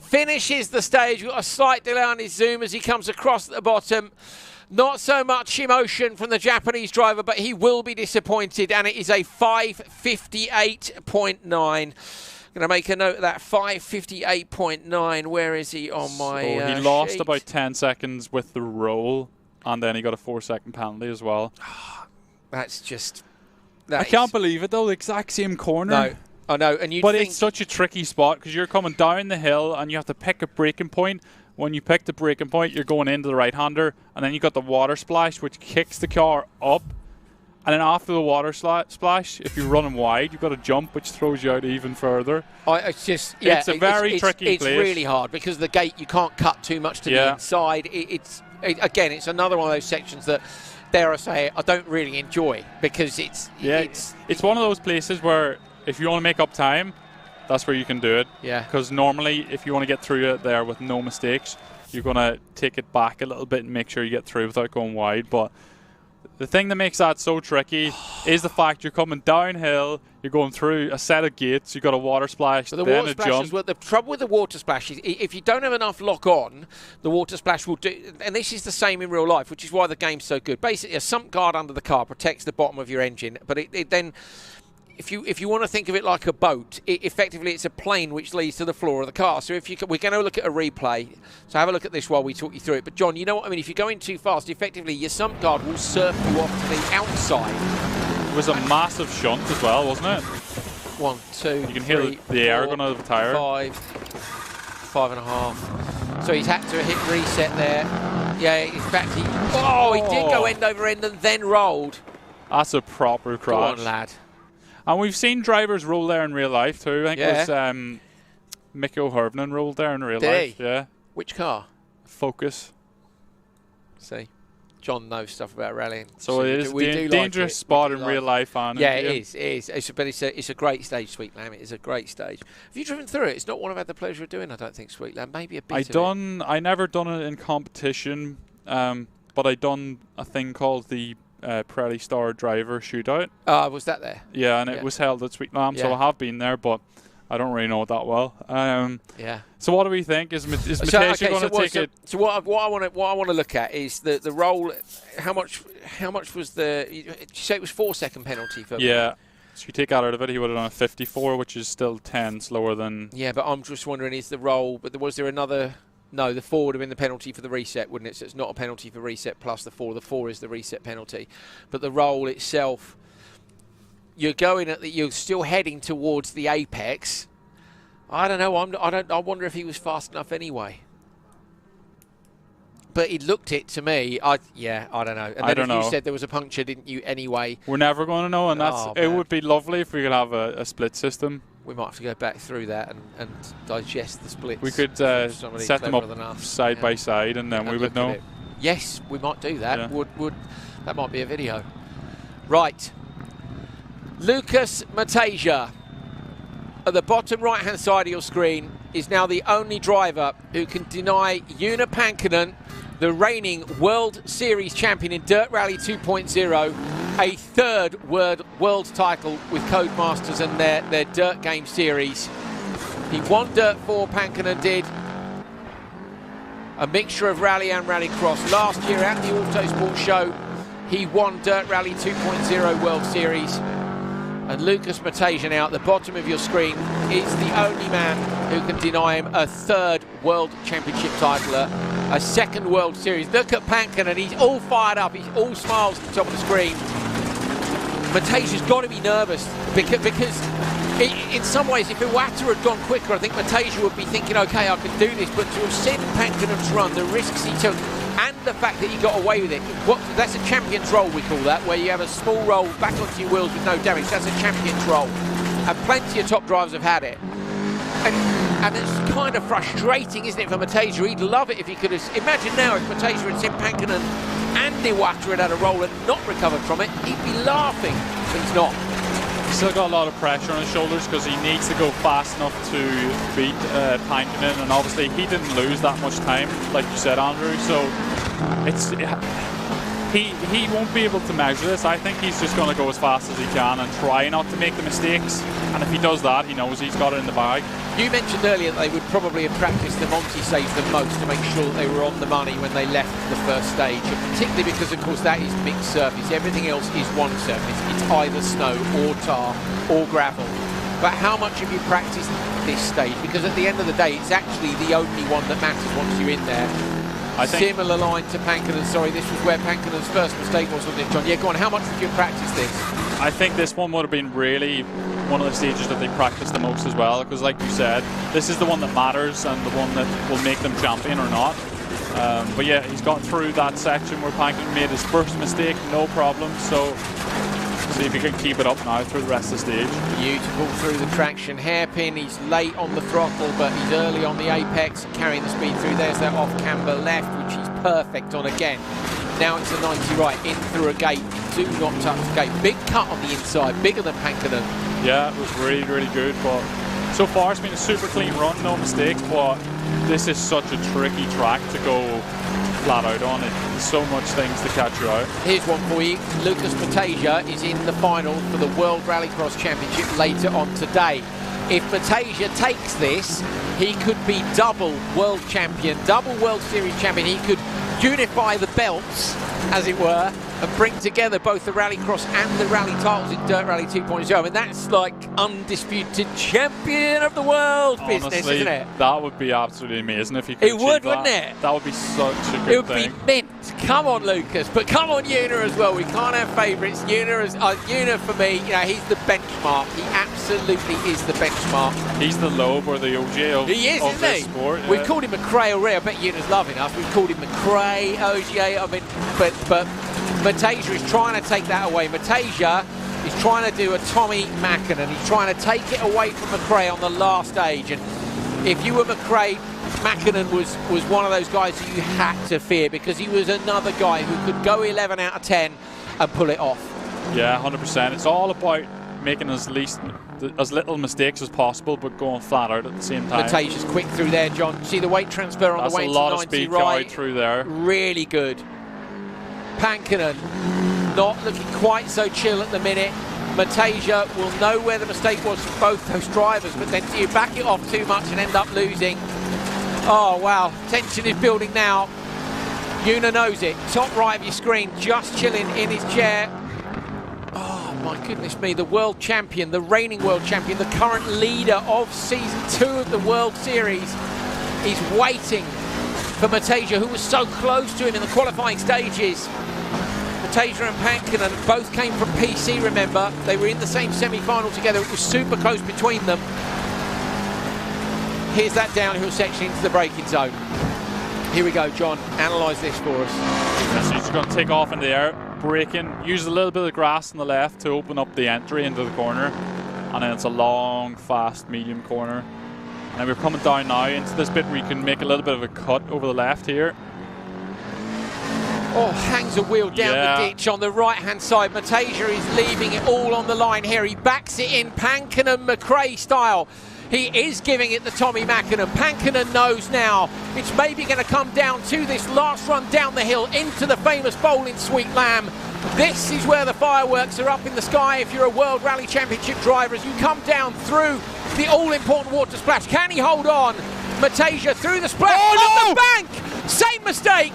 finishes the stage. We've got a slight delay on his zoom as he comes across at the bottom. Not so much emotion from the Japanese driver, but he will be disappointed, and it is a 5:58.9. Going to make a note of that, 5:58.9. Where is he on my So he lost sheet? about 10 seconds with the roll, and then he got a 4-second penalty as well. That's just... I can't believe it, though. The exact same corner. No, I know, and you But think... it's such a tricky spot because you're coming down the hill and you have to pick a braking point. When you pick the braking point, you're going into the right-hander, and then you got the water splash, which kicks the car up. And then after the water splash, if you're running wide, you've got a jump, which throws you out even further. It's just, yeah, it's a very tricky It's place. really hard because the gate, you can't cut too much to the inside. Again, it's another one of those sections that, dare I say, I don't really enjoy because it's one of those places where if you want to make up time, that's where you can do it. Yeah. Because normally, if you want to get through it there with no mistakes, you're going to take it back a little bit and make sure you get through without going wide. But the thing that makes that so tricky is the fact you're coming downhill, you're going through a set of gates, you've got a water splash, So the then water a splash jump. is what the trouble with the water splash is if you don't have enough lock on, the water splash will do, and this is the same in real life, which is why the game's so good. Basically, a sump guard under the car protects the bottom of your engine, but it then, if you want to think of it like a boat, effectively it's a plane which leads to the floor of the car. So if we're going to look at a replay, so have a look at this while we talk you through it. But John, you know what I mean? If you're going too fast, effectively your sump guard will surf you off to the outside. It was a massive shunt as well, wasn't it? 1, 2, You can hear 3, the air 4, going out of the tyre. 5, 5.5. So he's had to hit reset there. Yeah, in fact, he did go end over end and then rolled. That's a proper Go crash. on, lad. And we've seen drivers roll there in real life too. I think Yeah. it was Mikko Hirvonen rolled there in real Did life. he? Yeah. Which car? Focus. See, John knows stuff about rallying. So it is we a do like dangerous it. spot We do in like real it. life. And Yeah, it is. But it's a great stage, Sweet Lamb. It is a great stage. Have you driven through it? It's not one I've had the pleasure of doing, I don't think, Sweet Lamb. Maybe a bit I never done it in competition, but I done a thing called the Pirelli Star Driver Shootout. Was that there? Yeah, and it was held at Sweet Lamb, so Yeah. I have been there, but I don't really know it that well. Yeah. So what do we think? Is Matej going to take it? So what I want to look at is the roll. How much was the? Did you say it was 4-second penalty for? Yeah. So you take that out of it, he would have done a 54, which is still 10 slower than. Yeah, but I'm just wondering, is the roll? But was there another? No, the 4 would have been the penalty for the reset, wouldn't it? So it's not a penalty for reset plus the 4. The 4 is the reset penalty, but the roll itself. You're going at you're still heading towards the apex. I don't know. I wonder if he was fast enough anyway. But he looked it to me. I don't know. And I then don't know. You said there was a puncture, didn't you? Anyway, We're never going to know, and it would be lovely if we could have a split system. we might have to go back through that and digest the splits. We could Somebody set them cleverer than up us. side Yeah. by side, and then And we look would at know. it. Yes, we might do that. Yeah. Would that might be a video. Right. Lucas Matejka at the bottom right-hand side of your screen is now the only driver who can deny Joona Pankinen, the reigning World Series champion in Dirt Rally 2.0, a third world title with Codemasters and their Dirt Game series. He won Dirt 4, Pankinen did. A mixture of rally and rallycross. Last year at the Autosport Show, he won Dirt Rally 2.0 World Series. And Lucas Matejka now at the bottom of your screen is the only man who can deny him a third World Championship title, a second World Series. Look at Pankinen, he's all fired up, he's all smiles at the top of the screen. Matejka's got to be nervous because in some ways, if Iwata had gone quicker, I think Matejka would be thinking, okay, I can do this. But to have seen Pankinen's run, the risks he took, and the fact that he got away with it. That's a champion's roll, we call that, where you have a small roll back onto your wheels with no damage. That's a champion's roll. And plenty of top drivers have had it. And it's kind of frustrating, isn't it, for Matejka? He'd love it if he could have... Imagine now if Matejka had sent Pankinen and Iwata had had a roll and not recovered from it, he'd be laughing, but he's not. He's still got a lot of pressure on his shoulders because he needs to go fast enough to beat Pankinen, and obviously he didn't lose that much time, like you said, Andrew, so it's... He won't be able to measure this. I think he's just going to go as fast as he can and try not to make the mistakes. And if he does that, he knows he's got it in the bag. You mentioned earlier that they would probably have practiced the Monty stage the most to make sure that they were on the money when they left the first stage, and particularly because, of course, that is mixed surface. Everything else is one surface. It's either snow or tar or gravel. But how much have you practiced this stage? Because at the end of the day, it's actually the only one that matters once you're in there. Similar line to Pankinen. Sorry, this was where Pankinen's first mistake was, wasn't it, John? Yeah, go on. How much did you practice this? I think this one would have been really one of the stages that they practiced the most as well, because like you said, this is the one that matters and the one that will make them champion or not. But yeah, he's got through that section where Pankinen made his first mistake, no problem. So see if he can keep it up now through the rest of the stage. Beautiful through the traction. Hairpin, he's late on the throttle, but he's early on the apex, carrying the speed through. There's that off-camber left, which he's perfect on again. Now it's a 90 right, in through a gate. Do not touch the gate. Big cut on the inside, bigger than Pankinen. Yeah, it was really, really good, but so far it's been a super clean run, no mistakes, but this is such a tricky track to go flat out on it. There's so much things to catch you out. Here's one for you. Lucas Matejka is in the final for the World Rallycross Championship later on today. If Matejka takes this, he could be double world champion, double World Series champion. He could unify the belts, as it were, and bring together both the Rallycross and the Rally titles in Dirt Rally 2.0. I mean, that's like undisputed champion of the world business, honestly, isn't it? That would be absolutely amazing if you could. It would, wouldn't it? That would be such a good thing. It would be mint. Come on, Lucas, but come on, Una as well. We can't have favourites. Una for me, you know, he's the benchmark. He absolutely is the benchmark. He's the Loeb or the OJ of, he is, of isn't this he? sport. Yeah. We've called him McRae already. I bet Una's loving us. We've called him McRae, OJ. I mean, but Matejka is trying to take that away. Matejka is trying to do a Tommy Mäkinen. He's trying to take it away from McRae on the last stage. And if you were McRae, Mäkinen was one of those guys who you had to fear, because he was another guy who could go 11 out of 10 and pull it off. Yeah, 100%. It's all about making as little mistakes as possible, but going flat out at the same time. Matejka's quick through there, John. See the weight transfer on That's the way a to lot 90 of speed right. through there. Really good. Pankinen not looking quite so chill at the minute. Matejka will know where the mistake was for both those drivers, but then do you back it off too much and end up losing? Oh wow, tension is building now. Una knows it. Top right of your screen, just chilling in his chair. Oh my goodness me, the world champion, the reigning world champion, the current leader of season 2 of the World Series is waiting for Matejka, who was so close to him in the qualifying stages. Matejka and Pankinen both came from PC, remember. They were in the same semi-final together. It was super close between them. Here's that downhill section into the braking zone. Here we go, John. Analyse this for us. So he's going to take off in the air, braking, use a little bit of grass on the left to open up the entry into the corner. And then it's a long, fast, medium corner. And then we're coming down now into this bit where you can make a little bit of a cut over the left here. Oh, hangs a wheel down the ditch on the right-hand side. Matejka is leaving it all on the line here. He backs it in Pankinen McRae style. He is giving it to Tommy Mäkinen. Pankinen knows now it's maybe going to come down to this last run down the hill into the famous Bowling Sweet Lamb. This is where the fireworks are up in the sky if you're a World Rally Championship driver, as you come down through the all-important water splash. Can he hold on? Matejka through the splash, on the bank! Same mistake!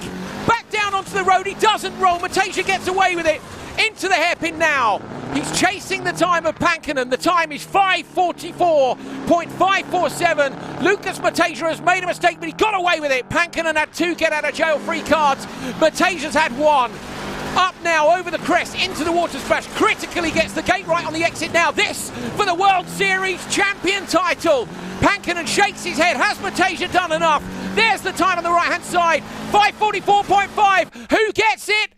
Back down onto the road, he doesn't roll. Matejka gets away with it. Into the hairpin now. He's chasing the time of Pankinen. The time is 5:44.547. Lucas Matejka has made a mistake, but he got away with it. Pankinen had 2 get-out-of-jail-free cards. Matejka's had 1. Up now over the crest into the water splash. Critically gets the gate right on the exit now. This for the World Series champion title. Pankinen shakes his head. Has Matejka done enough? There's the time on the right-hand side. 5:44.5. Who gets it?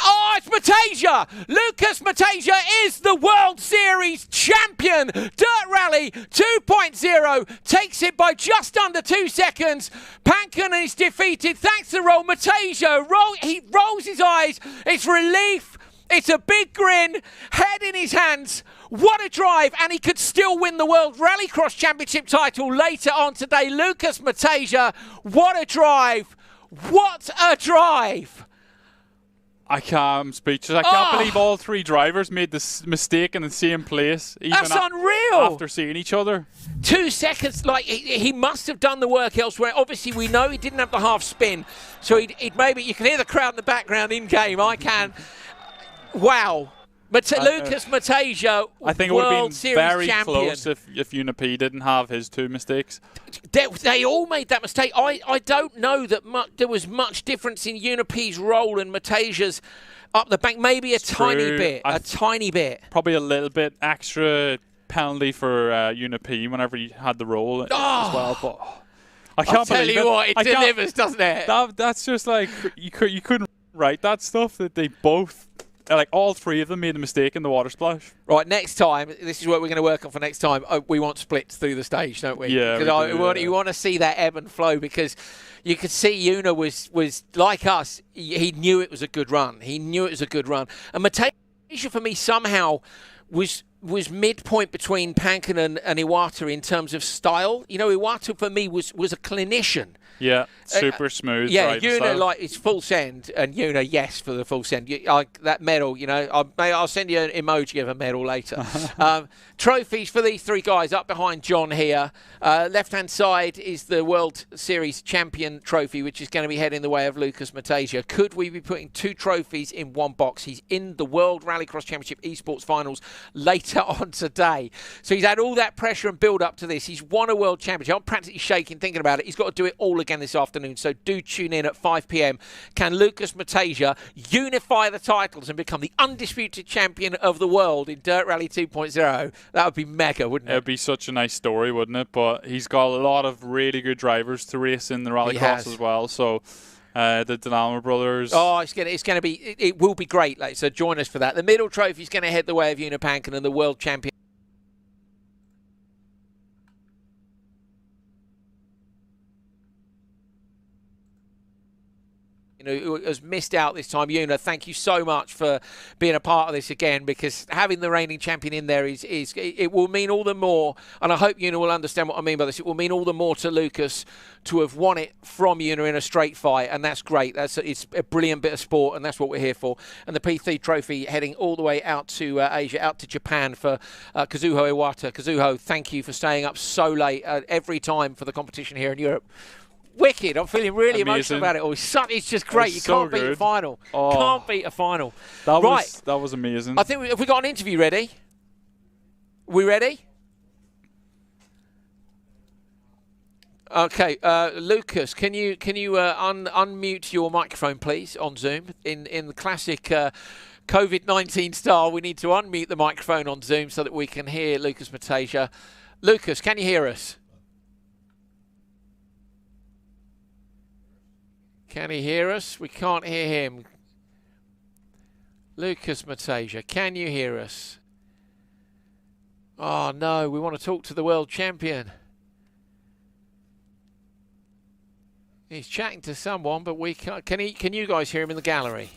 Oh, it's Matejka! Lucas Matejka is the World Series champion! Dirt Rally 2.0 takes it by just under 2 seconds. Pankinen is defeated. Thanks to roll. Matejka, he rolls his eyes. It's relief. It's a big grin. Head in his hands. What a drive. And he could still win the World Rallycross Championship title later on today. Lucas Matejka, what a drive. What a drive. I'm speechless. I can't believe all three drivers made this mistake in the same place. That's unreal. After seeing each other. 2 seconds, like he must have done the work elsewhere. Obviously, we know he didn't have the half spin, so he'd maybe, you can hear the crowd in the background in game. I can. Wow. Lucas Matejka, I think it would have been very close if Unipi didn't have his two mistakes. They all made that mistake. I don't know that there was much difference in Unipi's role and Matejka's up the bank. Maybe a tiny bit. Probably a little bit extra penalty for Unipi whenever he had the roll as well. But I can't tell believe you what, it delivers, doesn't it? That's just like you couldn't write that stuff that they both. Like all three of them made a mistake in the water splash. Right, next time, this is what we're going to work on for next time. We want splits through the stage, don't we? Yeah, because you want to see that ebb and flow, because you could see Una was like us. He knew it was a good run. And Matejka, for me, somehow was midpoint between Pankinen and Iwata in terms of style. You know, Iwata for me was a clinician. Yeah, super smooth. Yeah, Una like it's full send, and Una yes for the full send. That medal, you know, I'll send you an emoji of a medal later. Trophies for these three guys up behind John here. Left-hand side is the World Series champion trophy, which is going to be heading the way of Lucas Matejka. Could we be putting two trophies in one box? He's in the World Rallycross Championship Esports Finals later on today. So he's had all that pressure and build up to this. He's won a World Championship. I'm practically shaking thinking about it. He's got to do it all again this afternoon, so do tune in at 5 p.m. Can Lucas Matejka unify the titles and become the undisputed champion of the world in Dirt Rally 2.0? That would be mega, wouldn't it? It would be such a nice story, wouldn't it? But he's got a lot of really good drivers to race in the Rallycross as well. So the Dall'Anima brothers. Oh, it will be great. So join us for that. The middle trophy is going to head the way of Una Pankinen and the world champion. Who has missed out this time. Una, thank you so much for being a part of this again, because having the reigning champion in there it will mean all the more, and I hope Una will understand what I mean by this. It will mean all the more to Lucas to have won it from Una in a straight fight, and that's great. It's a brilliant bit of sport, and that's what we're here for. And the P3 trophy heading all the way out to Asia, out to Japan for Kazuho Iwata. Kazuho, thank you for staying up so late every time for the competition here in Europe. Wicked. I'm feeling really emotional about it all. It's just great. You can't beat a final. Can't beat a final. That was amazing. I think have we got an interview ready? We ready? Okay, Lucas, can you unmute your microphone, please, on Zoom? In the classic COVID-19 style, we need to unmute the microphone on Zoom so that we can hear Lucas Matejka. Lucas, can you hear us? Can he hear us? We can't hear him. Lucas Matejka, can you hear us? Oh no, we want to talk to the world champion. He's chatting to someone, but we can't. Can you guys hear him in the gallery?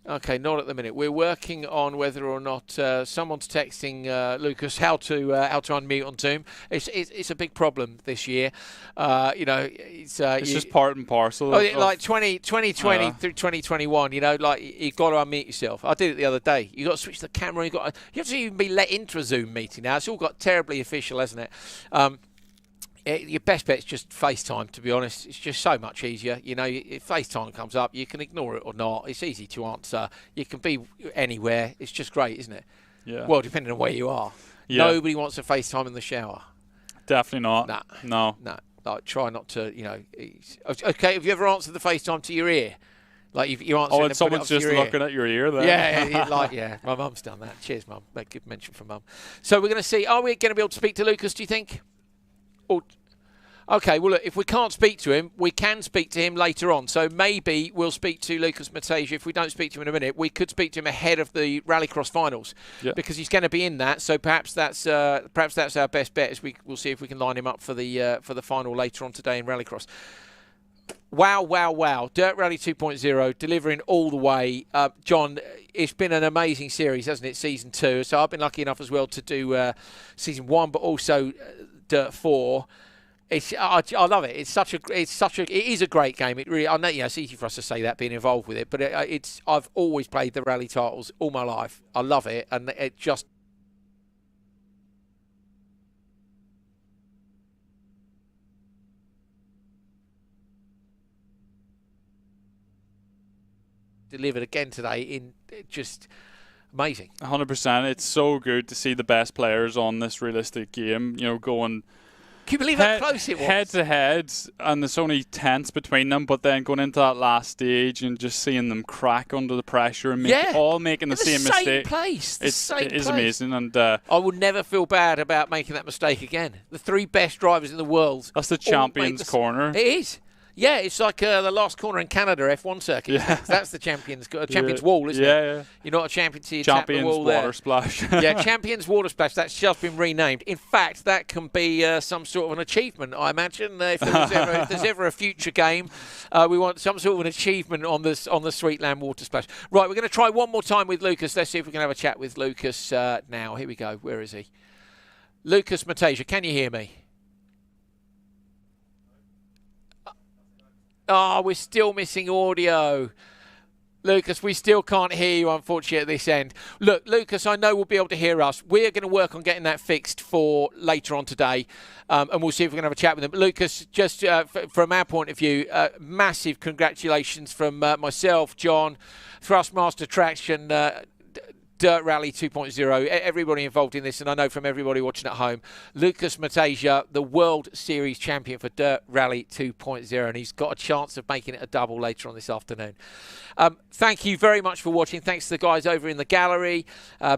Okay, not at the minute. We're working on whether or not someone's texting Lucas how to unmute on Zoom. It's a big problem this year. It's just part and parcel. Like 2020 through 2021. You've got to unmute yourself. I did it the other day. You got to switch the camera. You have to even be let into a Zoom meeting now. It's all got terribly official, hasn't it? Your best bet's just FaceTime, to be honest. It's just so much easier. If FaceTime comes up, you can ignore it or not. It's easy to answer. You can be anywhere. It's just great, isn't it? Yeah. Well, depending on where you are. Yeah. Nobody wants a FaceTime in the shower. Definitely not. No. Try not to, Okay, have you ever answered the FaceTime to your ear? Like you're answering. Oh, and someone's just looking at your ear there. Yeah, my mum's done that. Cheers, mum. Good mention from mum. So we're going to see, are we going to be able to speak to Lucas, do you think? Okay, well, look, if we can't speak to him, we can speak to him later on. So maybe we'll speak to Lucas Matejka. If we don't speak to him in a minute, we could speak to him ahead of the Rallycross finals, because he's going to be in that. So perhaps that's our best bet. We'll see if we can line him up for the final later on today in Rallycross. Wow. Dirt Rally 2.0 delivering all the way. John, it's been an amazing series, hasn't it, Season 2? So I've been lucky enough as well to do Season 1, but also Dirt 4. I love it. It is a great game. It really, I know, it's easy for us to say that being involved with it, but I've always played the rally titles all my life. I love it, and it just delivered again today in just amazing. 100%. It's so good to see the best players on this realistic game, going. Can you believe how close it was? Head to head, and there's only tenths between them, but then going into that last stage and just seeing them crack under the pressure and all making the same mistake. It is amazing. And I would never feel bad about making that mistake again. The 3 best drivers in the world. That's the champions' corner. It is. Yeah, it's like the last corner in Canada F1 circuit. Yeah. That's the champions wall, isn't it? Yeah. You're not a champion till you tap the wall there. Water splash. Yeah, champions water splash. That's just been renamed. In fact, that can be some sort of an achievement, I imagine. If there's ever a future game, we want some sort of an achievement on the Sweetland water splash. Right, we're going to try one more time with Lucas. Let's see if we can have a chat with Lucas now. Here we go. Where is he? Lucas Matejka, can you hear me? Oh, we're still missing audio. Lucas, we still can't hear you, unfortunately, at this end. Look, Lucas, I know we'll be able to hear us. We're going to work on getting that fixed for later on today, and we'll see if we can have a chat with him. But Lucas, just from our point of view, massive congratulations from myself, John, Thrustmaster Traction, Dirt Rally 2.0, everybody involved in this, and I know from everybody watching at home, Lucas Matejka, the World Series champion for Dirt Rally 2.0, and he's got a chance of making it a double later on this afternoon. Thank you very much for watching. Thanks to the guys over in the gallery.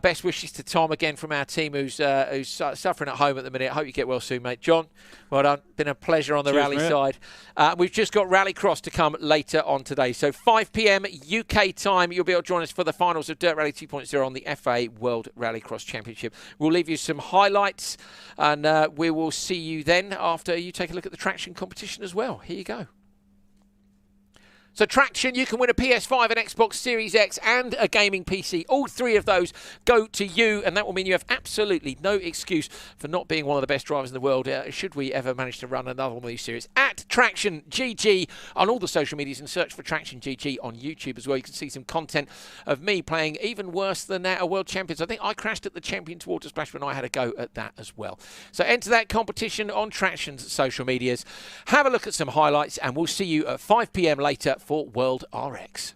Best wishes to Tom again from our team who's suffering at home at the minute. I hope you get well soon, mate. John, well done. Been a pleasure on the rally side. We've just got Rallycross to come later on today. So 5 p.m. UK time, you'll be able to join us for the finals of Dirt Rally 2.0 on the FA World Rallycross Championship. We'll leave you some highlights, and we will see you then after you take a look at the traction competition as well. Here you go. So Traction, you can win a PS5, an Xbox Series X and a gaming PC. All 3 of those go to you, and that will mean you have absolutely no excuse for not being one of the best drivers in the world, should we ever manage to run another one of these series. At Traction GG on all the social medias, and search for Traction GG on YouTube as well. You can see some content of me playing even worse than a World Champions. I think I crashed at the Champions Water Splash when I had a go at that as well. So enter that competition on Traction's social medias. Have a look at some highlights, and we'll see you at 5 p.m. later for World RX.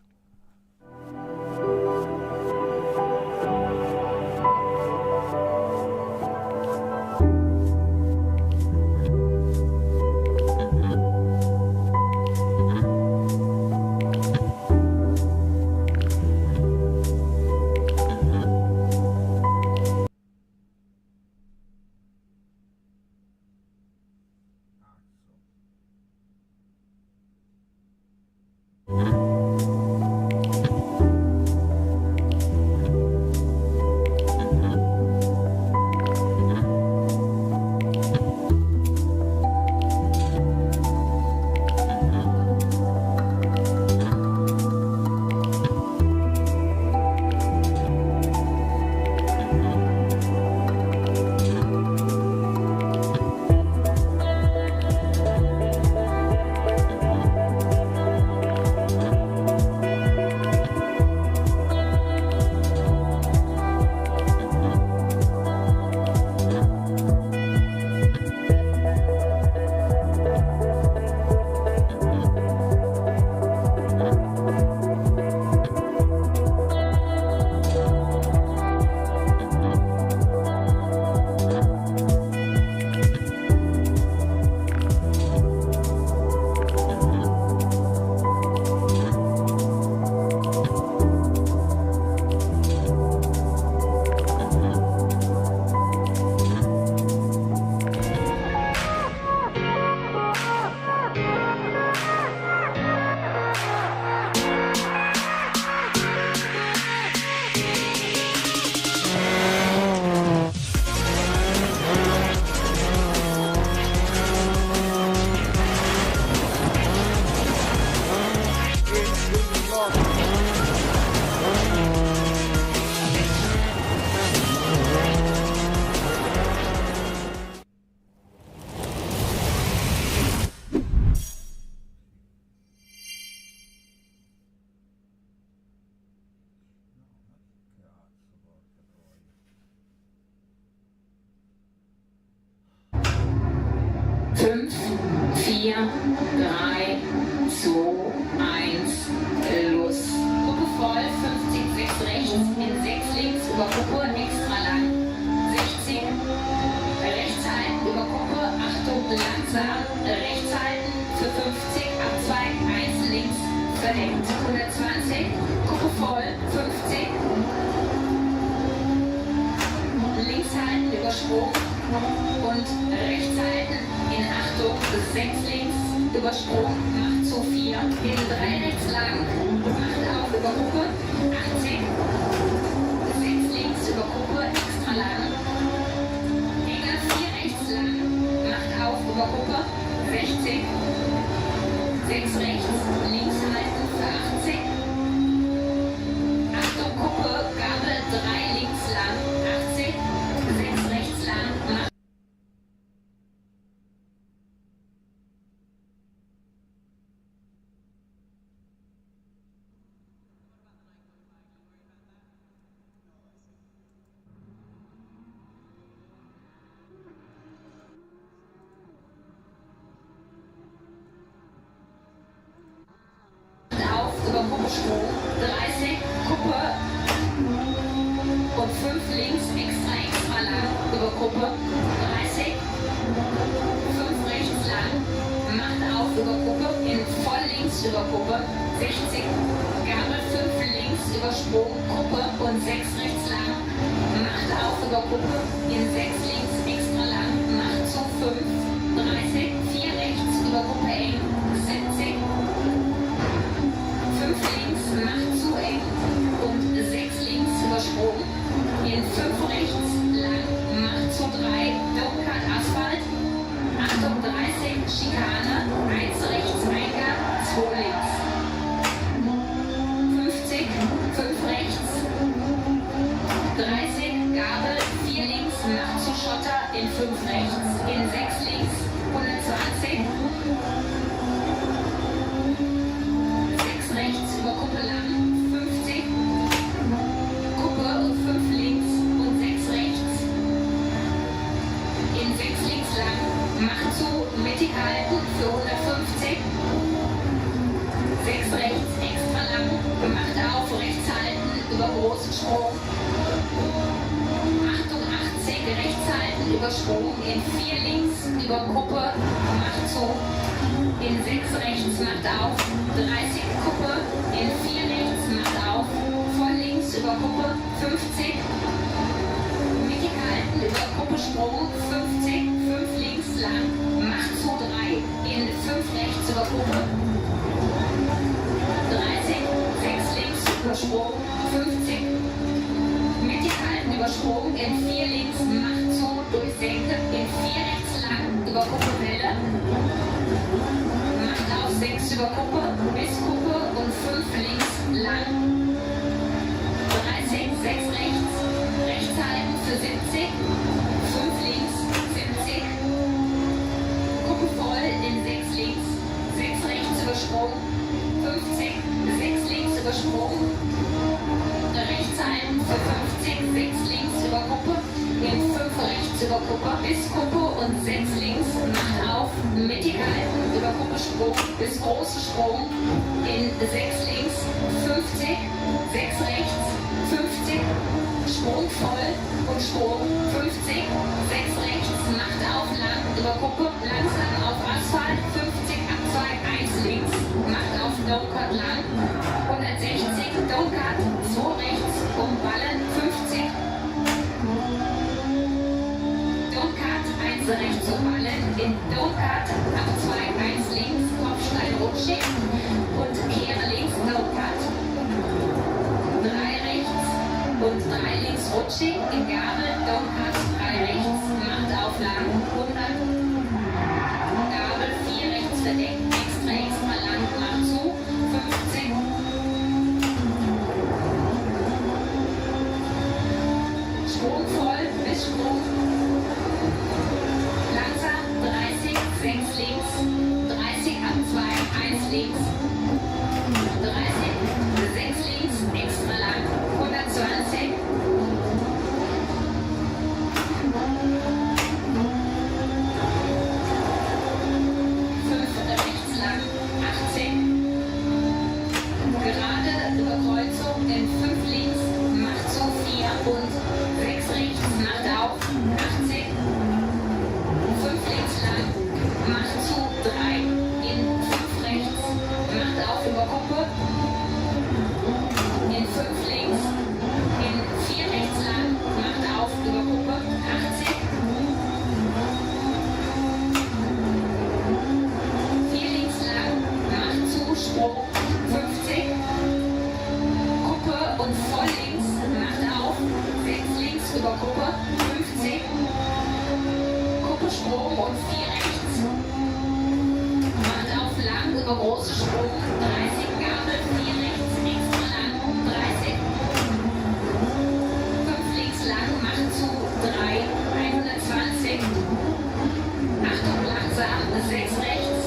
5, 4, 3, 2, 1, los. Gruppe voll, 50, 6 rechts, in 6 links, über Gruppe, extra lang, 60, rechts halten, über Gruppe, Achtung, langsam, rechts halten, für 50, Abzweig, 1 links, verhängt, 120, Gruppe voll, 50, links halten, Übersprung und rechts halten, in Achtung, 6 links, Übersprung, macht zu 4, in 3 rechts lang, macht auf, über Gruppe, 80, 6 links, über Gruppe, extra lang, Hänger 4 rechts lang, macht auf, über Gruppe, 60, 6 rechts, links halten für 80, Achtung, Gruppe, Gabel 3 links lang, 80, 6 rechts lang, macht auf, über Gruppe Sprung, 30, Gruppe und 5 links, extra lang, über Gruppe, 30, 5 rechts lang, macht auf, über Gruppe, in voll links, über Gruppe, 60, Gabel 5 links, Übersprung, Gruppe und 6 rechts lang, macht auf, über Gruppe, in 6 links, extra lang, macht zu 5, 30, 4 rechts, über Gruppe eng, 70, 5 links, macht zu eng und 6 links, Übersprung, in 5 rechts, lang, macht zu 3, Downcut Asphalt, Achtung 30, Schikane, 1 rechts, Eingang, 2 links, 50, 5 rechts, 30, Gabel, 4 links, macht zu Schotter, in 5 rechts, in 6 links, 120, 6 rechts, über Kuppe lang, 50, Kuppe und 5 links und 6 rechts, in 6 links lang, macht zu, mittig halten für 150, 6 rechts, extra lang, macht auf, rechts halten, über großen Sprung, Achtung 80, rechts halten, Übersprung, in 4 links, über Gruppe, macht zu, in 6 rechts, macht auf, 30, Kuppe, in 4 rechts, macht auf, voll links, über Gruppe, 50, mittig halten, über Gruppe Sprung, 50, 5 links lang, macht zu 3, in 5 rechts, über Gruppe, 30, 6 links, Übersprung, 50, mittig halten, Übersprung, in 4 links, macht zu, durchsenken, in 4 rechts lang, über Gruppe Welle, macht auf 6 über Kuppe, bis Kuppe und 5 links, lang, 30, 6 rechts, rechts halten für 70, 5 links, 70, Kuppe voll, in 6 links, 6 rechts, Übersprung, 50, 6 links, Übersprung, rechts halten für 50, 6 links, über Kuppe, in 5 rechts, über Kuppe, bis Kuppe und 6 links, macht auf, mittig halten, über Kuppe Sprung, bis große Sprung, in 6 links, 50, 6 rechts, 50, Sprung voll und Sprung, 50, 6 rechts, macht auf, lang, über Kuppe, langsam auf Asphalt, 50, Abzweig, 1 links, macht auf, Downcut lang, 160, Downcut, 2 rechts, um Ballen, 50, Downcut, 1 rechts um Ballen, in Downcut, Abzweig, 1 links, Kopfstein rutschig und kehre links, Downcut, 3 rechts und 3 links rutschig, in Gabel, Downcut, 3 rechts, macht auf lang, 100, Gabel, 4 rechts verdeckt, extra lang, macht zu, 50, Sprung voll, bis Sprung, langsam, 30, 6 links, 30 Abzweig, 1 links, 30, 6 links, extra lang, 120, große Sprung und 4 rechts. Macht auf lang über große Sprung, 30 Gabel, 4 rechts, extra lang, 30. 5 links lang, macht zu, 3, 120. Achtung, langsam, 6 rechts.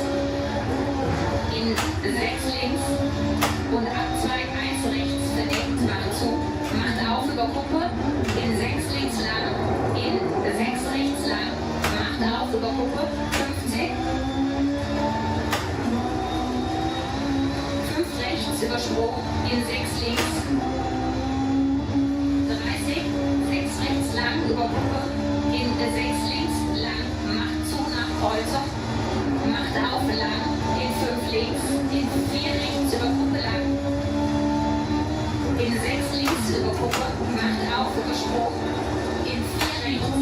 In 6 links und Abzweig 1 rechts, verdeckt, macht zu. Macht auf über Kuppe, in 6 links lang, in 6 rechts lang, macht auf über Kuppe, 50. 5 rechts über Sprung, in 6 links, 30, 6 rechts lang über Kuppe, in 6 links lang, macht zu nach Kreuzung, macht auf lang, in 5 links, in 4 rechts über Kuppe lang, in 6 links über Kuppe, macht auf über Sprung, in 4 rechts,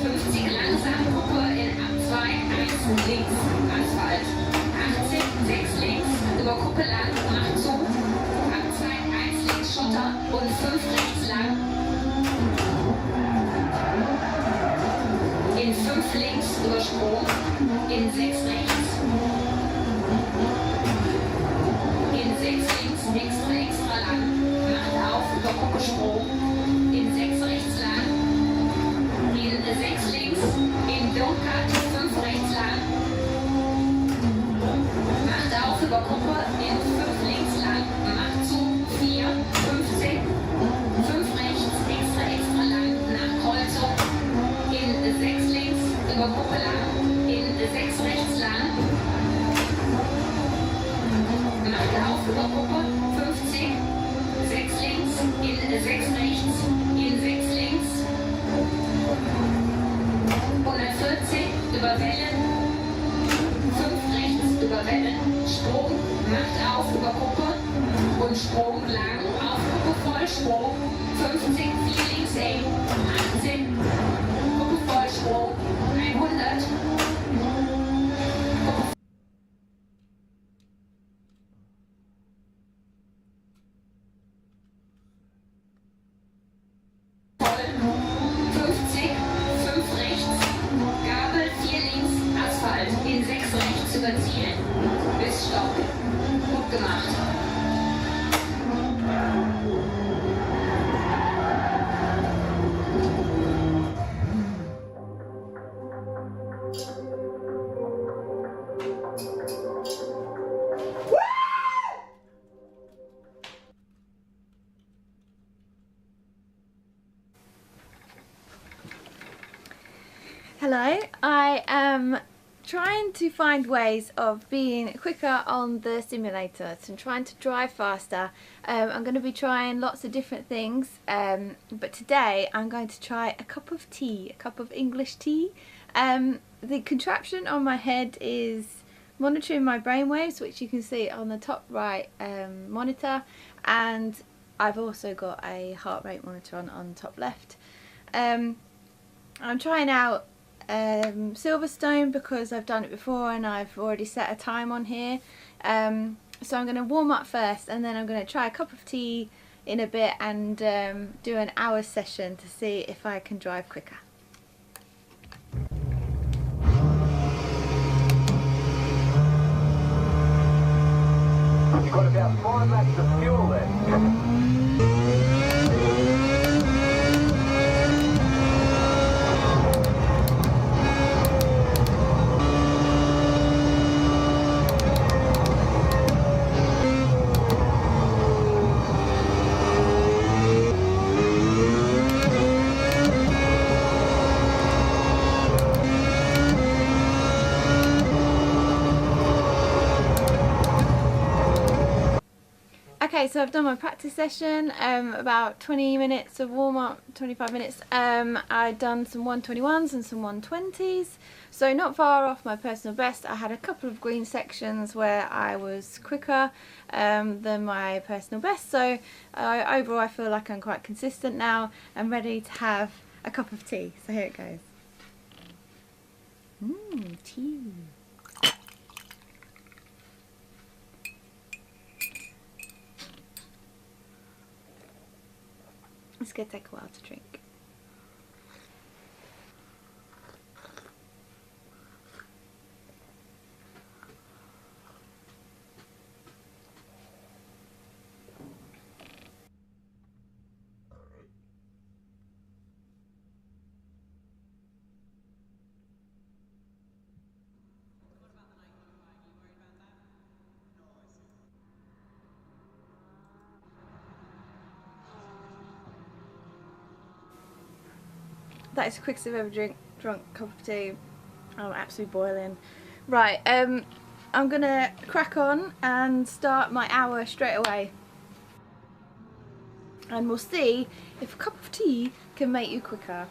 50 langsam Kuppe, in Abzweig, 1 links, Asphalt, 80, 6 links, über Kuppe lang, macht zu, Abzweig, 1 links Schotter und 5 rechts lang, in 5 links über Sprung, in 6 rechts, in 6 links extra lang, macht auf über Kuppe Sprung, in 6 rechts lang, in 6 links, in Dunkat 5 rechts lang, macht auf über Kuppe, in 5 links lang, macht zu, 4, 50, 5 rechts, extra lang, nach Kreuzung, in 6 links, über Kuppe lang, in 6 rechts lang, macht auf über Kuppe, 50, 6 links, in 6 rechts, in 6 links, 140, über Wellen, 5 rechts, über Wellen, Sprung, macht auf über Kuppe und Sprung lang, auf Kuppe Vollsprung, 50, 4 links eng, 18, Kuppe Vollsprung, 100, voll, 50, 5 rechts, Gabel, 4 links, Asphalt, in 6 rechts überziehen, bis Stopp. Gut gemacht. Hello, I am trying to find ways of being quicker on the simulators and trying to drive faster. I'm going to be trying lots of different things, but today I'm going to try a cup of tea, a cup of English tea. The contraption on my head is monitoring my brainwaves, which you can see on the top right monitor, and I've also got a heart rate monitor on top left. I'm trying out Silverstone because I've done it before and I've already set a time on here, so I'm going to warm up first and then I'm going to try a cup of tea in a bit and do an hour session to see if I can drive quicker. You've got about 5 laps of fuel left. Okay, so I've done my practice session, about 20 minutes of warm up, 25 minutes. I've done some 121s and some 120s, so not far off my personal best. I had a couple of green sections where I was quicker than my personal best, so overall I feel like I'm quite consistent now. I'm ready to have a cup of tea, so here it goes. Tea. It's going to take a while to drink. That is the quickest I've ever drunk a cup of tea. I'm absolutely boiling. Right, I'm gonna crack on and start my hour straight away. And we'll see if a cup of tea can make you quicker.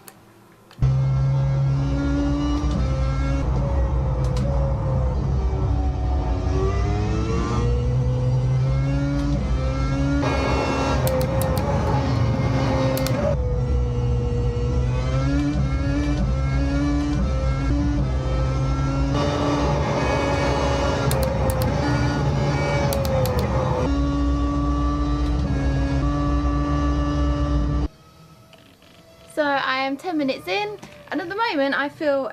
So I am 10 minutes in, and at the moment I feel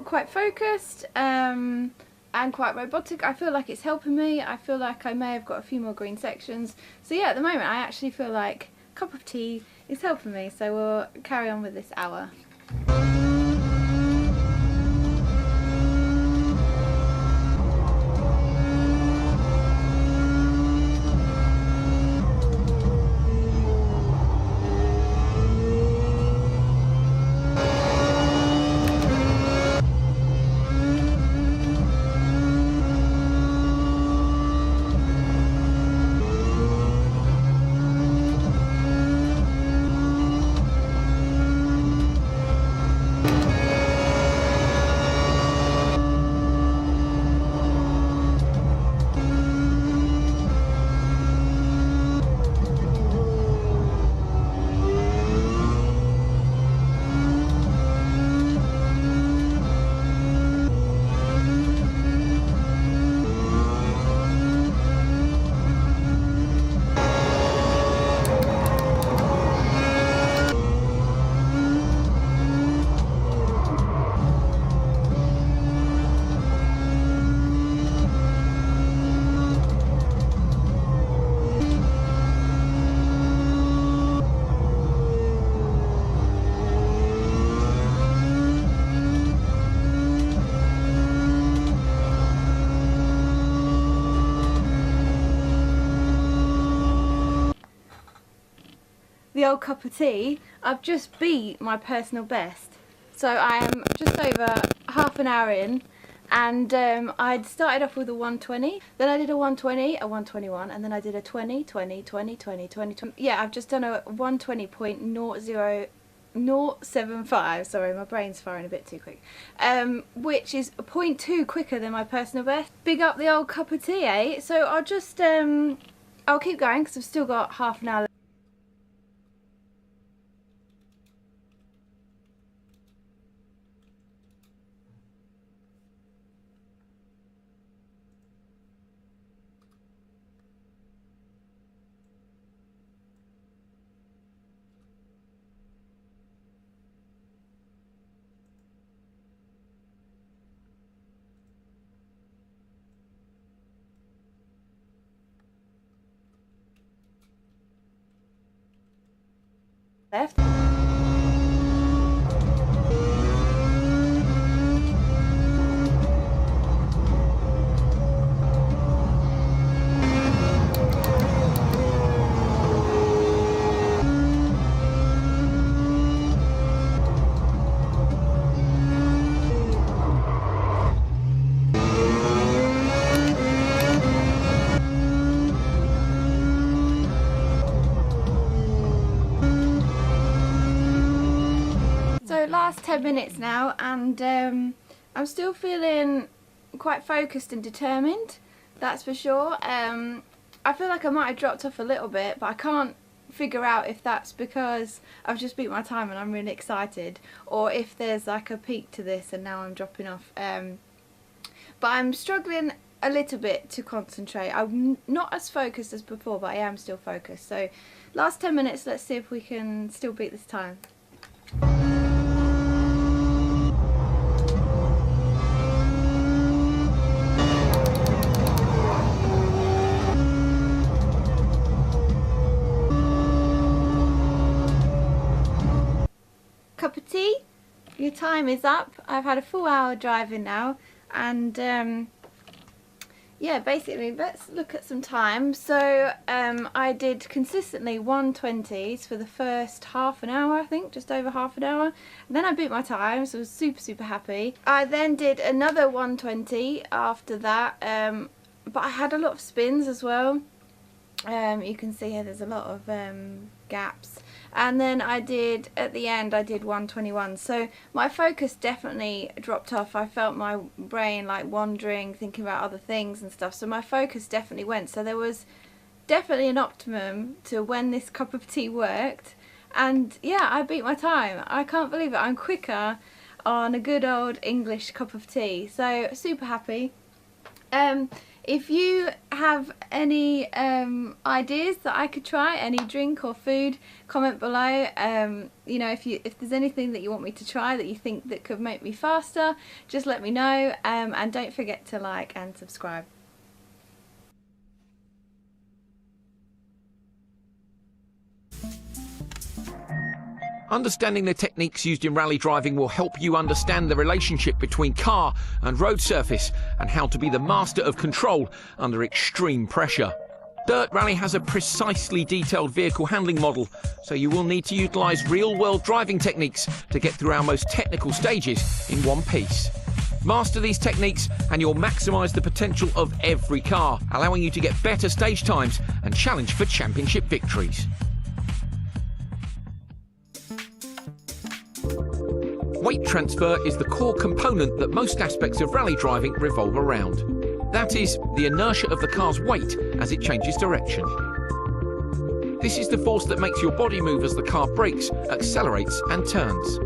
quite focused and quite robotic. I feel like it's helping me. I feel like I may have got a few more green sections. So yeah, at the moment I actually feel like a cup of tea is helping me. So we'll carry on with this hour. The old cup of tea, I've just beat my personal best. So I am just over half an hour in, and I'd started off with a 120, then I did a 120, a 121, and then I did a 20, 20, 20, 20, 20, 20. Yeah, I've just done a 120.075, sorry, my brain's firing a bit too quick, which is 0.2 quicker than my personal best. Big up the old cup of tea, eh? So I'll just, I'll keep going because I've still got half an hour left. Last 10 minutes now, and I'm still feeling quite focused and determined, that's for sure. I feel like I might have dropped off a little bit, but I can't figure out if that's because I've just beat my time and I'm really excited, or if there's like a peak to this and now I'm dropping off. But I'm struggling a little bit to concentrate. I'm not as focused as before, but I am still focused. So last 10 minutes, let's see if we can still beat this time. Cup of tea, your time is up. I've had a full hour driving now, and yeah, basically, let's look at some time. So I did consistently 120s for the first half an hour, I think, just over half an hour. And then I beat my time, so I was super, super happy. I then did another 120 after that, but I had a lot of spins as well. You can see here there's a lot of gaps. And then at the end I did 121. So my focus definitely dropped off. I felt my brain like wandering, thinking about other things and stuff. So my focus definitely went. So there was definitely an optimum to when this cup of tea worked. And yeah, I beat my time. I can't believe it. I'm quicker on a good old English cup of tea. So super happy. If you have any ideas that I could try, any drink or food, comment below. You know, if there's anything that you want me to try that you think that could make me faster, just let me know. And don't forget to like and subscribe. Understanding the techniques used in rally driving will help you understand the relationship between car and road surface and how to be the master of control under extreme pressure. Dirt Rally has a precisely detailed vehicle handling model, so you will need to utilise real-world driving techniques to get through our most technical stages in one piece. Master these techniques and you'll maximise the potential of every car, allowing you to get better stage times and challenge for championship victories. Weight transfer is the core component that most aspects of rally driving revolve around. That is, the inertia of the car's weight as it changes direction. This is the force that makes your body move as the car brakes, accelerates and turns.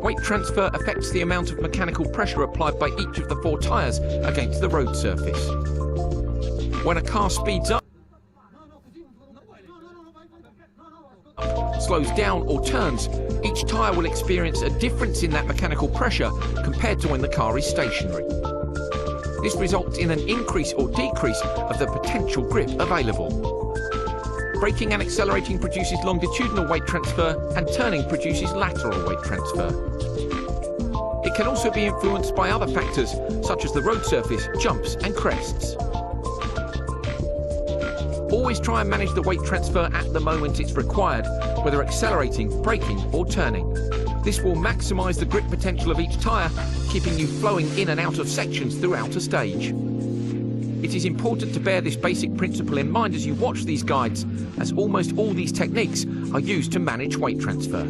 Weight transfer affects the amount of mechanical pressure applied by each of the 4 tyres against the road surface. When a car speeds up, slows down or turns, each tyre will experience a difference in that mechanical pressure compared to when the car is stationary. This results in an increase or decrease of the potential grip available. Braking and accelerating produces longitudinal weight transfer and turning produces lateral weight transfer. It can also be influenced by other factors such as the road surface, jumps and crests. Always try and manage the weight transfer at the moment it's required, whether accelerating, braking or turning. This will maximise the grip potential of each tyre, keeping you flowing in and out of sections throughout a stage. It is important to bear this basic principle in mind as you watch these guides, as almost all these techniques are used to manage weight transfer.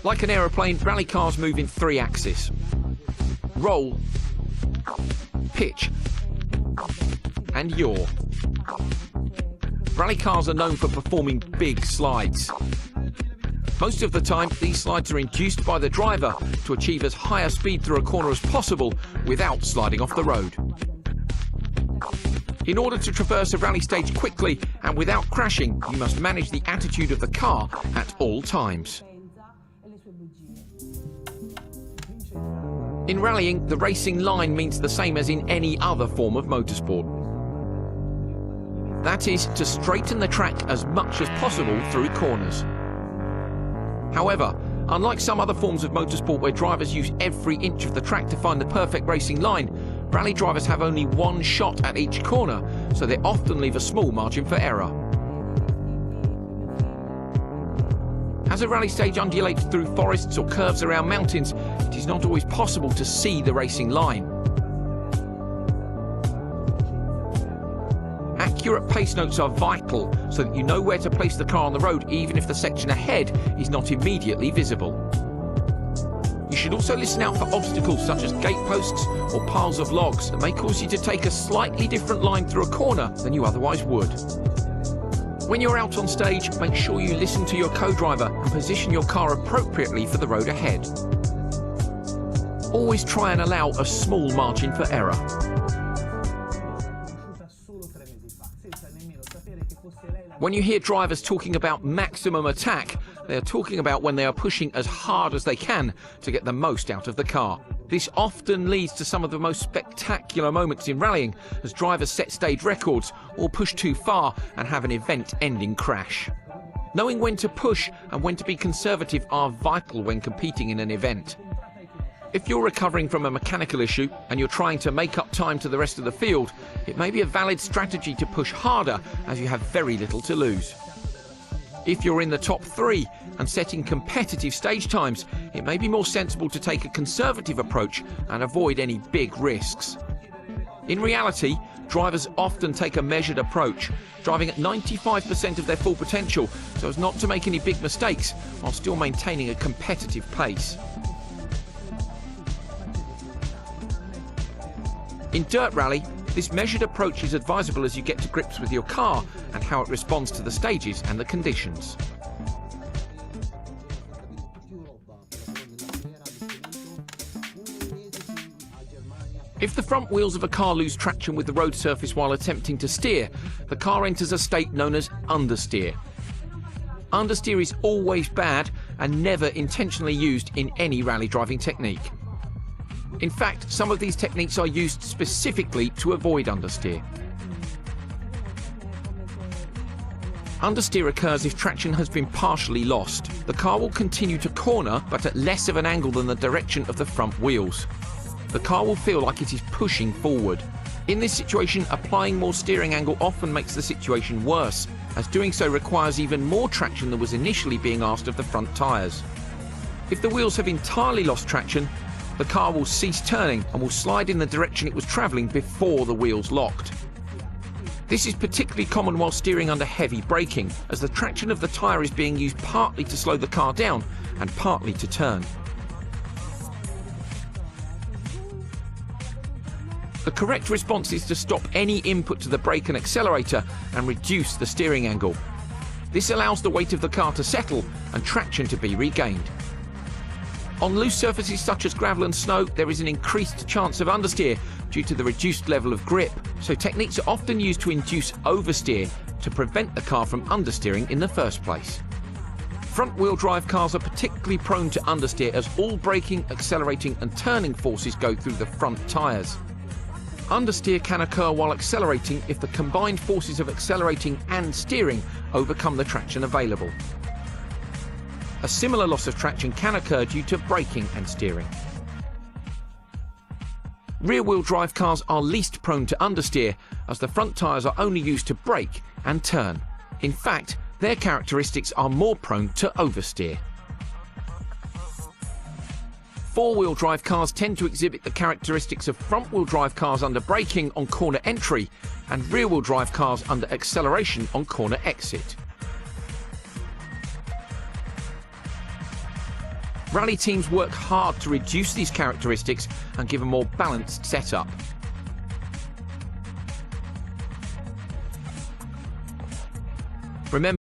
Like an aeroplane, rally cars move in 3 axes. Roll, pitch, and yaw. Rally cars are known for performing big slides. Most of the time, these slides are induced by the driver to achieve as high a speed through a corner as possible without sliding off the road. In order to traverse a rally stage quickly and without crashing, you must manage the attitude of the car at all times. In rallying, the racing line means the same as in any other form of motorsport. That is, to straighten the track as much as possible through corners. However, unlike some other forms of motorsport where drivers use every inch of the track to find the perfect racing line, rally drivers have only one shot at each corner, so they often leave a small margin for error. As a rally stage undulates through forests or curves around mountains, it is not always possible to see the racing line. Accurate pace notes are vital so that you know where to place the car on the road even if the section ahead is not immediately visible. You should also listen out for obstacles such as gate posts or piles of logs that may cause you to take a slightly different line through a corner than you otherwise would. When you're out on stage, make sure you listen to your co-driver and position your car appropriately for the road ahead. Always try and allow a small margin for error. When you hear drivers talking about maximum attack, they are talking about when they are pushing as hard as they can to get the most out of the car. This often leads to some of the most spectacular moments in rallying as drivers set stage records or push too far and have an event-ending crash. Knowing when to push and when to be conservative are vital when competing in an event. If you're recovering from a mechanical issue and you're trying to make up time to the rest of the field, it may be a valid strategy to push harder as you have very little to lose. If you're in the top 3 and setting competitive stage times, it may be more sensible to take a conservative approach and avoid any big risks. In reality, drivers often take a measured approach, driving at 95% of their full potential so as not to make any big mistakes while still maintaining a competitive pace. In Dirt Rally, this measured approach is advisable as you get to grips with your car and how it responds to the stages and the conditions. If the front wheels of a car lose traction with the road surface while attempting to steer, the car enters a state known as understeer. Understeer is always bad and never intentionally used in any rally driving technique. In fact, some of these techniques are used specifically to avoid understeer. Understeer occurs if traction has been partially lost. The car will continue to corner, but at less of an angle than the direction of the front wheels. The car will feel like it is pushing forward. In this situation, applying more steering angle often makes the situation worse, as doing so requires even more traction than was initially being asked of the front tyres. If the wheels have entirely lost traction, the car will cease turning and will slide in the direction it was travelling before the wheels locked. This is particularly common while steering under heavy braking, as the traction of the tyre is being used partly to slow the car down and partly to turn. The correct response is to stop any input to the brake and accelerator and reduce the steering angle. This allows the weight of the car to settle and traction to be regained. On loose surfaces such as gravel and snow, there is an increased chance of understeer due to the reduced level of grip, so techniques are often used to induce oversteer to prevent the car from understeering in the first place. Front-wheel drive cars are particularly prone to understeer as all braking, accelerating and turning forces go through the front tyres. Understeer can occur while accelerating if the combined forces of accelerating and steering overcome the traction available. A similar loss of traction can occur due to braking and steering. Rear-wheel drive cars are least prone to understeer as the front tyres are only used to brake and turn. In fact, their characteristics are more prone to oversteer. Four-wheel drive cars tend to exhibit the characteristics of front-wheel drive cars under braking on corner entry and rear-wheel drive cars under acceleration on corner exit. Rally teams work hard to reduce these characteristics and give a more balanced setup. Remember,